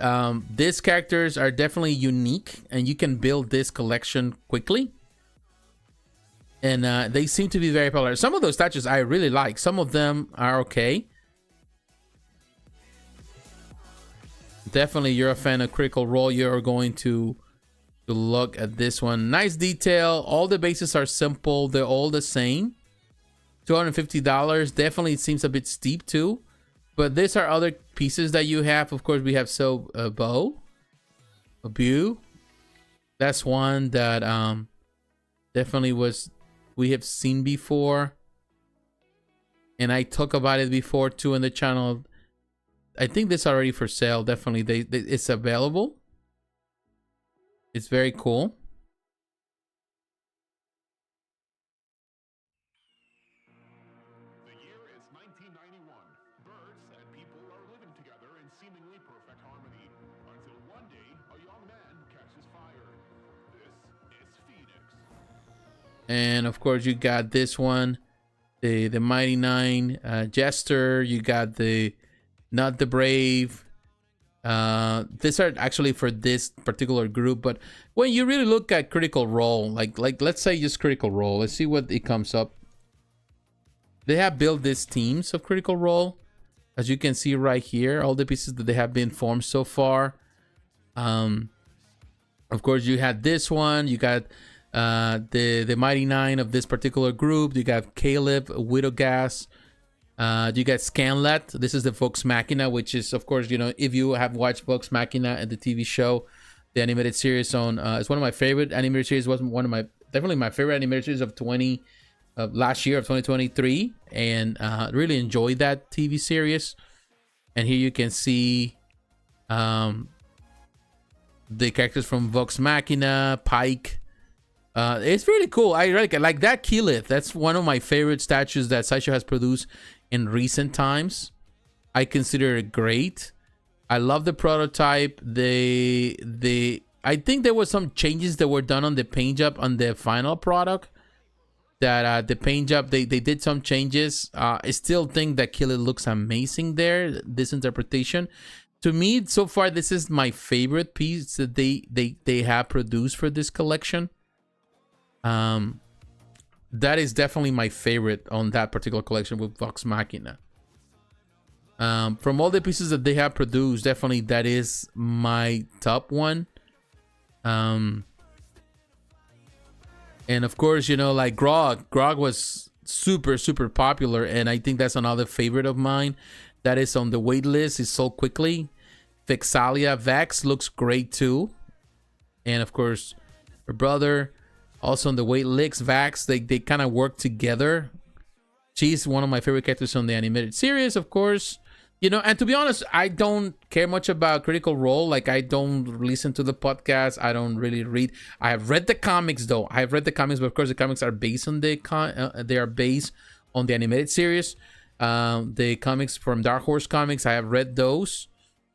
these characters are definitely unique, and you can build this collection quickly. And they seem to be very popular. Some of those statues I really like. Some of them are okay. Definitely, you're a fan of Critical Role, you're going to look at this one. Nice detail. All the bases are simple. They're all the same. $250. Definitely seems a bit steep too. But these are other pieces that you have. Of course, we have Beau. That's one that definitely we have seen before. And I talk about it before too in the channel. I think this is already for sale. Definitely, it's available. It's very cool. The year is 1991. Birds and people are living together in seemingly perfect harmony. Until one day, a young man catches fire. This is Phoenix. And of course, you got this one, the Mighty Nine, Jester. You got the Not the Brave. These are actually for this particular group, but when you really look at Critical Role, like let's say just Critical Role, let's see what it comes up. They have built these teams of Critical Role, as you can see right here, all the pieces that they have been formed so far. Of course, you had this one, you got the Mighty Nine of this particular group, you got Caleb, Widowgas. You got Scanlet. This is the Vox Machina, which is, of course, you know, if you have watched Vox Machina and the TV show, the animated series on, it's one of my favorite animated series. Was one of my, definitely my favorite animated series of last year of 2023, and really enjoyed that TV series. And here you can see the characters from Vox Machina, Pike. It's really cool. I like that Keaton. That's one of my favorite statues that Sideshow has produced in recent times. I consider it great. I love the prototype. I think there was some changes that were done on the paint job on the final product. That the paint job, they did some changes. I still think that Keaton looks amazing there. This interpretation, to me, so far, this is my favorite piece that they have produced for this collection. That is definitely my favorite on that particular collection with Vox Machina. From all the pieces that they have produced, definitely that is my top one. And of course, you know, like Grog was super popular, and I think that's another favorite of mine that is on the wait list. It's sold quickly. Vexalia Vex looks great too, and of course her brother also on the wait list. Vax, they kind of work together. She's one of my favorite characters on the animated series, of course. You know, and to be honest, I don't care much about Critical Role. Like, I don't listen to the podcast. I don't really read. I have read the comics, though. I have read the comics, but of course, the comics are based on they are based on the animated series. the comics from Dark Horse Comics. I have read those,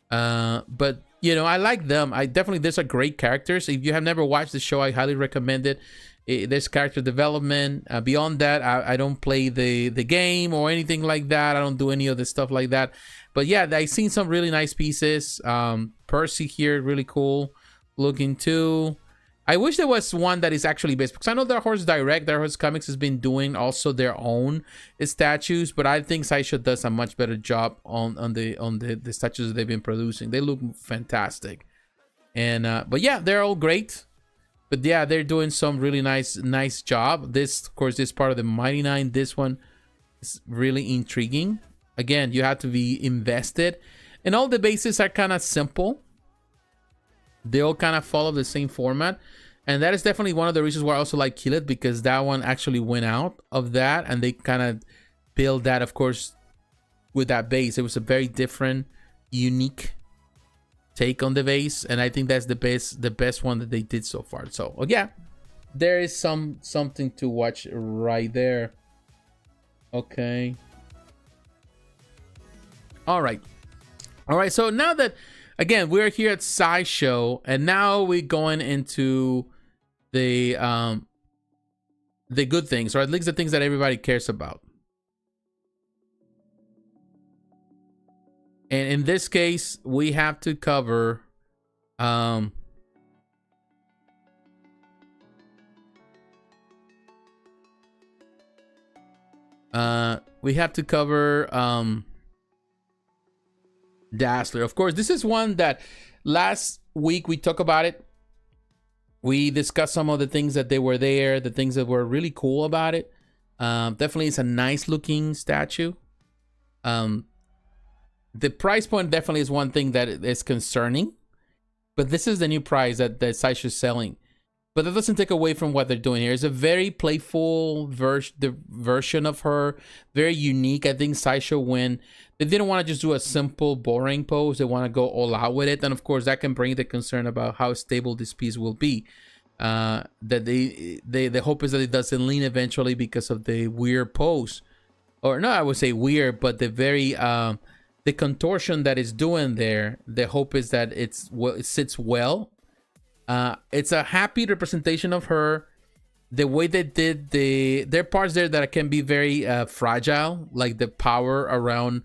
but you know, I like them. I definitely, there's a great characters. If you have never watched the show, I highly recommend it. There's character development. Beyond that, I don't play the game or anything like that. I don't do any of the stuff like that. But yeah, I've seen some really nice pieces. Percy here, really cool looking too. I wish there was one that is actually based, because I know Dark Horse Direct, Dark Horse Comics has been doing also their own statues, but I think Sideshow does a much better job on the statues that they've been producing. They look fantastic, and but yeah, they're all great. But yeah, they're doing some really nice job. This, of course, this part of the Mighty Nine. This one is really intriguing. Again, you have to be invested, and all the bases are kind of simple. They all kind of follow the same format, and that is definitely one of the reasons why I also like Kill It, because that one actually went out of that, and they kind of build that, of course, with that base. It was a very different, unique take on the base, and I think that's the best one that they did so far. So yeah, there is something to watch right there. Okay. All right. So now that, again, we're here at Sideshow, and now we're going into the good things, or at least the things that everybody cares about. And in this case, we have to cover Dazzler. Of course, this is one that last week we talked about it. We discussed some of the things that they were there, the things that were really cool about it. Definitely, it's a nice looking statue. The price point definitely is one thing that is concerning, but this is the new price that Sideshow is selling. But that doesn't take away from what they're doing here. It's a very playful version of her, very unique. I think Sideshow, when they didn't want to just do a simple, boring pose, they want to go all out with it. And of course, that can bring the concern about how stable this piece will be. That the hope is that it doesn't lean eventually because of the weird pose, or no, I would say weird, but the very the contortion that it's doing there. The hope is that it sits well. It's a happy representation of her. The way they did there are parts there that can be very fragile, like the power around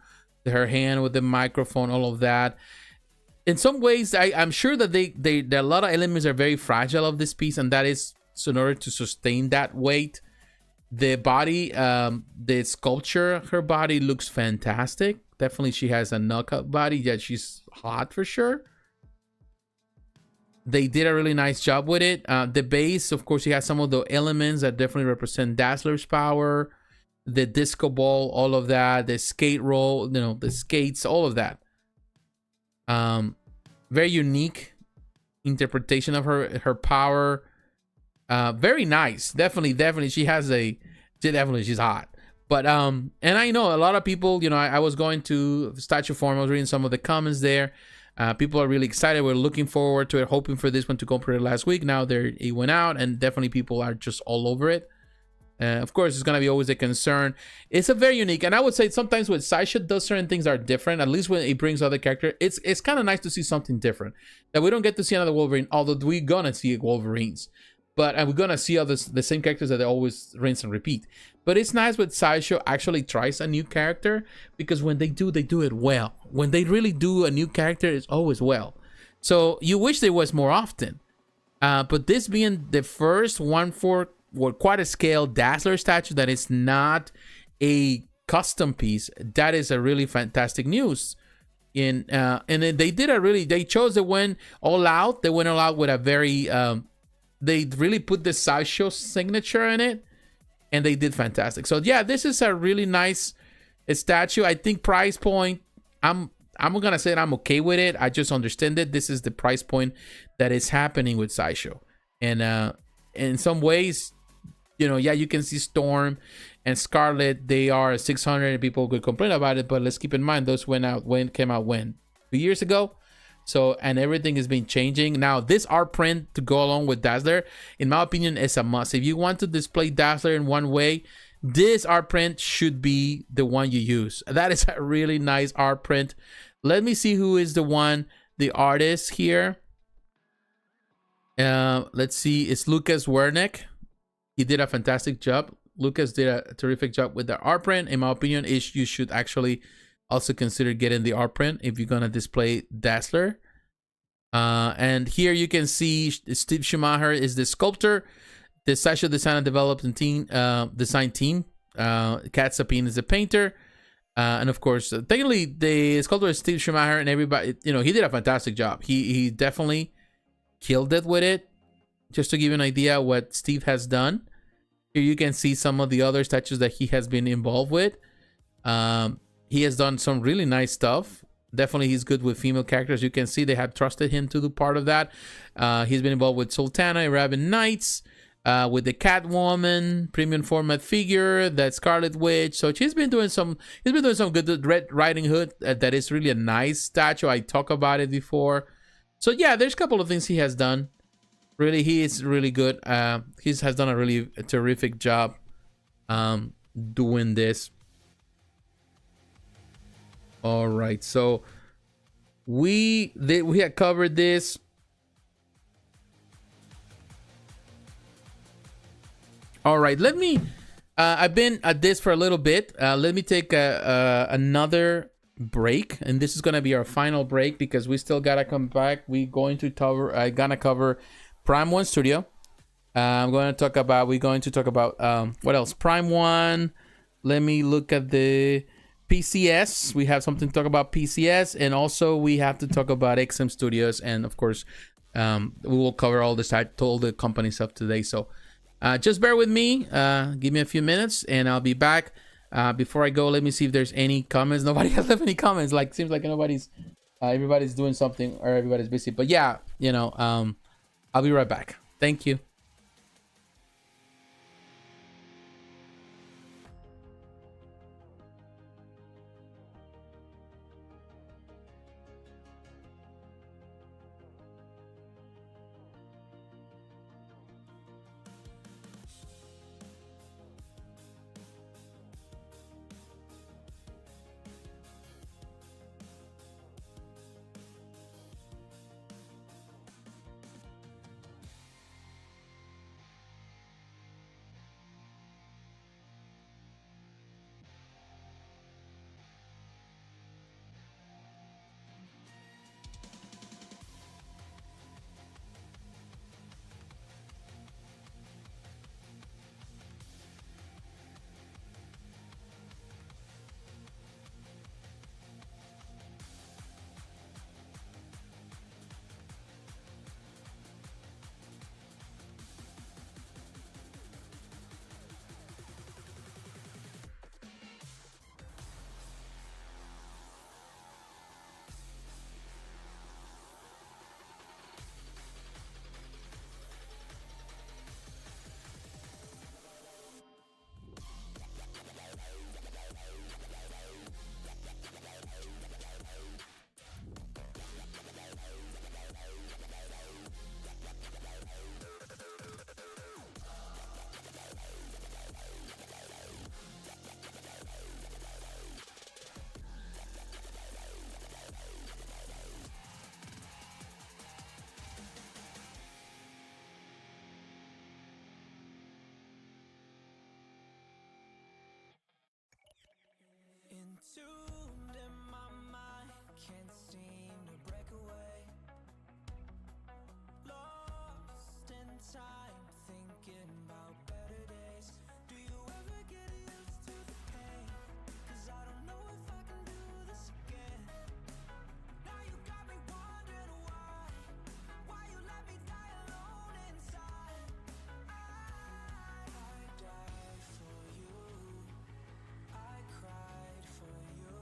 her hand with the microphone, all of that. In some ways, I'm sure that there are a lot of elements are very fragile of this piece, and that is so in order to sustain that weight. The body, the sculpture, her body looks fantastic. Definitely, she has a knockout body. Yeah, she's hot for sure. They did a really nice job with it. The base, of course, you have some of the elements that definitely represent Dazzler's power. The disco ball, all of that. The skate roll, you know, the skates, all of that. Very unique interpretation of her power. Very nice. Definitely. She's hot. But and I know a lot of people, you know, I was going to Statue Forum, I was reading some of the comments there. People are really excited. We're looking forward to it, hoping for this one to go for last week. Now it went out, and definitely people are just all over it. Of course, it's gonna be always a concern. It's a very unique, and I would say sometimes when Sideshow does certain things are different. At least when it brings other characters, it's kind of nice to see something different. That we don't get to see another Wolverine, although we're gonna see Wolverines, but we're gonna see the same characters that they always rinse and repeat. But it's nice when Sideshow actually tries a new character, because when they do it well. When they really do a new character, it's always well. So you wish there was more often. But this being the first one for quite a scale Dazzler statue that is not a custom piece, that is a really fantastic news. And then they chose to went all out. They went all out with a very they really put the Sideshow signature in it. And they did fantastic. So yeah, this is a really nice statue. I think price point, I'm gonna say that I'm okay with it. I just understand it. This is the price point that is happening with Sideshow. And in some ways, you know, yeah, you can see Storm and Scarlet. They are 600. People could complain about it, but let's keep in mind those came out when 2 years ago. So, and everything has been changing. Now, this art print to go along with Dazzler, in my opinion, is a must. If you want to display Dazzler in one way, this art print should be the one you use. That is a really nice art print. Let me see who is the artist here. Let's see, it's Lucas Wernick. He did a fantastic job. Lucas did a terrific job with the art print. In my opinion, you should actually also consider getting the art print if you're gonna display Dazzler. And here you can see Steve Schumacher is the sculptor. The Sideshow design and development team, design team. Kat Sapine is the painter. And of course, technically the sculptor is Steve Schumacher, and everybody, you know, he did a fantastic job. He definitely killed it with it. Just to give you an idea what Steve has done. Here you can see some of the other statues that he has been involved with. He has done some really nice stuff. Definitely he's good with female characters. You can see they have trusted him to do part of that. He's been involved with Sultana, Arabian Nights, with the Catwoman premium format figure, that Scarlet Witch. So he's been doing some good. Red Riding Hood, that is really a nice statue. I talked about it before. So yeah, there's a couple of things he has done. Really, he is really good. He has done a really terrific job doing this. All right, so we had covered this. All right, let me. I've been at this for a little bit. Let me take another break, and this is gonna be our final break because we still gotta come back. We're going to cover Prime 1 Studio. We're going to talk about what else? Prime 1. Let me look at the PCS. We have something to talk about PCS, and also we have to talk about XM Studios, and of course, we will cover all the company stuff today. So just bear with me. Give me a few minutes, and I'll be back. Before I go, let me see if there's any comments. Nobody has left any comments. Like, seems like everybody's doing something or everybody's busy. But yeah, you know, I'll be right back. Thank you. Entombed in my mind, can't seem to break away. Lost in time, thinking about better days. Do you ever get used to the pain? 'Cause I don't know if I can do this again. Now you got me wondering why you let me die alone inside. I died for you, I cried for you.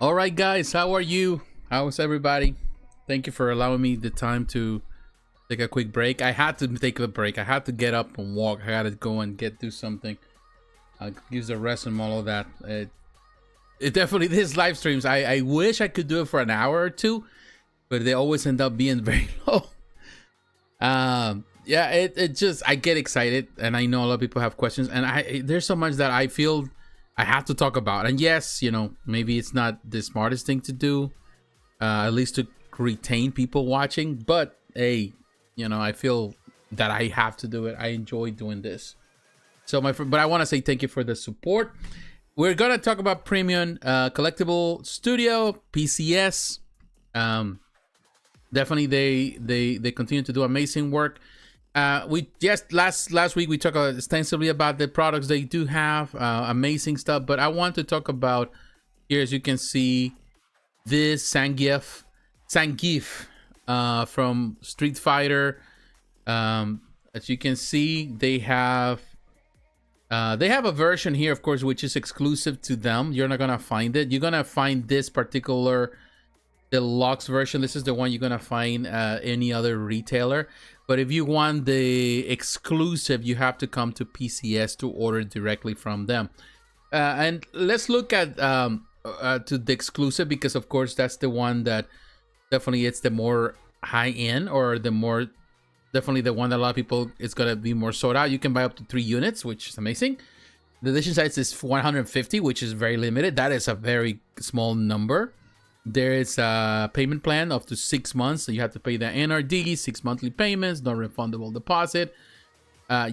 All right, guys, how are you? How's everybody? Thank you for allowing me the time to take a quick break. I had to take a break. I had to get up and walk. I had to go and do something. Use a rest and all of that. It definitely, these live streams, I wish I could do it for an hour or two, but they always end up being very low. Yeah, it just, I get excited, and I know a lot of people have questions, and there's so much that I feel I have to talk about. And yes, you know, maybe it's not the smartest thing to do, at least to retain people watching, but hey, you know, I feel that I have to do it. I enjoy doing this. So but I want to say thank you for the support. We're gonna talk about Premium Collectible Studio, PCS. Definitely they continue to do amazing work. We just last week we talked extensively about the products they do have, amazing stuff, but I want to talk about here, as you can see, this Zangief from Street Fighter. As you can see, they have a version here, of course, which is exclusive to them. You're not gonna find it. You're gonna find this particular deluxe version. This is the one you're gonna find any other retailer. But if you want the exclusive, you have to come to PCS to order directly from them. And let's look at to the exclusive, because of course that's the one that definitely it's the more high end, or the more definitely the one that a lot of people is gonna be more sold out. You can buy up to 3 units, which is amazing. The edition size is 150, which is very limited. That is a very small number. There is a payment plan up to 6 months, so you have to pay the NRD, 6 monthly payments, no refundable deposit.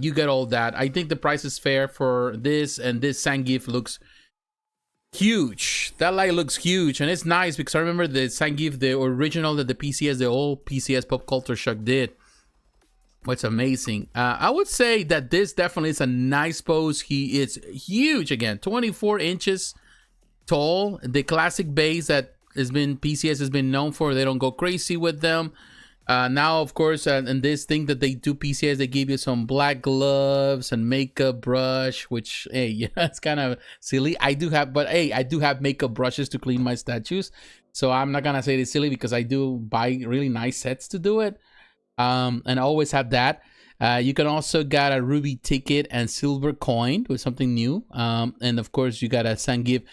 You get all that. I think the price is fair for this, and this Zangief looks huge. That light looks huge, and it's nice because I remember the Zangief, the original that the old PCS Pop Culture Shock did. What's amazing. I would say that this definitely is a nice pose. He is huge again, 24 inches tall. The classic base that PCS has been known for. They don't go crazy with them. Now, of course, and this thing that they do PCS, they give you some black gloves and makeup brush, which, hey, yeah, it's kind of silly. I do have makeup brushes to clean my statues. So I'm not gonna say it's silly because I do buy really nice sets to do it. And I always have that. You can also got a ruby ticket and silver coin with something new. And of course, you got a Zangief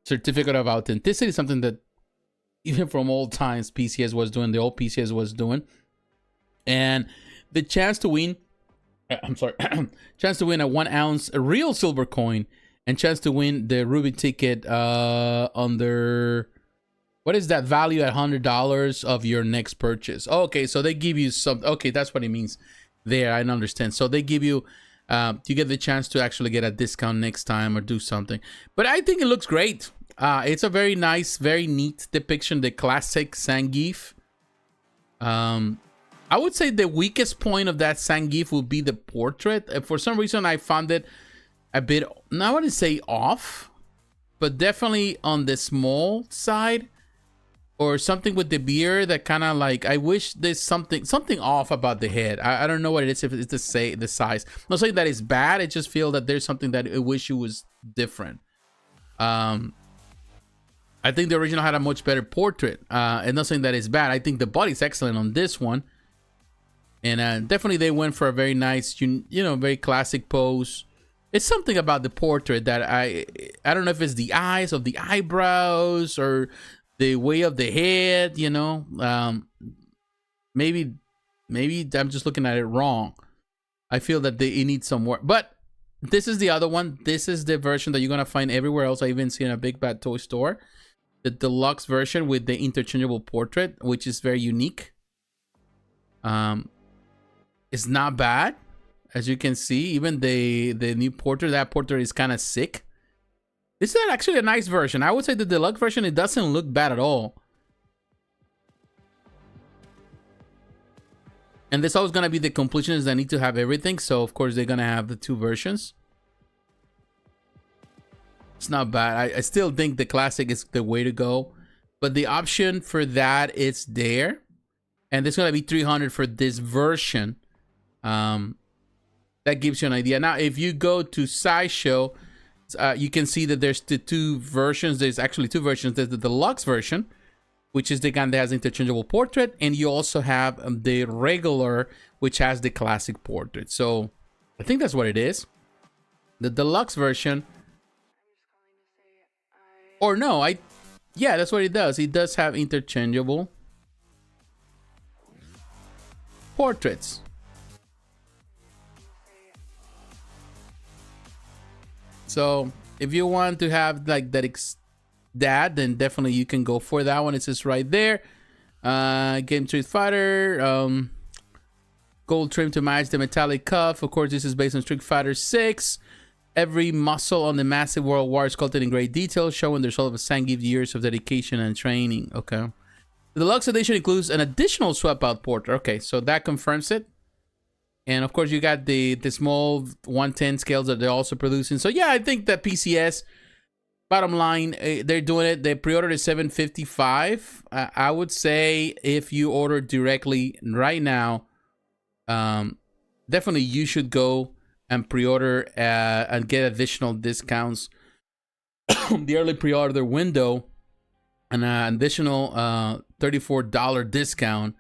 certificate of authenticity, something that even from old times PCS was doing, the old PCS was doing. And the chance to win, chance to win a 1 ounce real silver coin, and chance to win the ruby ticket under, what is that value at $100 of your next purchase. Okay, so they give you some, okay, that's what it means there. I understand. So they give you you get the chance to actually get a discount next time or do something. But I think it looks great. It's a very nice, very neat depiction, the classic Zangief. I would say the weakest point of that Zangief would be the portrait. For some reason, I found it a bit, not want to say off, but definitely on the small side, or something with the beard that kind of like, I wish there's something off about the head. I don't know what it is, if it's the size. I'm not saying that it's bad, I just feel that there's something that I wish it was different. I think the original had a much better portrait. And not saying that it's bad. I think the body's excellent on this one. And definitely they went for a very nice, you know, very classic pose. It's something about the portrait that I don't know if it's the eyes, of the eyebrows, or the way of the head, you know. Maybe I'm just looking at it wrong. I feel that it needs some work. But this is the other one. This is the version that you're gonna find everywhere else. I even see in a Big Bad Toy Store. The deluxe version with the interchangeable portrait, which is very unique. It's not bad, as you can see. Even the new portrait, that portrait is kind of sick. This is actually a nice version. I would say the deluxe version, it doesn't look bad at all. And there's always going to be the completionists that need to have everything. So, of course, they're going to have the 2 versions. It's not bad. I still think the classic is the way to go. But the option for that is there. And there's going to be $300 for this version. That gives you an idea. Now, if you go to Sideshow, You can see that there's the two versions. There's actually two versions. There's the deluxe version, which is the gun that has interchangeable portrait, and you also have the regular, which has the classic portrait. So I think that's what it is. The deluxe version, or no, yeah, that's what it does. It does have interchangeable portraits. So if you want to have like that, then definitely you can go for that one. It says right there, Game Street Fighter, gold trim to match the metallic cuff. Of course, this is based on Street Fighter 6. Every muscle on the massive World War is sculpted in great detail, showing the result of Zangief years of dedication and training. Okay. The deluxe edition includes an additional swap out portrait. Okay, so that confirms it. And of course, you got the small 110 scales that they're also producing. So yeah, I think that PCS, bottom line, they're doing it. They pre-ordered at $755. I would say if you order directly right now, definitely you should go and pre-order and get additional discounts. The early pre-order window, an additional $34 discount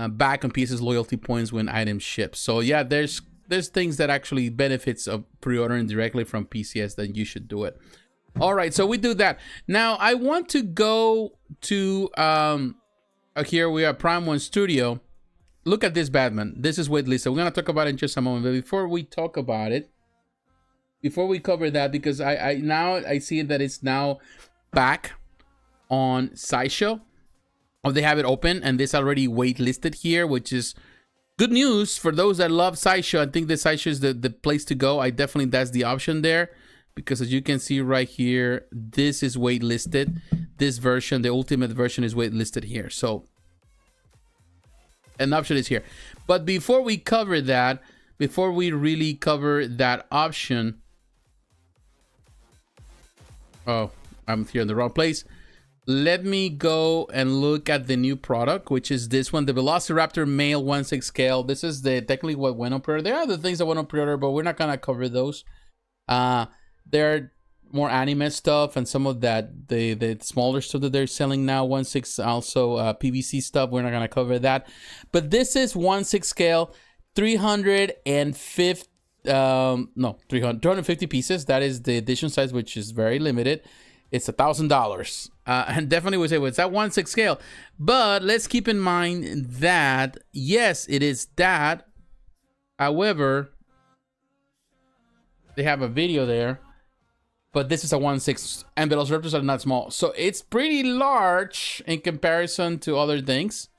back on PCS loyalty points when items ship. So yeah, there's things that actually benefits of pre-ordering directly from PCS that you should do it. All right, so we do that. Now I want to go to here we are, Prime One Studio. Look at this Batman. This is waitlisted. We're gonna talk about it in just a moment, but before we talk about it, before we cover that, because I now see that it's now back on Sideshow. Oh, they have it open and this already waitlisted here, which is good news for those that love Sideshow. I think the Sideshow is the place to go. That's the option there, because as you can see right here, this is waitlisted. This version, the ultimate version, is waitlisted here. So an option is here. But before we cover that, before we really cover that option, oh, I'm here in the wrong place. Let me go and look at the new product, which is this one, the Velociraptor Male 1/6 scale. This is technically what went on pre-order. There are the things that went on pre-order, but we're not gonna cover those. There are more anime stuff and some of that the smaller stuff that they're selling now. 1/6 also PVC stuff. We're not gonna cover that. But this is 1/6 scale, 350 pieces. That is the edition size, which is very limited. It's $1,000, and definitely would say, well, it's that 1/6 scale. But let's keep in mind that yes, it is that. However, they have a video there, but this is a 1/6, and Velociraptors are not small, so it's pretty large in comparison to other things.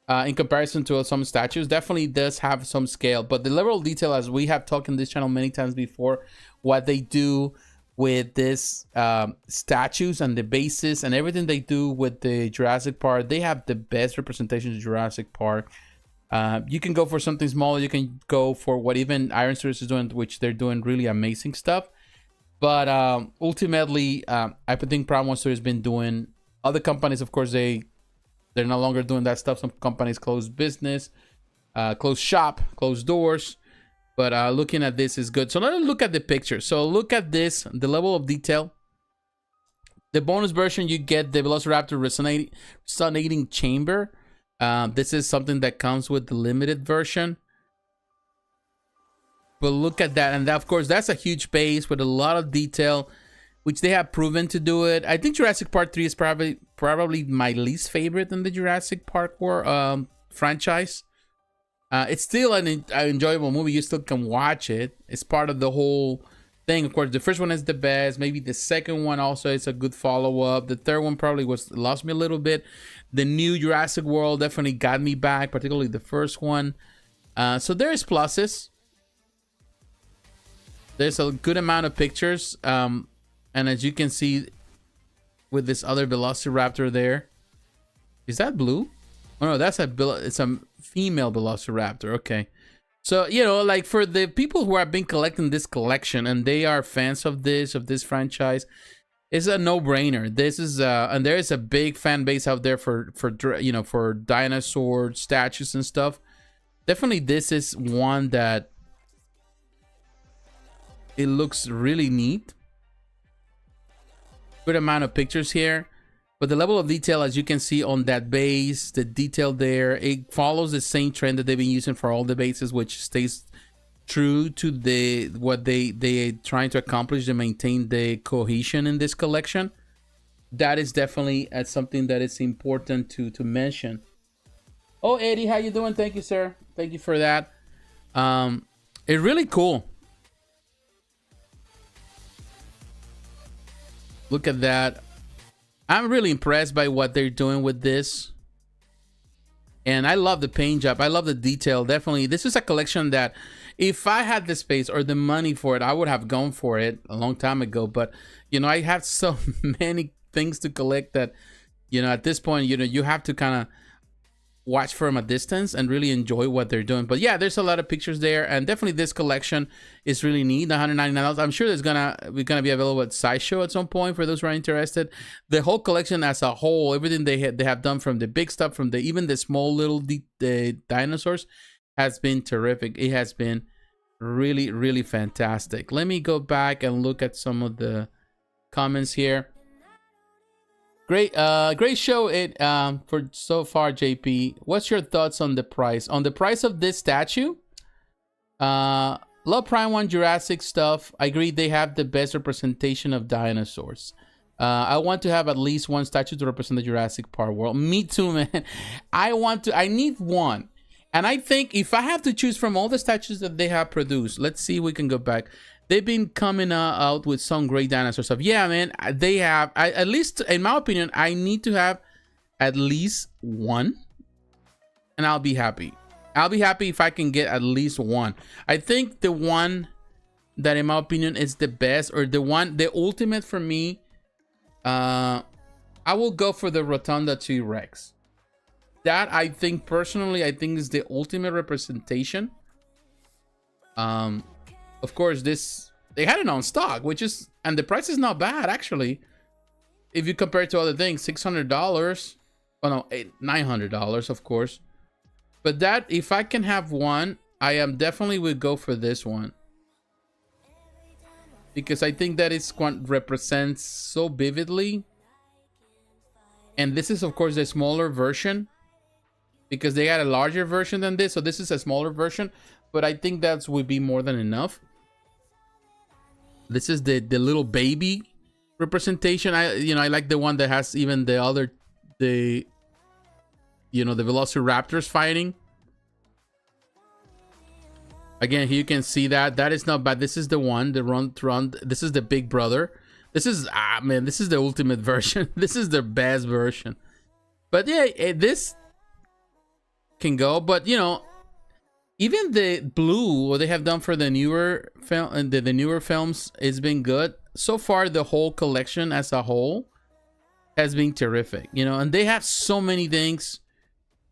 In comparison to some statues, definitely does have some scale, but the level of detail, as we have talked in this channel many times before, what they do with this statues and the bases and everything they do with the Jurassic Park, they have the best representation of Jurassic Park. You can go for something small, you can go for what even Iron Studios is doing, which they're doing really amazing stuff. But ultimately, I think Prime One Studios has been doing. Other companies, of course, they're no longer doing that stuff. Some companies close business, close shop, close doors. But looking at this is good. So let's look at the picture. So look at this, the level of detail. The bonus version, you get the Velociraptor resonating chamber. This is something that comes with the limited version. But look at that. And that, of course, that's a huge base with a lot of detail, which they have proven to do it. I think Jurassic Park 3 is probably my least favorite in the Jurassic Park franchise. It's still an enjoyable movie. You still can watch it. It's part of the whole thing. Of course, the first one is the best. Maybe the second one also is a good follow-up. The third one probably lost me a little bit. The new Jurassic World definitely got me back, particularly the first one. So there's pluses. There's a good amount of pictures. And as you can see with this other Velociraptor there. Is that blue? Oh no, it's a female Velociraptor. Okay. So, you know, like for the people who have been collecting this collection and they are fans of this franchise, it's a no-brainer. This is and there is a big fan base out there for dinosaur statues and stuff. Definitely this is one that it looks really neat. good amount of pictures here. But the level of detail, as you can see on that base, the detail there, it follows the same trend that they've been using for all the bases, which stays true to what they trying to accomplish to maintain the cohesion in this collection. That is definitely something that is important to mention. Oh, Eddie, how you doing? Thank you, sir. Thank you for that. It's really cool. Look at that. I'm really impressed by what they're doing with this. And I love the paint job. I love the detail. Definitely. This is a collection that if I had the space or the money for it, I would have gone for it a long time ago. But, you know, I have so many things to collect that, you know, at this point, you know, you have to kind of watch from a distance and really enjoy what they're doing. But yeah, there's a lot of pictures there, and definitely this collection is really neat. $199. I'm sure there's gonna be available at Sideshow at some point for those who are interested. The whole collection as a whole, everything they have done, from the big stuff, from even the small little dinosaurs, has been terrific. It has been really, really fantastic. Let me go back and look at some of the comments here. Great show for so far, JP. What's your thoughts on the price? On the price of this statue? Love Prime 1 Jurassic stuff. I agree they have the best representation of dinosaurs. I want to have at least one statue to represent the Jurassic Park world. Me too, man. I need one. And I think if I have to choose from all the statues that they have produced, let's see if we can go back. They've been coming out with some great dinosaur stuff. Yeah, man, they have. At least, in my opinion, I need to have at least one, and I'll be happy. I'll be happy if I can get at least one. I think the one that, in my opinion, is the best, or the ultimate for me, I will go for the Rotunda T-Rex. That, I think, personally, I think is the ultimate representation. Of course, they had it on stock, and the price is not bad, actually. If you compare it to other things, $600. Oh no, $900, of course. But that, if I can have one, I am definitely would go for this one, because I think that is what represents so vividly. And this is, of course, the smaller version, because they had a larger version than this, so this is a smaller version. But I think that would be more than enough. This is the little baby representation. I like the one that has even the Velociraptors fighting. Again, here you can see that is not bad. This is the one, the run. This is the big brother. This is this is the ultimate version. This is the best version. But yeah, this can go. But you know, even the blue, what they have done for the newer film and the newer films, has been good so far. The whole collection as a whole has been terrific, you know. And they have so many things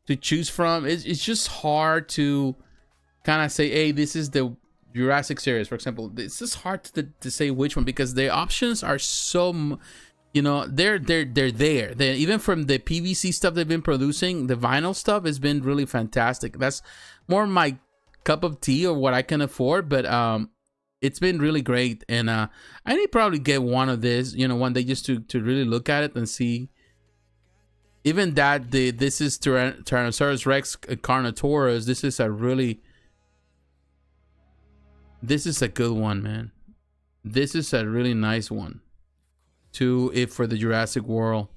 to choose from. It's just hard to kind of say, hey, this is the Jurassic series, for example. It's just hard to say which one, because the options are so, you know, they're there. Even from the PVC stuff they've been producing, the vinyl stuff has been really fantastic. That's more my cup of tea, or what I can afford, but it's been really great. And I need to probably get one of this, you know, one day, just to really look at it and see. Even that, this is Tyrannosaurus Rex Carnotaurus. This is a good one, man. This is a really nice one for the Jurassic World.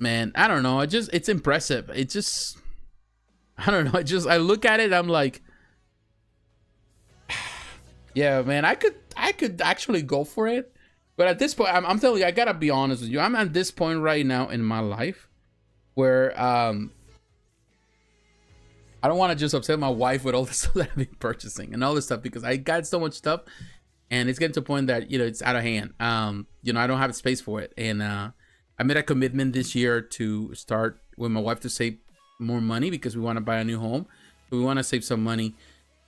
Man, I don't know. It's impressive. I don't know. I look at it, I'm like, yeah, man, I could actually go for it. But at this point, I'm telling you, I gotta be honest with you. I'm at this point right now in my life where I don't want to just upset my wife with all the stuff that I've been purchasing and all this stuff, because I got so much stuff, and it's getting to a point that, you know, it's out of hand. You know, I don't have space for it, and I made a commitment this year to start with my wife to save more money, because we want to buy a new home. So we want to save some money.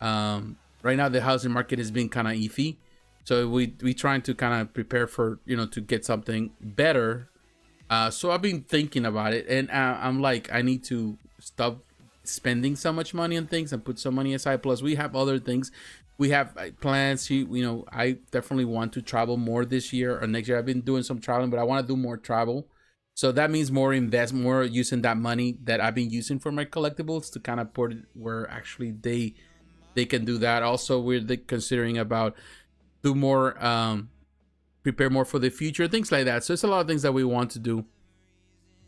Right now, the housing market has been kind of iffy, so we trying to kind of prepare for, you know, to get something better. So I've been thinking about it, and I'm like, I need to stop spending so much money on things and put some money aside. Plus, we have other things. We have plans. You know, I definitely want to travel more this year or next year. I've been doing some traveling, but I want to do more travel. So that means more using that money that I've been using for my collectibles to kind of put it where actually they can do that. Also, we're considering about do more, prepare more for the future, things like that. So it's a lot of things that we want to do.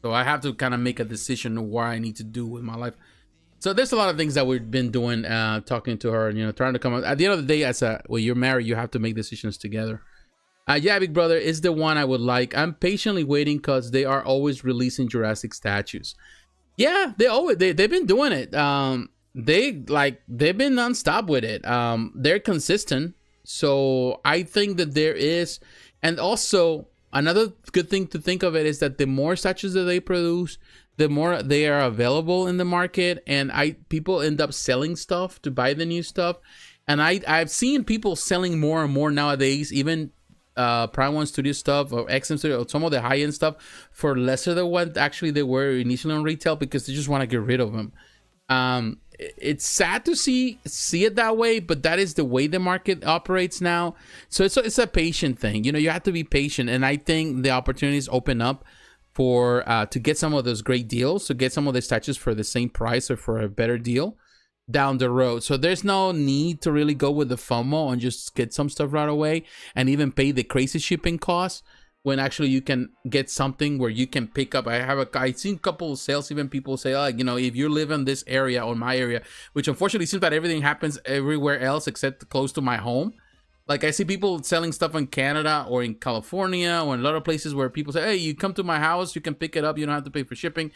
So I have to kind of make a decision of what I need to do with my life. So there's a lot of things that we've been doing, talking to her, you know, trying to come up. At the end of the day, when you're married, you have to make decisions together. Yeah, big brother is the one I would like. I'm patiently waiting because they are always releasing Jurassic statues. Yeah, they've been doing it. They've been nonstop with it. They're consistent. So I think that there is, and also another good thing to think of it is that the more statues that they produce, the more they are available in the market, and people end up selling stuff to buy the new stuff. And I've seen people selling more and more nowadays, even Prime Studio stuff or XM Studio or some of the high-end stuff for lesser than what actually they were initially on retail, because they just want to get rid of them. It's sad to see it that way, but that is the way the market operates now. So it's a patient thing. You know, you have to be patient, and I think the opportunities open up for to get some of those great deals, to get some of the statues for the same price or for a better deal down the road. So there's no need to really go with the FOMO and just get some stuff right away and even pay the crazy shipping costs, when actually you can get something where you can pick up. I've seen a couple of sales, even people say, oh, you know, if you live in this area or my area, which unfortunately seems that everything happens everywhere else except close to my home. Like, I see people selling stuff in Canada or in California or in a lot of places where people say, hey, you come to my house, you can pick it up, you don't have to pay for shipping,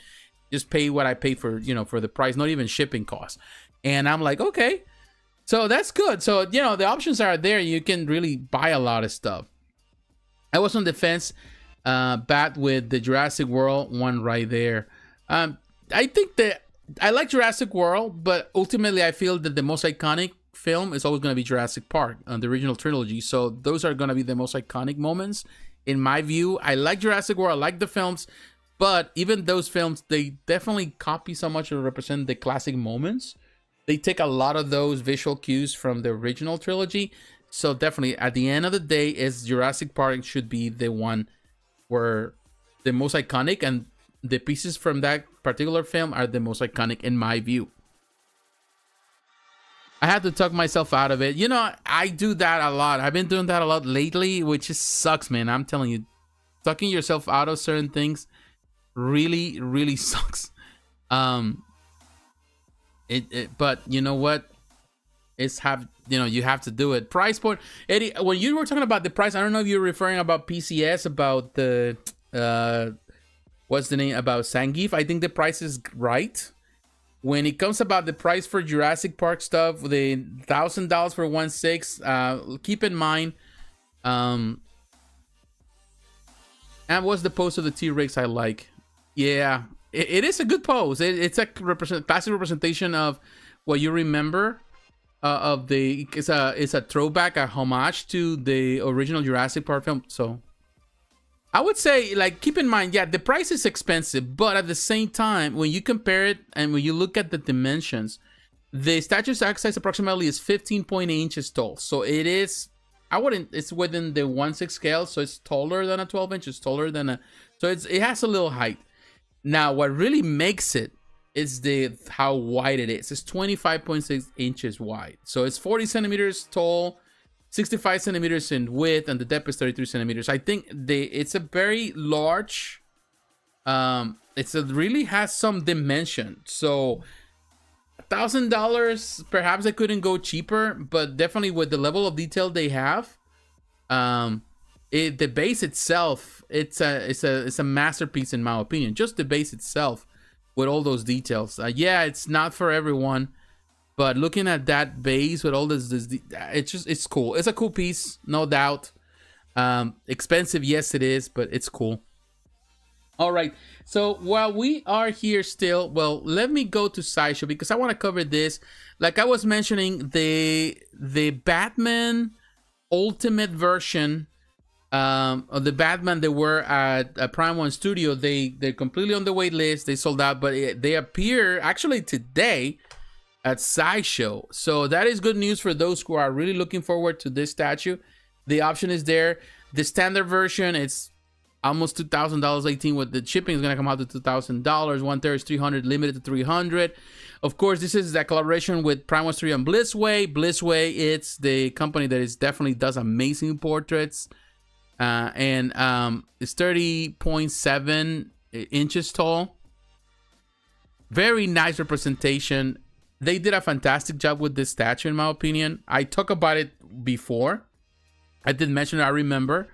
just pay what I pay for, you know, for the price, not even shipping costs. And I'm like, okay, so that's good. So, you know, the options are there. You can really buy a lot of stuff. I was on the fence bat with the Jurassic World one right there. I think that I like Jurassic World, but ultimately I feel that the most iconic film is always going to be Jurassic Park on the original trilogy. So those are going to be the most iconic moments in my view. I like Jurassic World, I like the films, but even those films, they definitely copy so much to represent the classic moments. They take a lot of those visual cues from the original trilogy. So definitely at the end of the day, is Jurassic Park should be the one where the most iconic, and the pieces from that particular film are the most iconic in my view. I had to talk myself out of it. You know, I do that a lot. I've been doing that a lot lately, which just sucks, man. I'm telling you, talking yourself out of certain things really, really sucks. But you know what? You have to do it. Price point, Eddie. When you were talking about the price, I don't know if you're referring about PCS, about the what's the name, about Zangief. I think the price is right. When it comes about the price for Jurassic Park stuff, the $1,000 for 1/6, keep in mind, and what's the pose of the T-Rex I like? Yeah, it is a good pose. It's a passive representation of what you remember of the. It's a throwback, a homage to the original Jurassic Park film. So I would say, like, keep in mind, yeah, the price is expensive, but at the same time, when you compare it and when you look at the dimensions, the statue's size approximately is 15.8 inches tall. So it is, it's within the 1/6 scale, so it's taller than a 12 inches, taller than a, so it has a little height. Now, what really makes it is how wide it is. It's 25.6 inches wide. So it's 40 centimeters tall, 65 centimeters in width, and the depth is 33 centimeters. I think it's a very large, really has some dimension. So $1,000, perhaps I couldn't go cheaper, but definitely with the level of detail they have, the base itself, it's a masterpiece in my opinion. Just the base itself with all those details. Yeah, it's not for everyone. But looking at that base with all this, it's cool. It's a cool piece, no doubt. Expensive, yes, it is, but it's cool. All right. So while we are here still, well, let me go to Sideshow because I want to cover this. Like I was mentioning, the Batman Ultimate version of the Batman that were at Prime One Studio, they're completely on the wait list. They sold out, but they appear actually today at Sideshow. So that is good news for those who are really looking forward to this statue. The option is there. The standard version, it's almost $2,000 18 with the shipping is going to come out to $2,000. 1/3 is $300, limited to $300. Of course, this is that collaboration with Primal 3 and Blitzway. Blitzway, it's the company that is definitely does amazing portraits. And it's 30.7 inches tall. Very nice representation. They did a fantastic job with this statue, in my opinion. I talked about it before. I did mention it, I remember.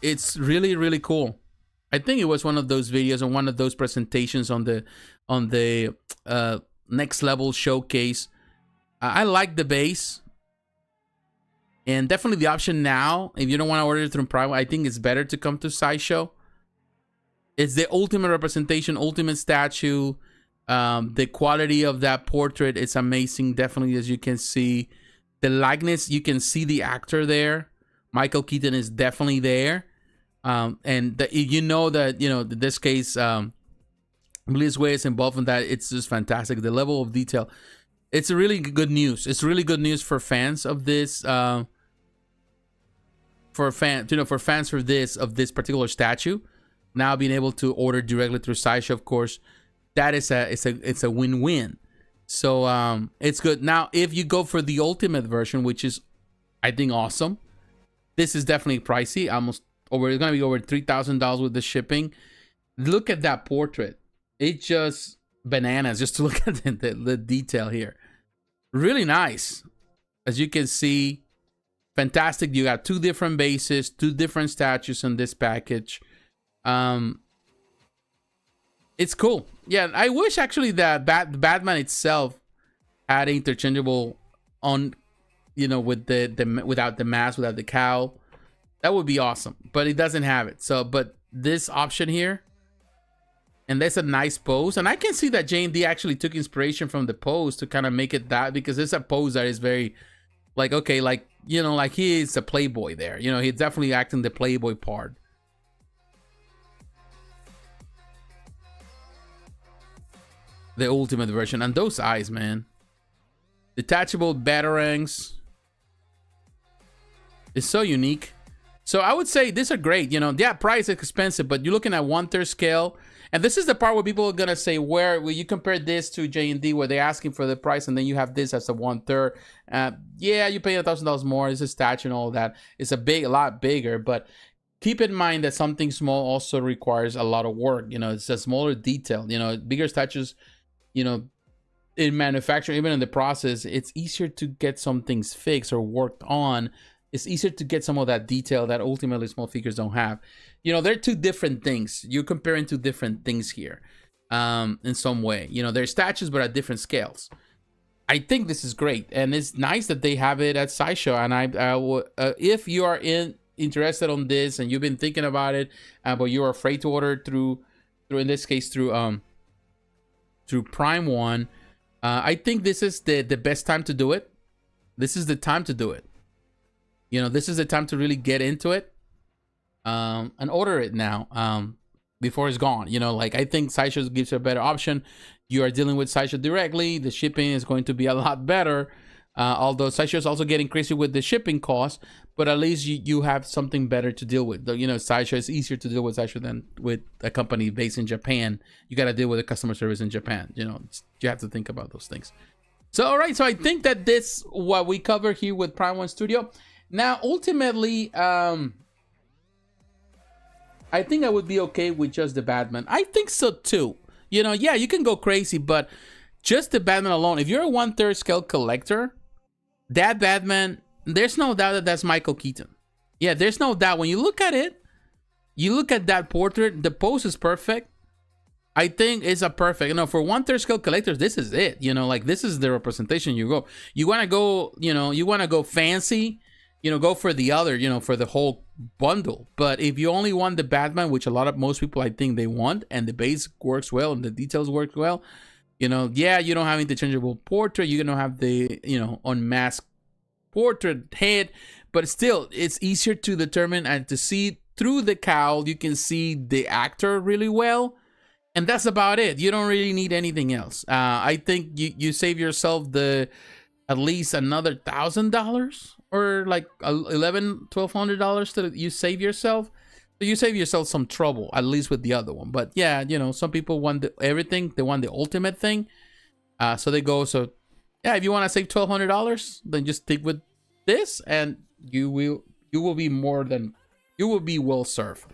It's really, really cool. I think it was one of those videos and one of those presentations on the next level showcase. I like the base. And definitely the option now, if you don't want to order it through Primal, I think it's better to come to Sideshow. It's the ultimate representation, ultimate statue. The quality of that portrait, it's amazing. Definitely, as you can see. The likeness, you can see the actor there. Michael Keaton is definitely there. And you know that, in this case, Blitzway is involved in that. It's just fantastic. The level of detail. It's really good news. It's really good news for fans of this. For fans of this particular statue. Now being able to order directly through Sideshow, of course, that is it's a win-win. So it's good. Now, if you go for the ultimate version, which is, I think, awesome, this is definitely pricey. It's gonna be over $3,000 with the shipping. Look at that portrait. It's just bananas just to look at the detail here. Really nice, as you can see. Fantastic. You got two different bases, two different statues in this package. It's cool. Yeah, I wish actually that Batman itself had interchangeable on, with the without the mask, without the cowl. That would be awesome, but it doesn't have it. So, but this option here, and that's a nice pose, and I can see that JND actually took inspiration from the pose to kind of make it that, because it's a pose that is very, like, okay, like, like he is a playboy there. He's definitely acting the playboy part. The ultimate version, and those eyes, man. Detachable batarangs. It's so unique. So I would say these are great. Yeah, price is expensive, but you're looking at 1/3 scale. And this is the part where people are gonna say, where you compare this to JND, where they're asking for the price, and then you have this as a 1/3. Yeah, you pay $1,000 more. It's a statue and all that. It's a lot bigger, but keep in mind that something small also requires a lot of work. It's a smaller detail. Bigger statues, in manufacturing, even in the process, it's easier to get some things fixed or worked on. It's easier to get some of that detail that ultimately small figures don't have. They're two different things. You're comparing two different things here, in some way. They're statues, but at different scales. I think this is great, and it's nice that they have it at Sideshow. And if you are interested on this and you've been thinking about it, but you're afraid to order through in this case through Prime One, I think this is the best time to do it. This is the time to do it. This is the time to really get into it, and order it now, before it's gone. I think Sideshow gives you a better option. You are dealing with Sideshow directly. The shipping is going to be a lot better. Although Sideshow is also getting crazy with the shipping costs, but at least you have something better to deal with. Sideshow is easier to deal with Sideshow than with a company based in Japan. You got to deal with the customer service in Japan. You have to think about those things. So, all right. So I think that this what we cover here with Prime One Studio. Now, ultimately, I think I would be okay with just the Batman. I think so too. Yeah, you can go crazy, but just the Batman alone. If you're a 1/3 scale collector, that Batman, there's no doubt that that's Michael Keaton. Yeah, there's no doubt. When you look at it, you look at that portrait, the pose is perfect. I think it's a perfect, for 1/3 scale collectors, this is it. This is the representation you go. You want to go, you want to go fancy, go for the other, for the whole bundle. But if you only want the Batman, which most people, I think they want, and the base works well and the details work well, yeah, you don't have interchangeable portrait. You're going to have the, unmasked portrait head, but still, it's easier to determine and to see through the cowl. You can see the actor really well, and that's about it. You don't really need anything else. I think you save yourself at least another $1,000 or like $1,200 that you save yourself. So you save yourself some trouble, at least with the other one. But yeah, you know, some people want everything. They want the ultimate thing. So they go. So yeah, if you want to save $1,200, then just stick with this, and you will be well served.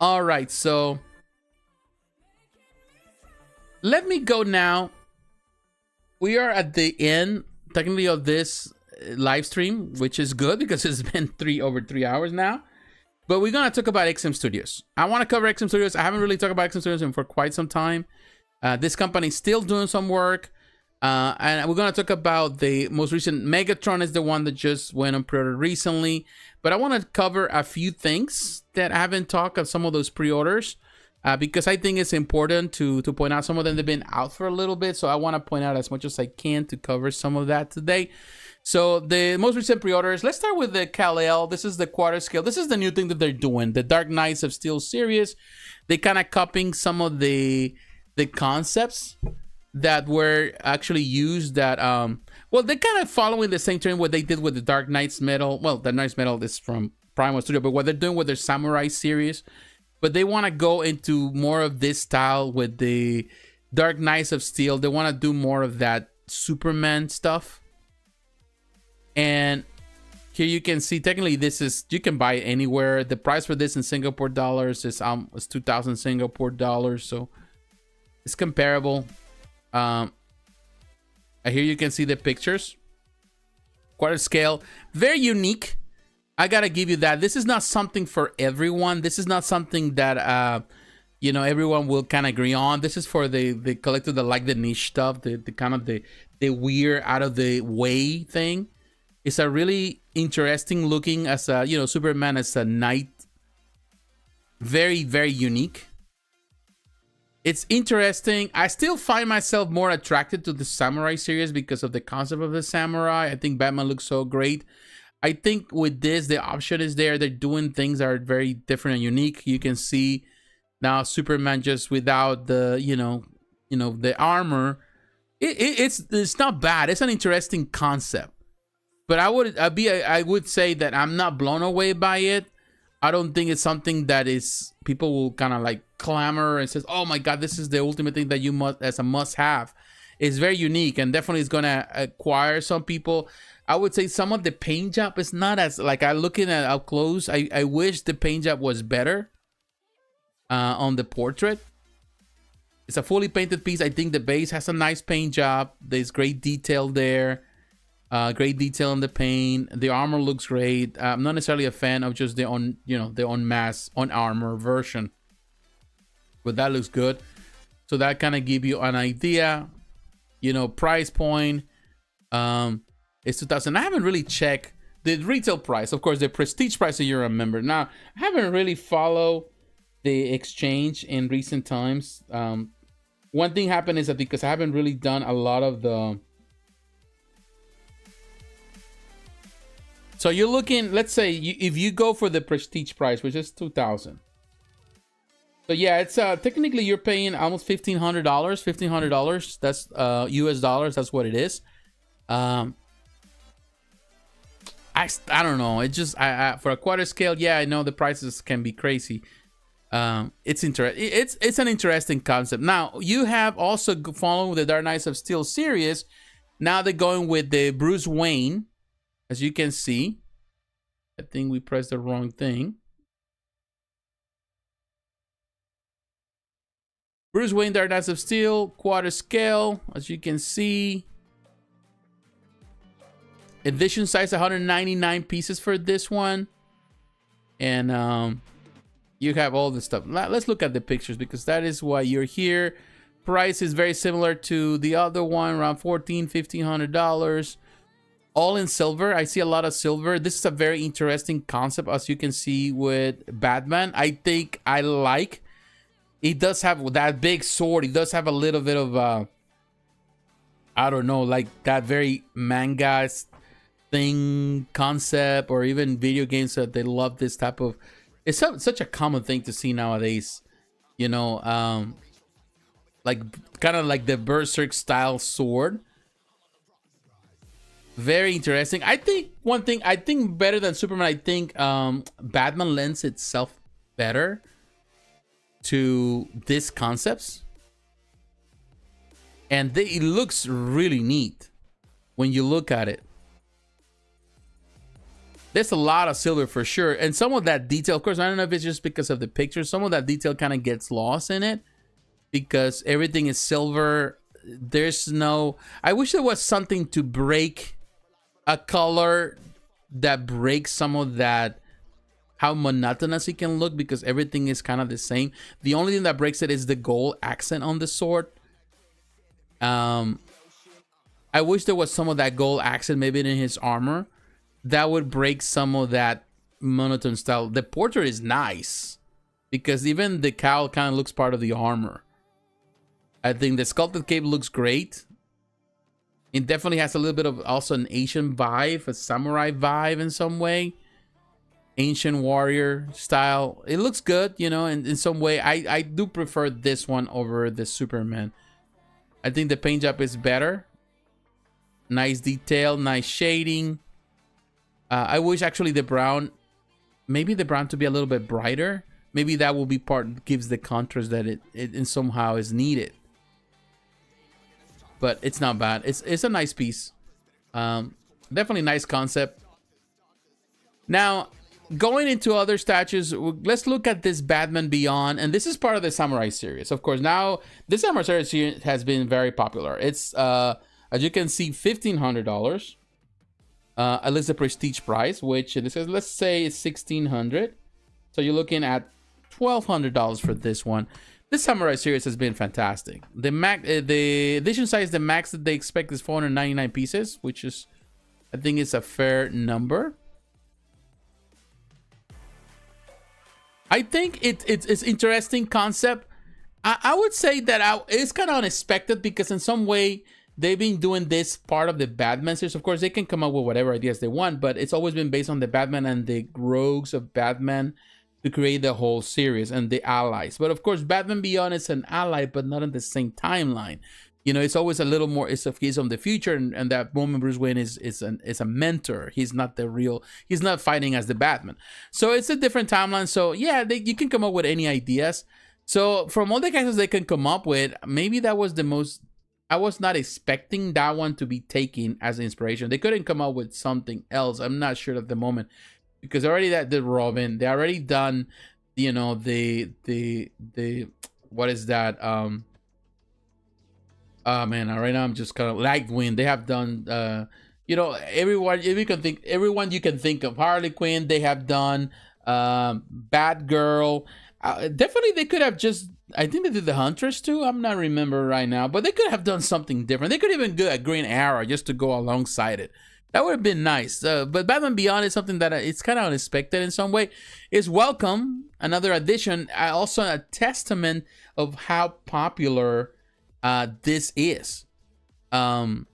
All right, so let me go now. We are at the end, technically, of this live stream, which is good because it's been over 3 hours now. But we're gonna talk about XM Studios. I want to cover XM Studios. I haven't really talked about XM Studios for quite some time. This company is still doing some work. And we're going to talk about the most recent. Megatron is the one that just went on pre-order recently. But I want to cover a few things that I haven't talked of some of those pre-orders. Because I think it's important to point out some of them have been out for a little bit. So I want to point out as much as I can to cover some of that today. So the most recent pre-orders, let's start with the Kal-El. This is the quarter scale. This is the new thing that they're doing. The Dark Knights of Steel series. They kind of copying some of the concepts that were actually used that well, they're kind of following the same trend what they did with the Dark Knights metal. Well, the Knights metal is from Primal Studio, but what they're doing with their Samurai series, but they want to go into more of this style with the Dark Knights of Steel. They want to do more of that Superman stuff. And here you can see, technically this is, you can buy it anywhere. The price for this in Singapore dollars is 2,000 Singapore dollars, so it's comparable. Here you can see the pictures. Quarter scale, very unique. I gotta give you that. This is not something for everyone. This is not something that you know, everyone will kind of agree on. This is for the collector that like the niche stuff, the kind of the weird, out of the way thing. It's a really interesting looking as a, you know, Superman as a knight. Very, very unique. It's interesting. I still find myself more attracted to the Samurai series because of the concept of the samurai. I think Batman looks so great. I think with this, the option is there. They're doing things that are very different and unique. You can see now Superman just without the, you know, the armor. It's not bad. It's an interesting concept. But I would say that I'm not blown away by it. I don't think it's something that is people will kind of like clamor and says, "Oh my God, this is the ultimate thing that you must as a must-have." It's very unique and definitely is gonna acquire some people. I would say some of the paint job is not as like I looking at up close. I wish the paint job was better on the portrait. It's a fully painted piece. I think the base has a nice paint job. There's great detail there. Great detail in the paint. The armor looks great. I'm not necessarily a fan of just the on armor version, but that looks good. So that kind of give you an idea. You know, price point. It's 2,000. I haven't really checked the retail price. Of course, the prestige price that you remember. Now, I haven't really followed the exchange in recent times. One thing happened is that because I haven't really done a lot of the. So you're looking, let's say, if you go for the prestige price, which is 2,000. So yeah, it's technically you're paying almost $1,500. $1,500. That's US dollars. That's what it is. I don't know. It just for a quarter scale, yeah, I know the prices can be crazy. It's an interesting concept. Now you have also following the Dark Knights of Steel series. Now they're going with the Bruce Wayne. As you can see, I think we pressed the wrong thing. Bruce Wayne, Dark Knights of Steel, quarter scale, as you can see. Edition size 199 pieces for this one. And you have all the stuff. Let's look at the pictures because that is why you're here. Price is very similar to the other one, around $1,500. All in silver. I see a lot of silver. This is a very interesting concept, as you can see with Batman. I think I like. It does have that big sword. It does have a little bit of I don't know, like that very manga thing concept, or even video games that they love this type of. It's such a common thing to see nowadays, you know, like kind of like the Berserk style sword. Very interesting. I think one thing I think better than Superman, I think Batman lends itself better to these concepts, and it looks really neat when you look at it. There's a lot of silver for sure, and some of that detail, of course, I don't know if it's just because of the pictures, some of that detail kind of gets lost in it because everything is silver. There's no, I wish there was something to break a color that breaks some of that, how monotonous it can look, because everything is kind of the same. The only thing that breaks it is the gold accent on the sword. I wish there was some of that gold accent maybe in his armor. That would break some of that monotone style. The portrait is nice because even the cowl kind of looks part of the armor. I think the sculpted cape looks great. It definitely has a little bit of also an Asian vibe, a samurai vibe in some way. Ancient warrior style. It looks good, you know, in some way. I do prefer this one over the Superman. I think the paint job is better. Nice detail, nice shading. I wish actually the brown, maybe the brown to be a little bit brighter. Maybe that will be part, gives the contrast that it somehow is needed. But it's not bad. It's a nice piece. Definitely nice concept. Now, going into other statues, let's look at this Batman Beyond. And this is part of the Samurai series. Of course, now, this Samurai series has been very popular. It's, as you can see, $1,500. At least the prestige price, which this is, let's say it's $1,600. So you're looking at $1,200 for this one. This Samurai series has been fantastic. The edition size, the max that they expect is 499 pieces, which is, I think, it's a fair number. I think it's interesting concept. I would say that it's kind of unexpected because in some way they've been doing this part of the Batman series. Of course, they can come up with whatever ideas they want, but it's always been based on the Batman and the rogues of Batman to create the whole series and the allies. But of course, Batman Beyond is an ally, but not in the same timeline. You know, it's always a little more, it's on the future, and that moment Bruce Wayne is a mentor. He's not the real, he's not fighting as the Batman. So it's a different timeline. So yeah, you can come up with any ideas. So from all the characters they can come up with, maybe that was the most, I was not expecting that one to be taken as inspiration. They couldn't come up with something else. I'm not sure at the moment, because already that did Robin. They already done, you know, the what is that? Oh man, right now I'm just kind of Lightwing. They have done, you know, everyone. If you can think, everyone you can think of, Harley Quinn. They have done, Batgirl. Definitely, they could have just. I think they did the Huntress too. I'm not remember right now, but they could have done something different. They could even do a Green Arrow just to go alongside it. That would have been nice. But Batman Beyond is something that it's kind of unexpected in some way. It's welcome. Another addition. Also a testament of how popular this is. I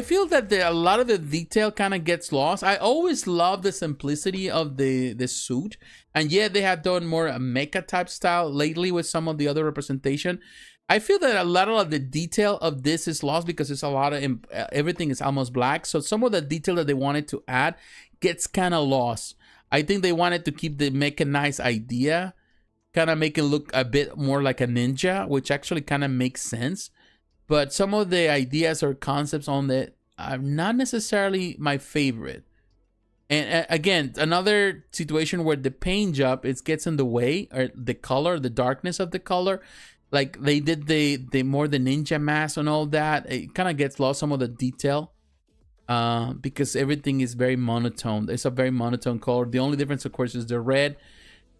feel that a lot of the detail kind of gets lost. I always love the simplicity of the suit. And yeah, they have done more a mecha type style lately with some of the other representation. I feel that a lot of the detail of this is lost because it's a lot of, everything is almost black. So some of the detail that they wanted to add gets kind of lost. I think they wanted to keep the mechanized idea, kind of make it look a bit more like a ninja, which actually kind of makes sense. But some of the ideas or concepts on it are not necessarily my favorite. And again, another situation where the paint job, it gets in the way, or the color, the darkness of the color. Like they did the more the ninja mask and all that. It kind of gets lost, some of the detail. Because everything is very monotone. It's a very monotone color. The only difference, of course, is the red.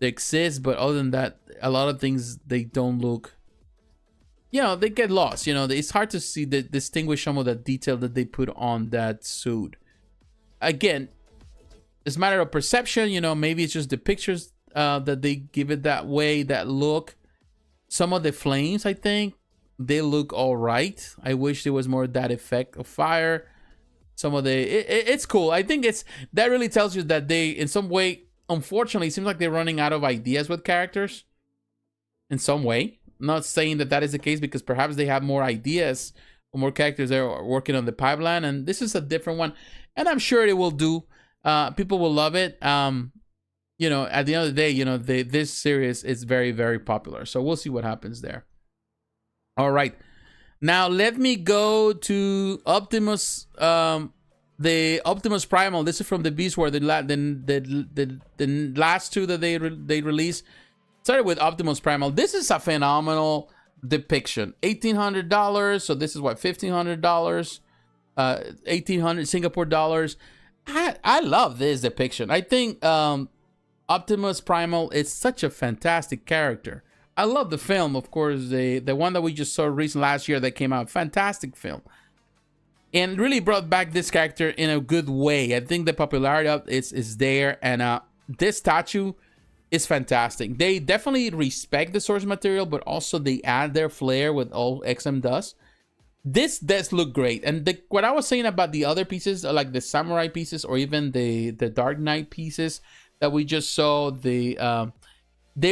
They exist, but other than that, a lot of things, they don't look, you know, they get lost. You know, it's hard to see distinguish some of the detail that they put on that suit. Again, it's a matter of perception. You know, maybe it's just the pictures that they give it that way, that look. Some of the flames, I think, they look all right. I wish there was more of that effect of fire. some of the it's cool. I think that really tells you that they, in some way, unfortunately, it seems like they're running out of ideas with characters in some way. I'm not saying that is the case, because perhaps they have more ideas or more characters they're working on the pipeline, and this is a different one, and I'm sure it will do. People will love it. You know, at the end of the day, you know, this series is very, very popular, so we'll see what happens there. All right, now let me go to Optimus. The Optimus Primal. This is from the Beast War. The last two that they released started with Optimus Primal. This is a phenomenal depiction. $1,800. So this is what, $1,500. 1,800 Singapore dollars. I love this depiction. I think Optimus Primal is such a fantastic character. I love the film, of course, the one that we just saw recently last year that came out. Fantastic film. And really brought back this character in a good way. I think the popularity of it is there. And this statue is fantastic. They definitely respect the source material, but also they add their flair with all XM does. This does look great. And what I was saying about the other pieces, like the samurai pieces or even the Dark Knight pieces that we just saw, they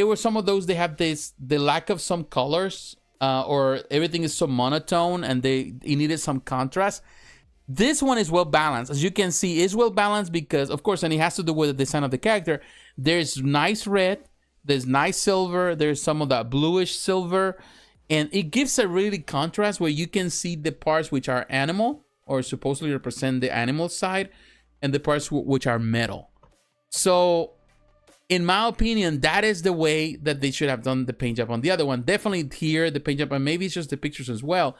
were some of those, they have the lack of some colors. Or everything is so monotone and it needed some contrast. This one is well balanced. As you can see, it's well balanced because, of course, and it has to do with the design of the character. There's nice red, there's nice silver, there's some of that bluish silver, and it gives a really contrast where you can see the parts which are animal or supposedly represent the animal side and the parts which are metal. So in my opinion, that is the way that they should have done the paint job on the other one. Definitely here, the paint job, and maybe it's just the pictures as well,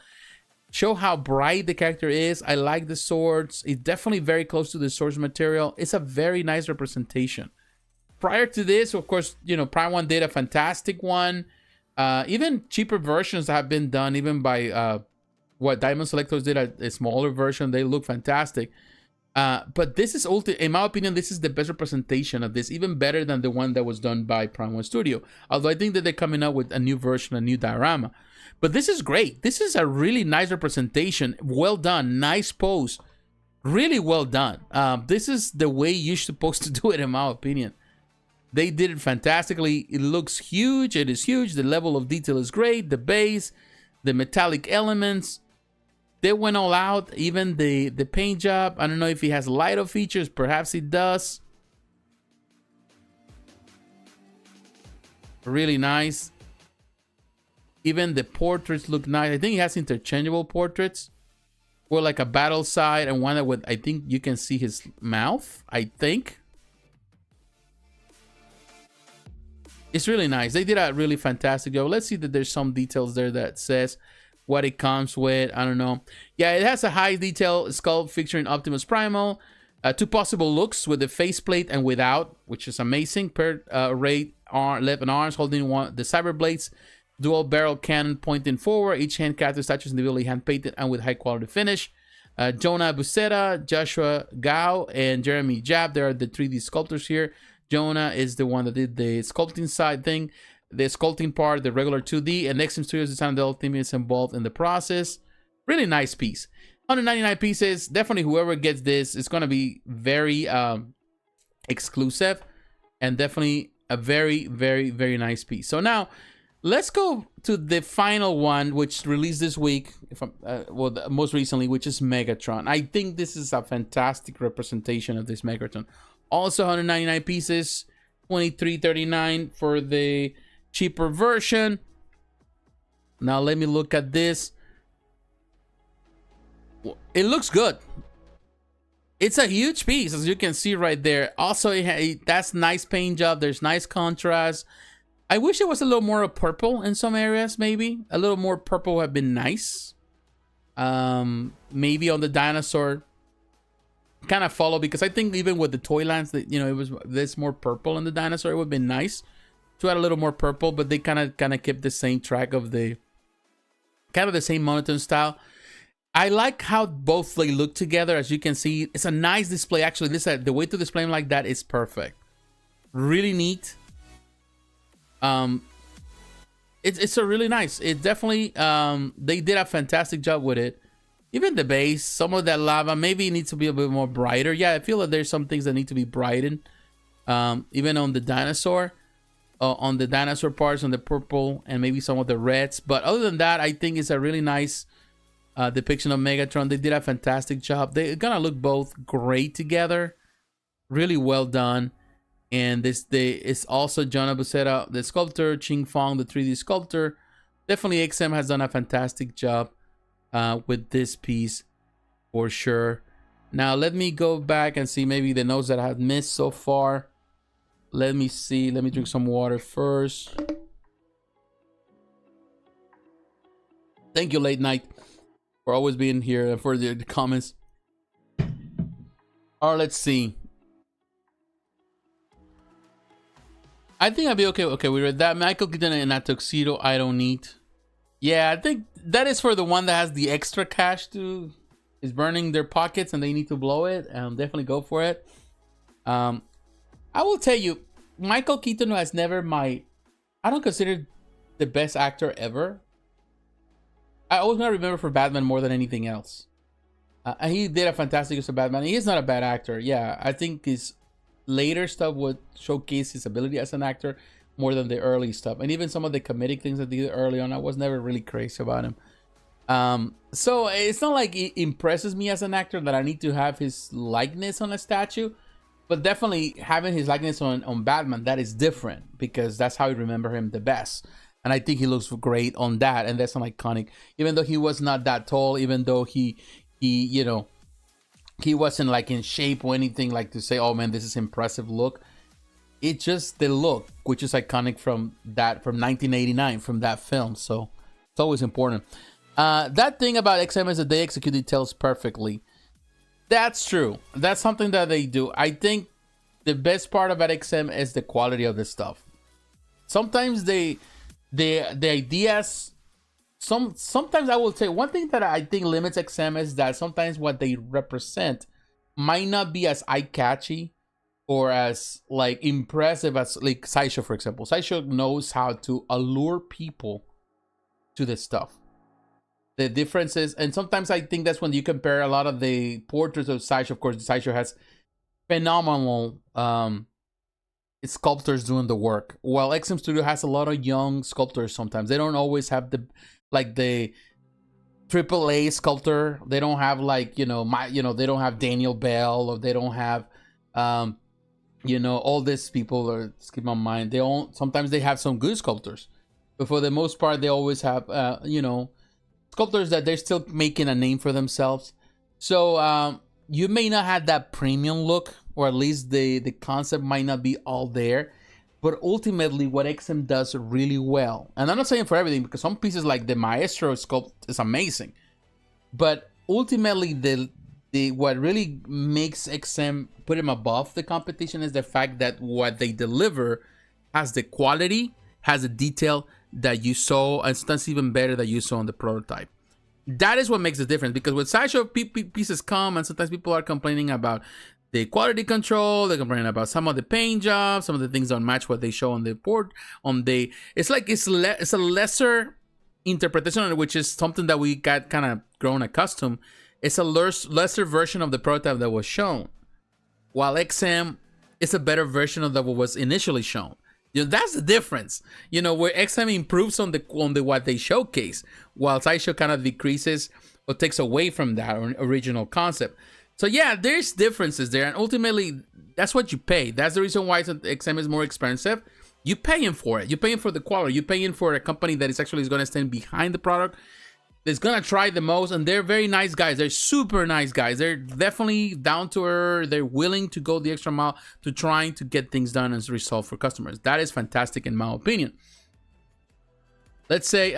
show how bright the character is. I like the swords. It's definitely very close to the source material. It's a very nice representation. Prior to this, of course, you know, Prime 1 did a fantastic one. Even cheaper versions have been done, even by what Diamond Selectors did, a smaller version. They look fantastic. But this is, in my opinion, this is the best representation of this, even better than the one that was done by Prime 1 Studio. Although I think that they're coming up with a new version, a new diorama. But this is great. This is a really nice representation. Well done. Nice pose. Really well done. This is the way you're supposed to do it, in my opinion. They did it fantastically. It looks huge. It is huge. The level of detail is great. The base, the metallic elements. They went all out. Even the paint job. I don't know if he has lighter features. Perhaps he does. Really nice. Even the portraits look nice. I think he has interchangeable portraits. Or like a battle side and one that would, I think you can see his mouth, I think. It's really nice. They did a really fantastic job. Let's see that there's some details there that says what it comes with. I don't know. Yeah, it has a high detail skull featuring Optimus Primal. Two possible looks with the faceplate and without, which is amazing. Paired array left and arms holding the cyber blades. Dual barrel cannon pointing forward. Each hand character statue is individually hand painted and with high quality finish. Jonah Buceta, Joshua Gao, and Jeremy Jab. They are the 3D sculptors here. Jonah is the one that did the sculpting side thing, the sculpting part, the regular 2D, and XM Studios design the whole team is involved in the process. Really nice piece. 199 pieces. Definitely whoever gets this is going to be very exclusive and definitely a very, very, very nice piece. So now let's go to the final one, which released this week, most recently, which is Megatron. I think this is a fantastic representation of this Megatron. Also 199 pieces, $23.39 for the cheaper version. Now let me look at this. It looks good. It's a huge piece, as you can see right there. Also, that's nice paint job. There's nice contrast. I wish it was a little more of purple in some areas, maybe. A little more purple would have been nice. Maybe on the dinosaur. Kind of follow, because I think even with the toy lines, that, you know, it was this more purple in the dinosaur. It would have been nice to add a little more purple, but they kind of kept the same track of the kind of the same monotone style. I like how both they look together. As you can see, it's a nice display. Actually, the way to display them like that is perfect. Really neat. It's a really nice. It definitely they did a fantastic job with it. Even the base, some of that lava maybe needs to be a bit more brighter. Yeah, I feel like there's some things that need to be brightened. Even on the dinosaur parts, on the purple and maybe some of the reds. But other than that, I think it's a really nice depiction of Megatron. They did a fantastic job. They're gonna look both great together. Really well done. And it's also John Abuseta, the sculptor, Ching Fong, the 3D sculptor. Definitely XM has done a fantastic job with this piece for sure. Now let me go back and see maybe the notes that I have missed so far. Let me see. Let me drink some water first. Thank you, Late Night, for always being here and for the comments. All right, let's see. I think I'll be okay. Okay, we read that. Michael Keaton in that tuxedo, I don't need. Yeah, I think that is for the one that has the extra cash to is burning their pockets and they need to blow it. Definitely go for it. I will tell you, Michael Keaton has never I don't consider the best actor ever. I always gonna remember for Batman more than anything else. And he did a fantastic use of Batman. He is not a bad actor. Yeah, I think his later stuff would showcase his ability as an actor more than the early stuff. And even some of the comedic things that he did early on, I was never really crazy about him. So it's not like it impresses me as an actor that I need to have his likeness on a statue. But definitely having his likeness on Batman, that is different because that's how I remember him the best. And I think he looks great on that. And that's an iconic, even though he was not that tall, even though he you know, he wasn't like in shape or anything like to say, oh man, this is impressive look. It's just the look, which is iconic from 1989, from that film. So it's always important. That thing about XM is that they execute details perfectly. That's true. That's something that they do. I think the best part about XM is the quality of the stuff. Sometimes the ideas, sometimes I will say one thing that I think limits XM is that sometimes what they represent might not be as eye-catchy or as like impressive as like Sideshow, for example. Sideshow knows how to allure people to this stuff. The differences, and sometimes I think that's when you compare a lot of the portraits of Sideshow. Of course, Sideshow has phenomenal sculptors doing the work, while XM Studio has a lot of young sculptors. Sometimes they don't always have the AAA sculptor. They don't have like they don't have Daniel Bell, or they don't have all these people. Or keep my mind. Sometimes they have some good sculptors, but for the most part, they always have sculptors that they're still making a name for themselves. So you may not have that premium look, or at least the concept might not be all there. But ultimately, what XM does really well, and I'm not saying for everything, because some pieces like the Maestro sculpt is amazing, but ultimately what really makes XM put him above the competition is the fact that what they deliver has the quality, has the detail that you saw, and sometimes even better that you saw on the prototype. That is what makes the difference, because with Sideshow, pieces come and sometimes people are complaining about the quality control, they're complaining about some of the paint jobs, some of the things don't match what they show on the port. It's a lesser interpretation, which is something that we got kind of grown accustomed. It's a lesser version of the prototype that was shown, while XM is a better version of what was initially shown. That's the difference. Where XM improves on the what they showcase, while Sideshow kind of decreases or takes away from that original concept. So yeah, there's differences there, and ultimately that's what you pay. That's the reason why XM is more expensive. You're paying for it. You're paying for the quality. You're paying for a company that is actually going to stand behind the product, that's going to try the most, and they're very nice guys. They're super nice guys. They're definitely down to earth. They're willing to go the extra mile to trying to get things done and resolved for customers. That is fantastic in my opinion. Let's say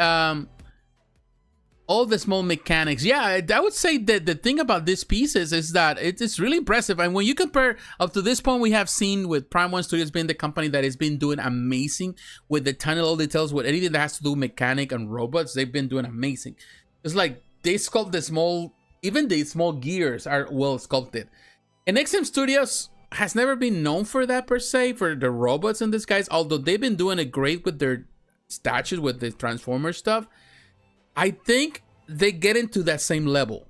all the small mechanics. Yeah, I would say that the thing about these pieces is that it's really impressive. And when you compare up to this point, we have seen with Primal Studios being the company that has been doing amazing with the tiny little details, with anything that has to do with mechanic and robots. They've been doing amazing. It's like they sculpt even the small gears are well sculpted. And XM Studios has never been known for that per se, for the robots and these guys, although they've been doing it great with their statues, with the Transformer stuff. I think they get into that same level.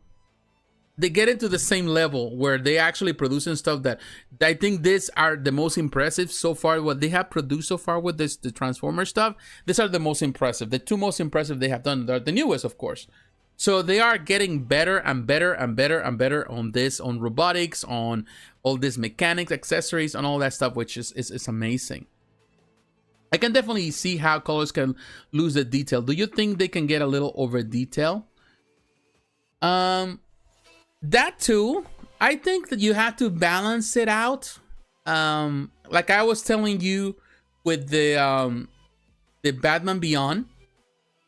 they get into the same level where they actually producing stuff that I think these are the most impressive so far. What they have produced so far with this, the Transformer stuff, these are the most impressive. The two most impressive they have done. They're the newest, of course. So they are getting better and better and better and better on this, on robotics, on all this mechanics, accessories, and all that stuff, which is amazing. I can definitely see how colors can lose the detail. Do you think they can get a little over detail? That too, I think that you have to balance it out. Like I was telling you with the Batman Beyond,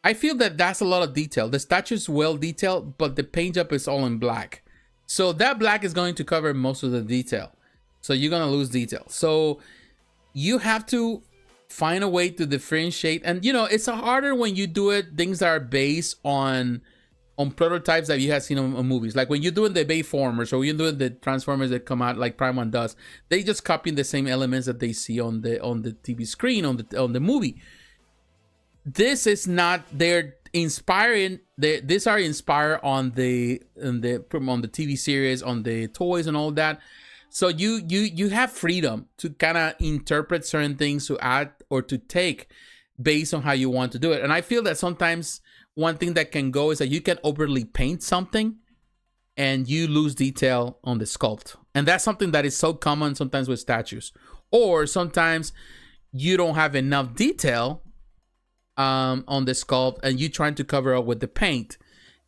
I feel that that's a lot of detail. The statue is well detailed, but the paint job is all in black. So that black is going to cover most of the detail. So you're gonna lose detail. So you have to find a way to differentiate. And you know, it's harder when you do it, things that are based on prototypes that you have seen on movies. Like when you're doing the Bayformers or you're doing the Transformers that come out like Primal does, they just copying the same elements that they see on the TV screen, on the movie. This is not, they're inspiring, these are inspired on the TV series, on the toys and all that. So you have freedom to kind of interpret certain things, to add or to take based on how you want to do it. And I feel that sometimes one thing that can go is that you can overly paint something and you lose detail on the sculpt. And that's something that is so common sometimes with statues. Or sometimes you don't have enough detail on the sculpt and you're trying to cover up with the paint.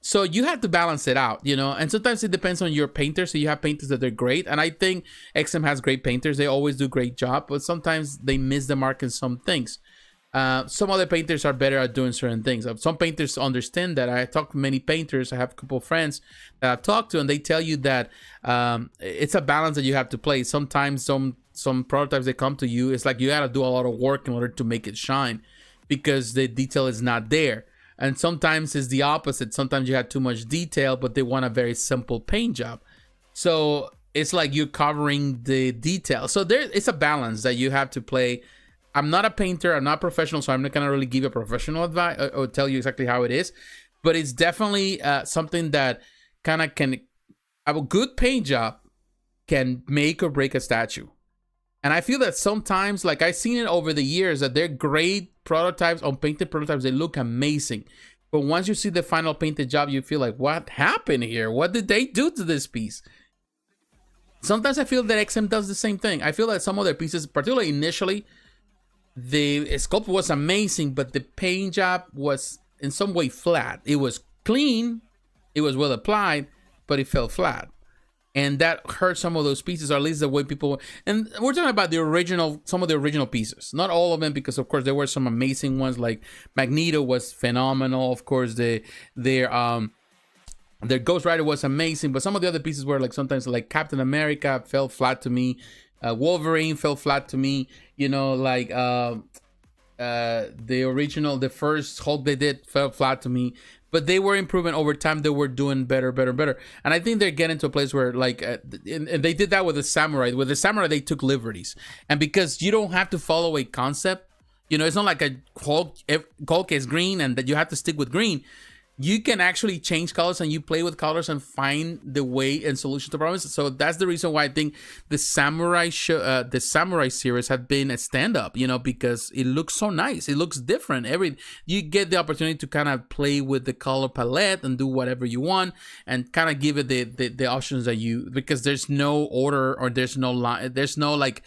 So you have to balance it out, you know, and sometimes it depends on your painter. So you have painters that are great. And I think XM has great painters. They always do a great job, but sometimes they miss the mark in some things. Some other painters are better at doing certain things. Some painters understand that. I talked to many painters. I have a couple of friends that I've talked to, and they tell you that it's a balance that you have to play. Sometimes some prototypes that come to you, it's like you got to do a lot of work in order to make it shine because the detail is not there. And sometimes it's the opposite. Sometimes you have too much detail, but they want a very simple paint job. So it's like you're covering the detail. So it's a balance that you have to play. I'm not a painter, I'm not professional, so I'm not gonna really give you a professional advice or tell you exactly how it is, but it's definitely something that kind of can have a good paint job can make or break a statue. And I feel that sometimes, like I've seen it over the years, that they're great prototypes, unpainted prototypes, they look amazing. But once you see the final painted job, you feel like, what happened here? What did they do to this piece? Sometimes I feel that XM does the same thing. I feel that some of their pieces, particularly initially, the sculpt was amazing, but the paint job was in some way flat. It was clean, it was well applied, but it fell flat. And that hurt some of those pieces, or at least the way people, and we're talking about the original, some of the original pieces. Not all of them, because of course there were some amazing ones, like Magneto was phenomenal. Of course, their Ghost Rider was amazing, but some of the other pieces were like sometimes like Captain America fell flat to me. Wolverine fell flat to me, you know, like the original, the first Hulk they did fell flat to me, but they were improving over time. They were doing better. And I think they're getting to a place where like, and they did that with the Samurai. With the Samurai, they took liberties. And because you don't have to follow a concept, you know, it's not like a Hulk is green and that you have to stick with green. You can actually change colors and you play with colors and find the way and solution to problems. So that's the reason why I think the Samurai the Samurai series have been a stand-up, you know, because it looks so nice. It looks different. You get the opportunity to kind of play with the color palette and do whatever you want and kind of give it the options that you, because there's no order or there's no line, there's no like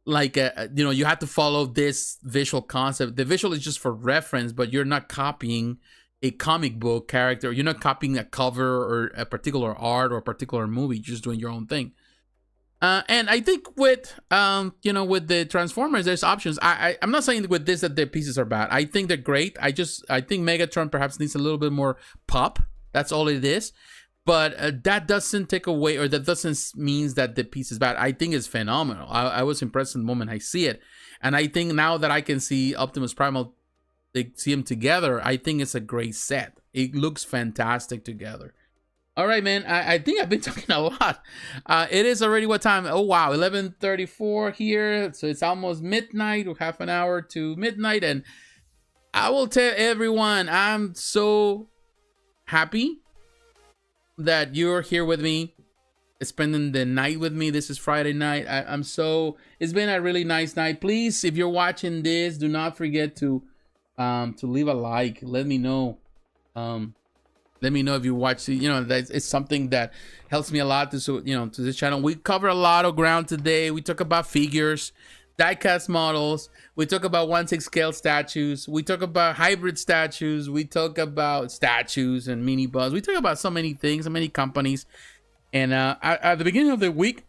you know, you have to follow this visual concept. The visual is just for reference, but you're not copying a comic book character. You're not copying a cover or a particular art or a particular movie. You're just doing your own thing. And I think with you know, with the Transformers, there's options. I'm not saying with this that their pieces are bad. I think they're great. I think Megatron perhaps needs a little bit more pop. That's all it is. But that doesn't take away, or that doesn't mean that the piece is bad. I think it's phenomenal. I was impressed in the moment I see it. And I think now that I can see Optimus Primal, they see them together, I think it's a great set. It looks fantastic together. All right, man. I think I've been talking a lot. It is already what time? Oh, wow. 11:34 here. So it's almost midnight, or half an hour to midnight. And I will tell everyone, I'm so happy that you're here with me, spending the night with me. This is Friday night. I'm so, it's been a really nice night. Please, if you're watching this, do not forget to leave a like. Let me know. Let me know if you watch. You know, that it's something that helps me a lot to, so, you know, to this channel. We cover a lot of ground today. We talk about figures, diecast models. We talk about 1/6 scale statues. We talk about hybrid statues. We talk about statues and mini buzz. We talk about so many things, so many companies. And at the beginning of the week,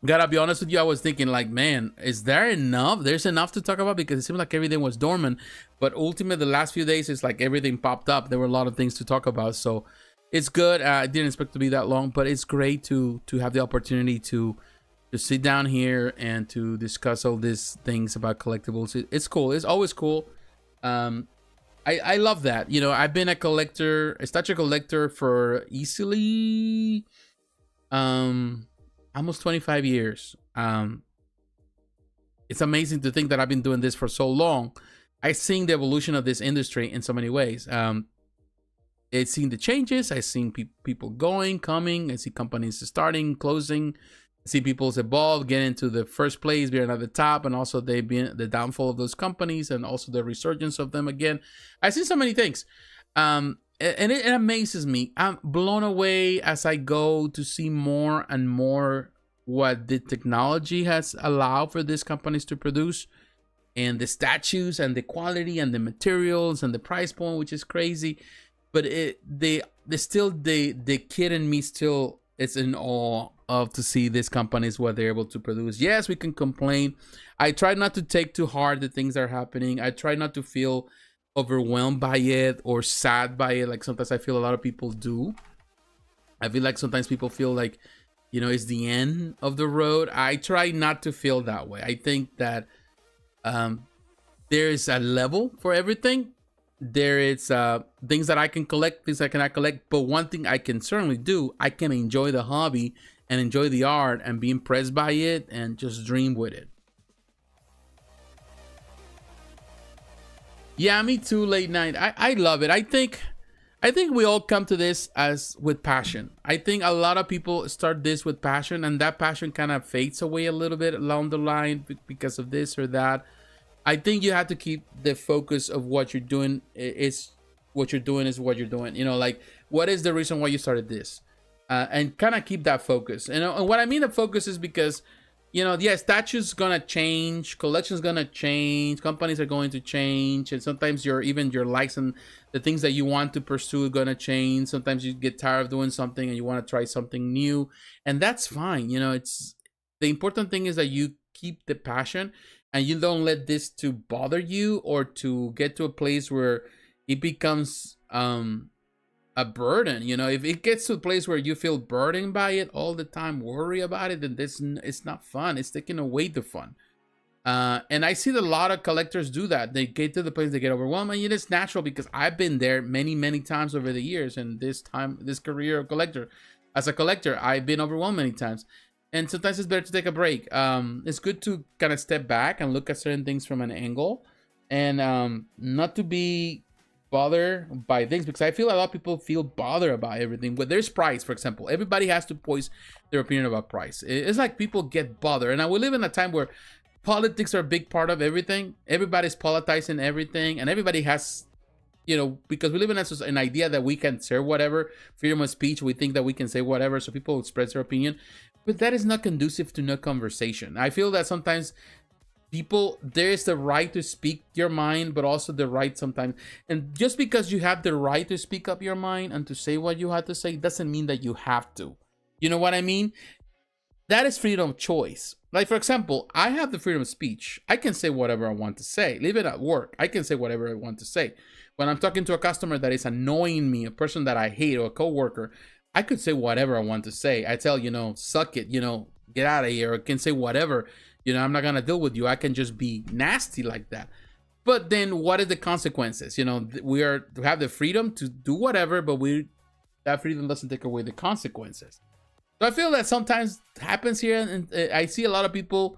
gotta be honest with you, I was thinking like, man, is there enough? There's enough to talk about, because it seemed like everything was dormant. But ultimately, the last few days, it's like everything popped up. There were a lot of things to talk about. So it's good. I didn't expect to be that long, but it's great to have the opportunity to sit down here and to discuss all these things about collectibles. It's cool. It's always cool. I love that. You know, I've been a statue collector for easily almost 25 years. It's amazing to think that I've been doing this for so long. I've seen the evolution of this industry in so many ways. I've seen the changes. I've seen people going, coming. I see companies starting, closing. I see people evolve, get into the first place, being at the top, and also they been the downfall of those companies, and also the resurgence of them again. I see so many things. And it amazes me. I'm blown away as I go to see more and more what the technology has allowed for these companies to produce, and the statues and the quality and the materials and the price point, which is crazy. But the kid in me still is in awe of to see these companies, what they're able to produce. Yes, we can complain. I try not to take too hard the things that are happening. I try not to feel overwhelmed by it or sad by it, like sometimes I feel a lot of people do. I feel like sometimes people feel like, you know, it's the end of the road. I try not to feel that way. I think that there is a level for everything. There is things that I can collect, things I cannot collect, but one thing I can certainly do, I can enjoy the hobby and enjoy the art and be impressed by it and just dream with it. Yeah, me too, late night. I love it. I think we all come to this as with passion. I think a lot of people start this with passion, and that passion kind of fades away a little bit along the line because of this or that. I think you have to keep the focus of what you're doing is what you're doing. You know, like, what is the reason why you started this? And kind of keep that focus. And what I mean the focus is because, you know, yeah, statues gonna change, collections gonna change, companies are going to change, and sometimes your likes and the things that you want to pursue are gonna change. Sometimes you get tired of doing something and you want to try something new, and that's fine. You know, it's the important thing is that you keep the passion and you don't let this to bother you or to get to a place where it becomes a burden. You know, if it gets to a place where you feel burdened by it all the time, worry about it, then it's not fun. It's taking away the fun. And I see that a lot of collectors do that. They get to the place, they get overwhelmed, and it's natural because I've been there many times over the years. And this career of collector, as a collector, I've been overwhelmed many times. And sometimes it's better to take a break. It's good to kind of step back and look at certain things from an angle, and not to be bothered by things, because I feel a lot of people feel bothered about everything. But there's price, for example. Everybody has to voice their opinion about price. It's like people get bothered. And we live in a time where politics are a big part of everything. Everybody's politicizing everything, and everybody has, you know, because we live in an idea that we can say whatever, freedom of speech. We think that we can say whatever, so people express their opinion. But that is not conducive to no conversation. I feel that sometimes there is the right to speak your mind, but also the right sometimes. And just because you have the right to speak up your mind and to say what you have to say, doesn't mean that you have to. You know what I mean? That is freedom of choice. Like, for example, I have the freedom of speech. I can say whatever I want to say. Leave it at work. I can say whatever I want to say. When I'm talking to a customer that is annoying me, a person that I hate, or a coworker, I could say whatever I want to say. I tell, you know, suck it, you know, get out of here. Or I can say whatever, you know, I'm not going to deal with you. I can just be nasty like that. But then what are the consequences? You know, we have the freedom to do whatever, but that freedom doesn't take away the consequences. So I feel that sometimes happens here, and I see a lot of people,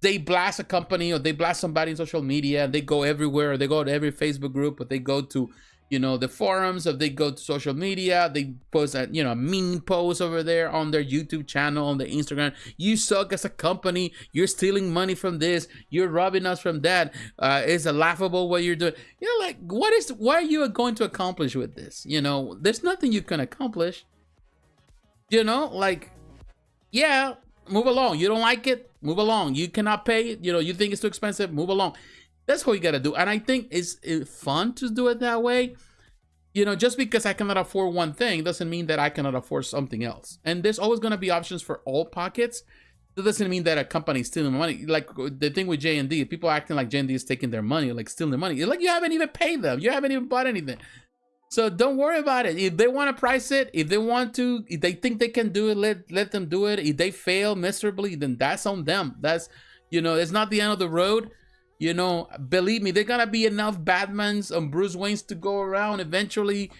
they blast a company or they blast somebody in social media, and they go everywhere, or they go to every Facebook group, or they go to the forums, if they go to social media, they post a mean post over there on their YouTube channel, on the Instagram. You suck as a company. You're stealing money from this. You're robbing us from that. It's laughable what you're doing. Like, what are you going to accomplish with this? There's nothing you can accomplish. Like, yeah, move along. You don't like it, move along. You cannot pay it. You think it's too expensive, move along. That's what you got to do. And I think it's fun to do it that way. Just because I cannot afford one thing doesn't mean that I cannot afford something else. And there's always going to be options for all pockets. That doesn't mean that a company is stealing money. Like the thing with JND, people acting like JND is taking their money, like stealing their money. It's like you haven't even paid them. You haven't even bought anything. So don't worry about it. If they want to price it, if they think they can do it, let them do it. If they fail miserably, then that's on them. That's, it's not the end of the road. Believe me, there's gonna be enough Batmans and Bruce Waynes to go around. Eventually,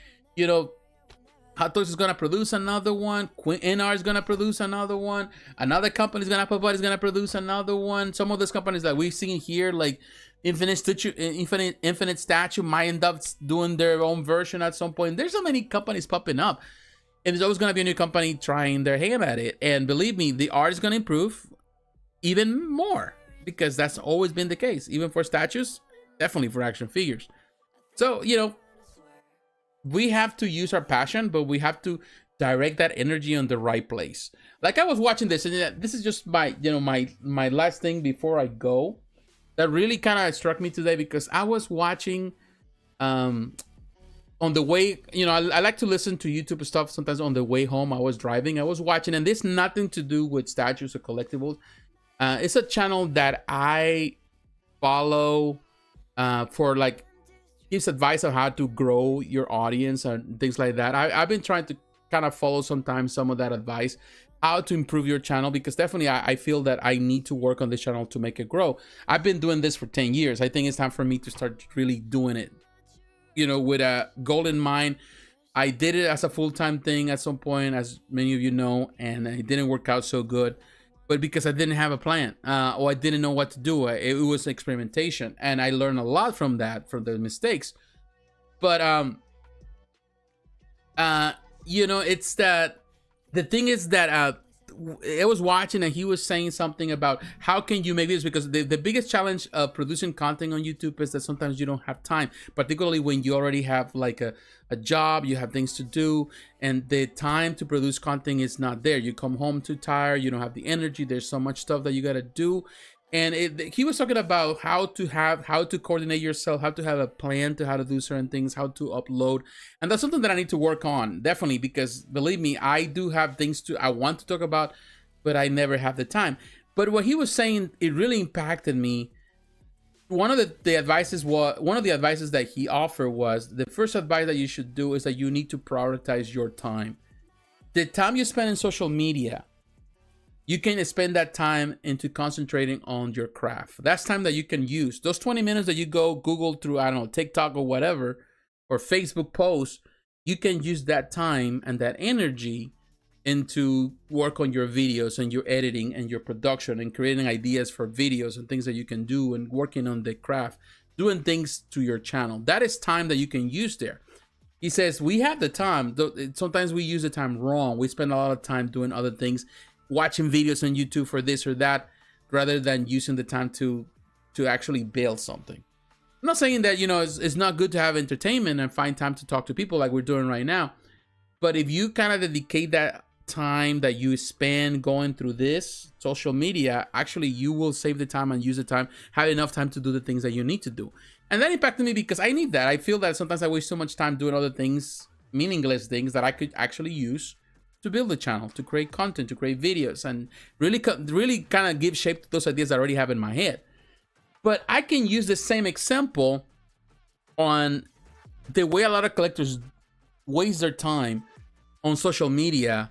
Hot Toys is gonna produce another one. InArt is gonna produce another one. Another company is gonna produce another one. Some of those companies that we've seen here, like Infinite Statue, might end up doing their own version at some point. There's so many companies popping up, and there's always gonna be a new company trying their hand at it. And believe me, the art is gonna improve even more, because that's always been the case, even for statues, definitely for action figures. So, we have to use our passion, but we have to direct that energy on the right place. Like, I was watching this, and this is just my last thing before I go, that really kind of struck me today, because I was watching on the way, I like to listen to YouTube stuff sometimes on the way home. I was driving, I was watching, and this nothing to do with statues or collectibles. It's a channel that I follow for, like, gives advice on how to grow your audience and things like that. I've been trying to kind of follow sometimes some of that advice, how to improve your channel, because definitely I feel that I need to work on this channel to make it grow. I've been doing this for 10 years. I think it's time for me to start really doing it, with a goal in mind. I did it as a full-time thing at some point, as many of you know, and it didn't work out so good. But because I didn't have a plan, or I didn't know what to do. It was experimentation, and I learned a lot from that, from the mistakes. But it's that the thing is that I was watching, and he was saying something about how can you make this, because the biggest challenge of producing content on YouTube is that sometimes you don't have time, particularly when you already have like a job, you have things to do, and the time to produce content is not there. You come home too tired, you don't have the energy, there's so much stuff that you got to do. And he was talking about how to coordinate yourself, how to have a plan to how to do certain things, how to upload. And that's something that I need to work on, definitely, because believe me, I do have things I want to talk about, but I never have the time. But what he was saying, it really impacted me. One of the advices that he offered was, the first advice that you should do is that you need to prioritize your time. The time you spend in social media, you can spend that time into concentrating on your craft. That's time that you can use. Those 20 minutes that you go Google through, I don't know, TikTok or whatever, or Facebook posts, you can use that time and that energy into work on your videos and your editing and your production and creating ideas for videos and things that you can do, and working on the craft, doing things to your channel. That is time that you can use there. He says we have the time. Sometimes we use the time wrong. We spend a lot of time doing other things, watching videos on YouTube for this or that, rather than using the time to actually build something. I'm not saying that, it's not good to have entertainment and find time to talk to people like we're doing right now. But if you kind of dedicate that time that you spend going through this social media, actually you will save the time and use the time, have enough time to do the things that you need to do. And that impacted me because I need that. I feel that sometimes I waste so much time doing other things, meaningless things, that I could actually use to build the channel, to create content, to create videos, and really kind of give shape to those ideas I already have in my head. But I can use the same example on the way a lot of collectors waste their time on social media,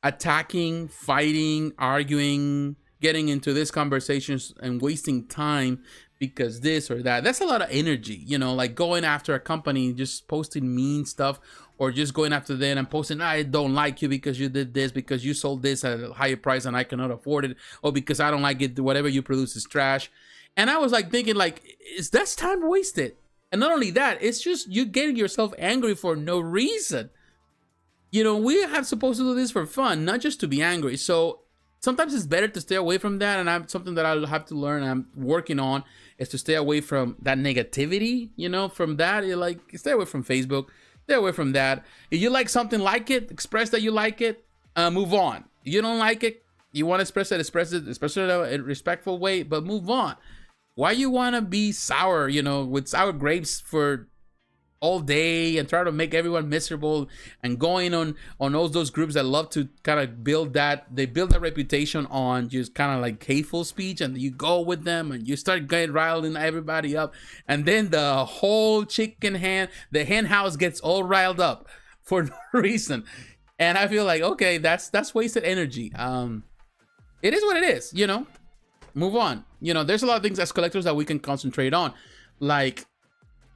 attacking, fighting, arguing, getting into these conversations and wasting time because this or that. That's a lot of energy, like going after a company, just posting mean stuff, or just going after them and posting, I don't like you because you did this, because you sold this at a higher price and I cannot afford it, or because I don't like it, whatever you produce is trash. And I was like thinking, like, is that time wasted? And not only that, it's just you getting yourself angry for no reason. You know, we have supposed to do this for fun, not just to be angry. So sometimes it's better to stay away from that. And I'm something that I'll have to learn, I'm working on, is to stay away from that negativity, you know, from that. You're like, stay away from Facebook, stay away from that. If you like something, like it, express that you like it, move on. You don't like it, you want to express it, especially in a respectful way, but move on. Why you want to be sour, you know, with sour grapes for all day and try to make everyone miserable and going on those groups that love to kind of build that reputation on just kind of like hateful speech, and you go with them and you start getting riling everybody up, and then the whole the hen house gets all riled up for no reason. And I feel like, okay, that's wasted energy. It is what it is, you know. Move on. You know, there's a lot of things as collectors that we can concentrate on. Like,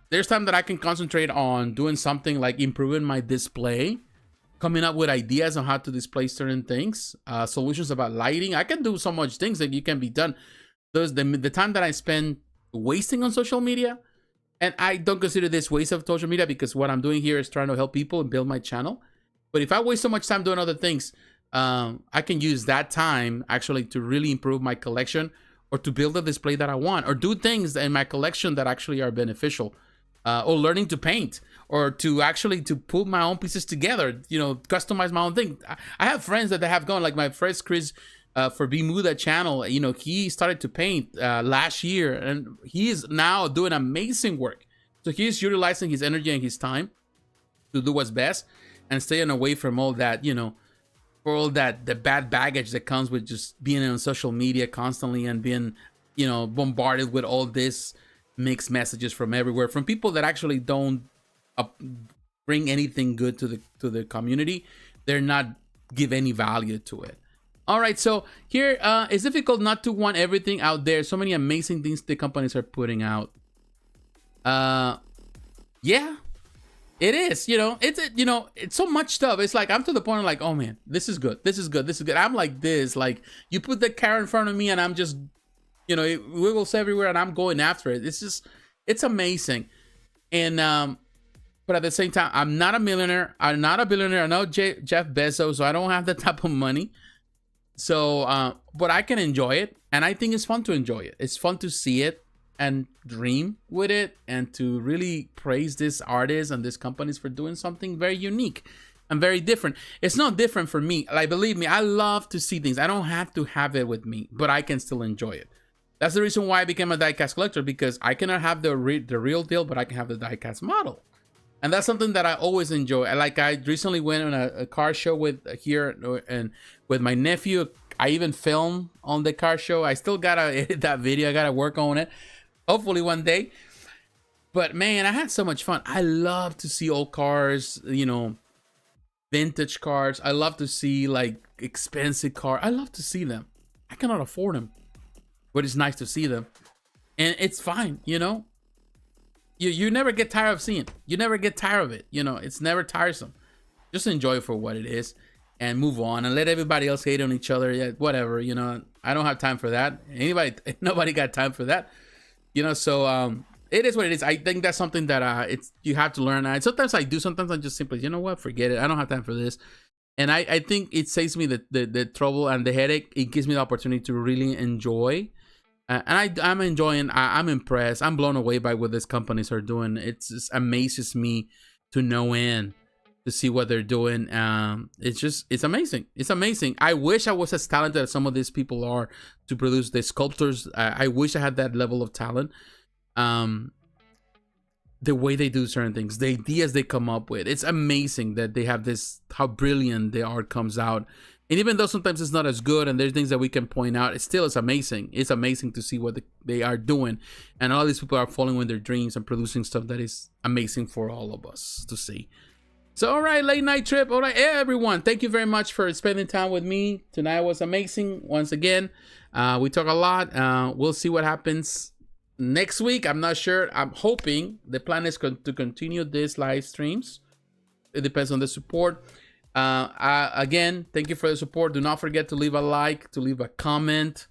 there's time that I can concentrate on doing something like improving my display, coming up with ideas on how to display certain things, solutions about lighting. I can do so much things that you can be done. There's the time that I spend wasting on social media, and I don't consider this waste of social media because what I'm doing here is trying to help people and build my channel. But if I waste so much time doing other things, I can use that time actually to really improve my collection, or to build a display that I want, or do things in my collection that actually are beneficial. Or learning to paint, or to actually to put my own pieces together, you know, customize my own thing. I have friends that have gone, like my friend Chris for Bermuda channel, you know, he started to paint last year, and he is now doing amazing work. So he's utilizing his energy and his time to do what's best and staying away from all that, you know, for all that, the bad baggage that comes with just being on social media constantly and being, you know, bombarded with all this mixed messages from everywhere, from people that actually don't bring anything good to the community. They're not give any value to it. All right, so here it's difficult not to want everything out there. So many amazing things the companies are putting out. Yeah, it is. You know, it's so much stuff. It's like I'm to the point of like, oh man, this is good. This is good. This is good. I'm like this. Like you put the carrot in front of me, and I'm just, you know, it wiggles everywhere, and I'm going after it. It's just, it's amazing. And but at the same time, I'm not a millionaire. I'm not a billionaire. I'm not Jeff Bezos, so I don't have that type of money. So, but I can enjoy it, and I think it's fun to enjoy it. It's fun to see it and dream with it, and to really praise this artist and these companies for doing something very unique and very different. It's not different for me. Like, believe me, I love to see things. I don't have to have it with me, but I can still enjoy it. That's the reason why I became a diecast collector, because I cannot have the real deal, but I can have the diecast model. And that's something that I always enjoy. Like, I recently went on a car show with my nephew. I even filmed on the car show. I still gotta edit that video. I gotta work on it. Hopefully one day. But man, I had so much fun. I love to see old cars, you know, vintage cars. I love to see like expensive cars. I love to see them. I cannot afford them, but it's nice to see them. And it's fine, you know. You never get tired of seeing it. You never get tired of it. You know, it's never tiresome. Just enjoy it for what it is and move on, and let everybody else hate on each other. Yeah, whatever, you know. I don't have time for that. Nobody got time for that. You know, so it is what it is. I think that's something that you have to learn. Sometimes I do. Sometimes I just simply, you know what, forget it. I don't have time for this. And I think it saves me the trouble and the headache. It gives me the opportunity to really enjoy. And I'm enjoying. I'm impressed. I'm blown away by what these companies are doing. It just amazes me to no end to see what they're doing. It's amazing. It's amazing. I wish I was as talented as some of these people are to produce the sculptors. I wish I had that level of talent. The way they do certain things, the ideas they come up with, it's amazing that they have this, how brilliant the art comes out. And even though sometimes it's not as good and there's things that we can point out, it's amazing. It's amazing to see what they are doing. And all these people are following their dreams and producing stuff that is amazing for all of us to see. So, all right, late night trip. All right, everyone, thank you very much for spending time with me. Tonight was amazing. Once again, we talk a lot. We'll see what happens next week. I'm not sure. I'm hoping the plan is to continue these live streams. It depends on the support. Again, thank you for the support. Do not forget to leave a like, to leave a comment.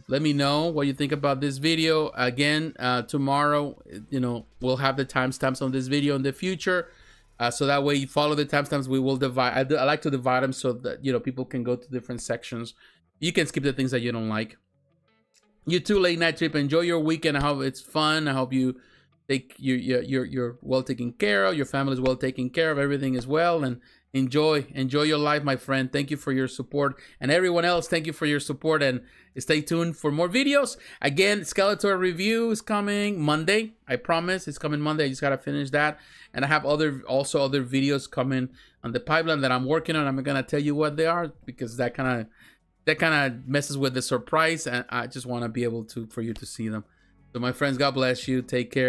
Let me know what you think about this video. Again, tomorrow, we'll have the timestamps on this video in the future. So that way you follow the timestamps. We will divide. I like to divide them so that, people can go to different sections. You can skip the things that you don't like. You too, Late Night Trip. Enjoy your weekend. I hope it's fun. I hope you you're well taken care of. Your family is well taken care of. Everything is well, and enjoy your life, my friend. Thank you for your support, and everyone else, thank you for your support, and stay tuned for more videos. Again, Skeletor review is coming Monday. I promise it's coming Monday. I just gotta finish that, and I have other videos coming on the pipeline that I'm working on. I'm not gonna tell you what they are because that kind of messes with the surprise, and I just want to be able to for you to see them. So my friends, God bless you. Take care.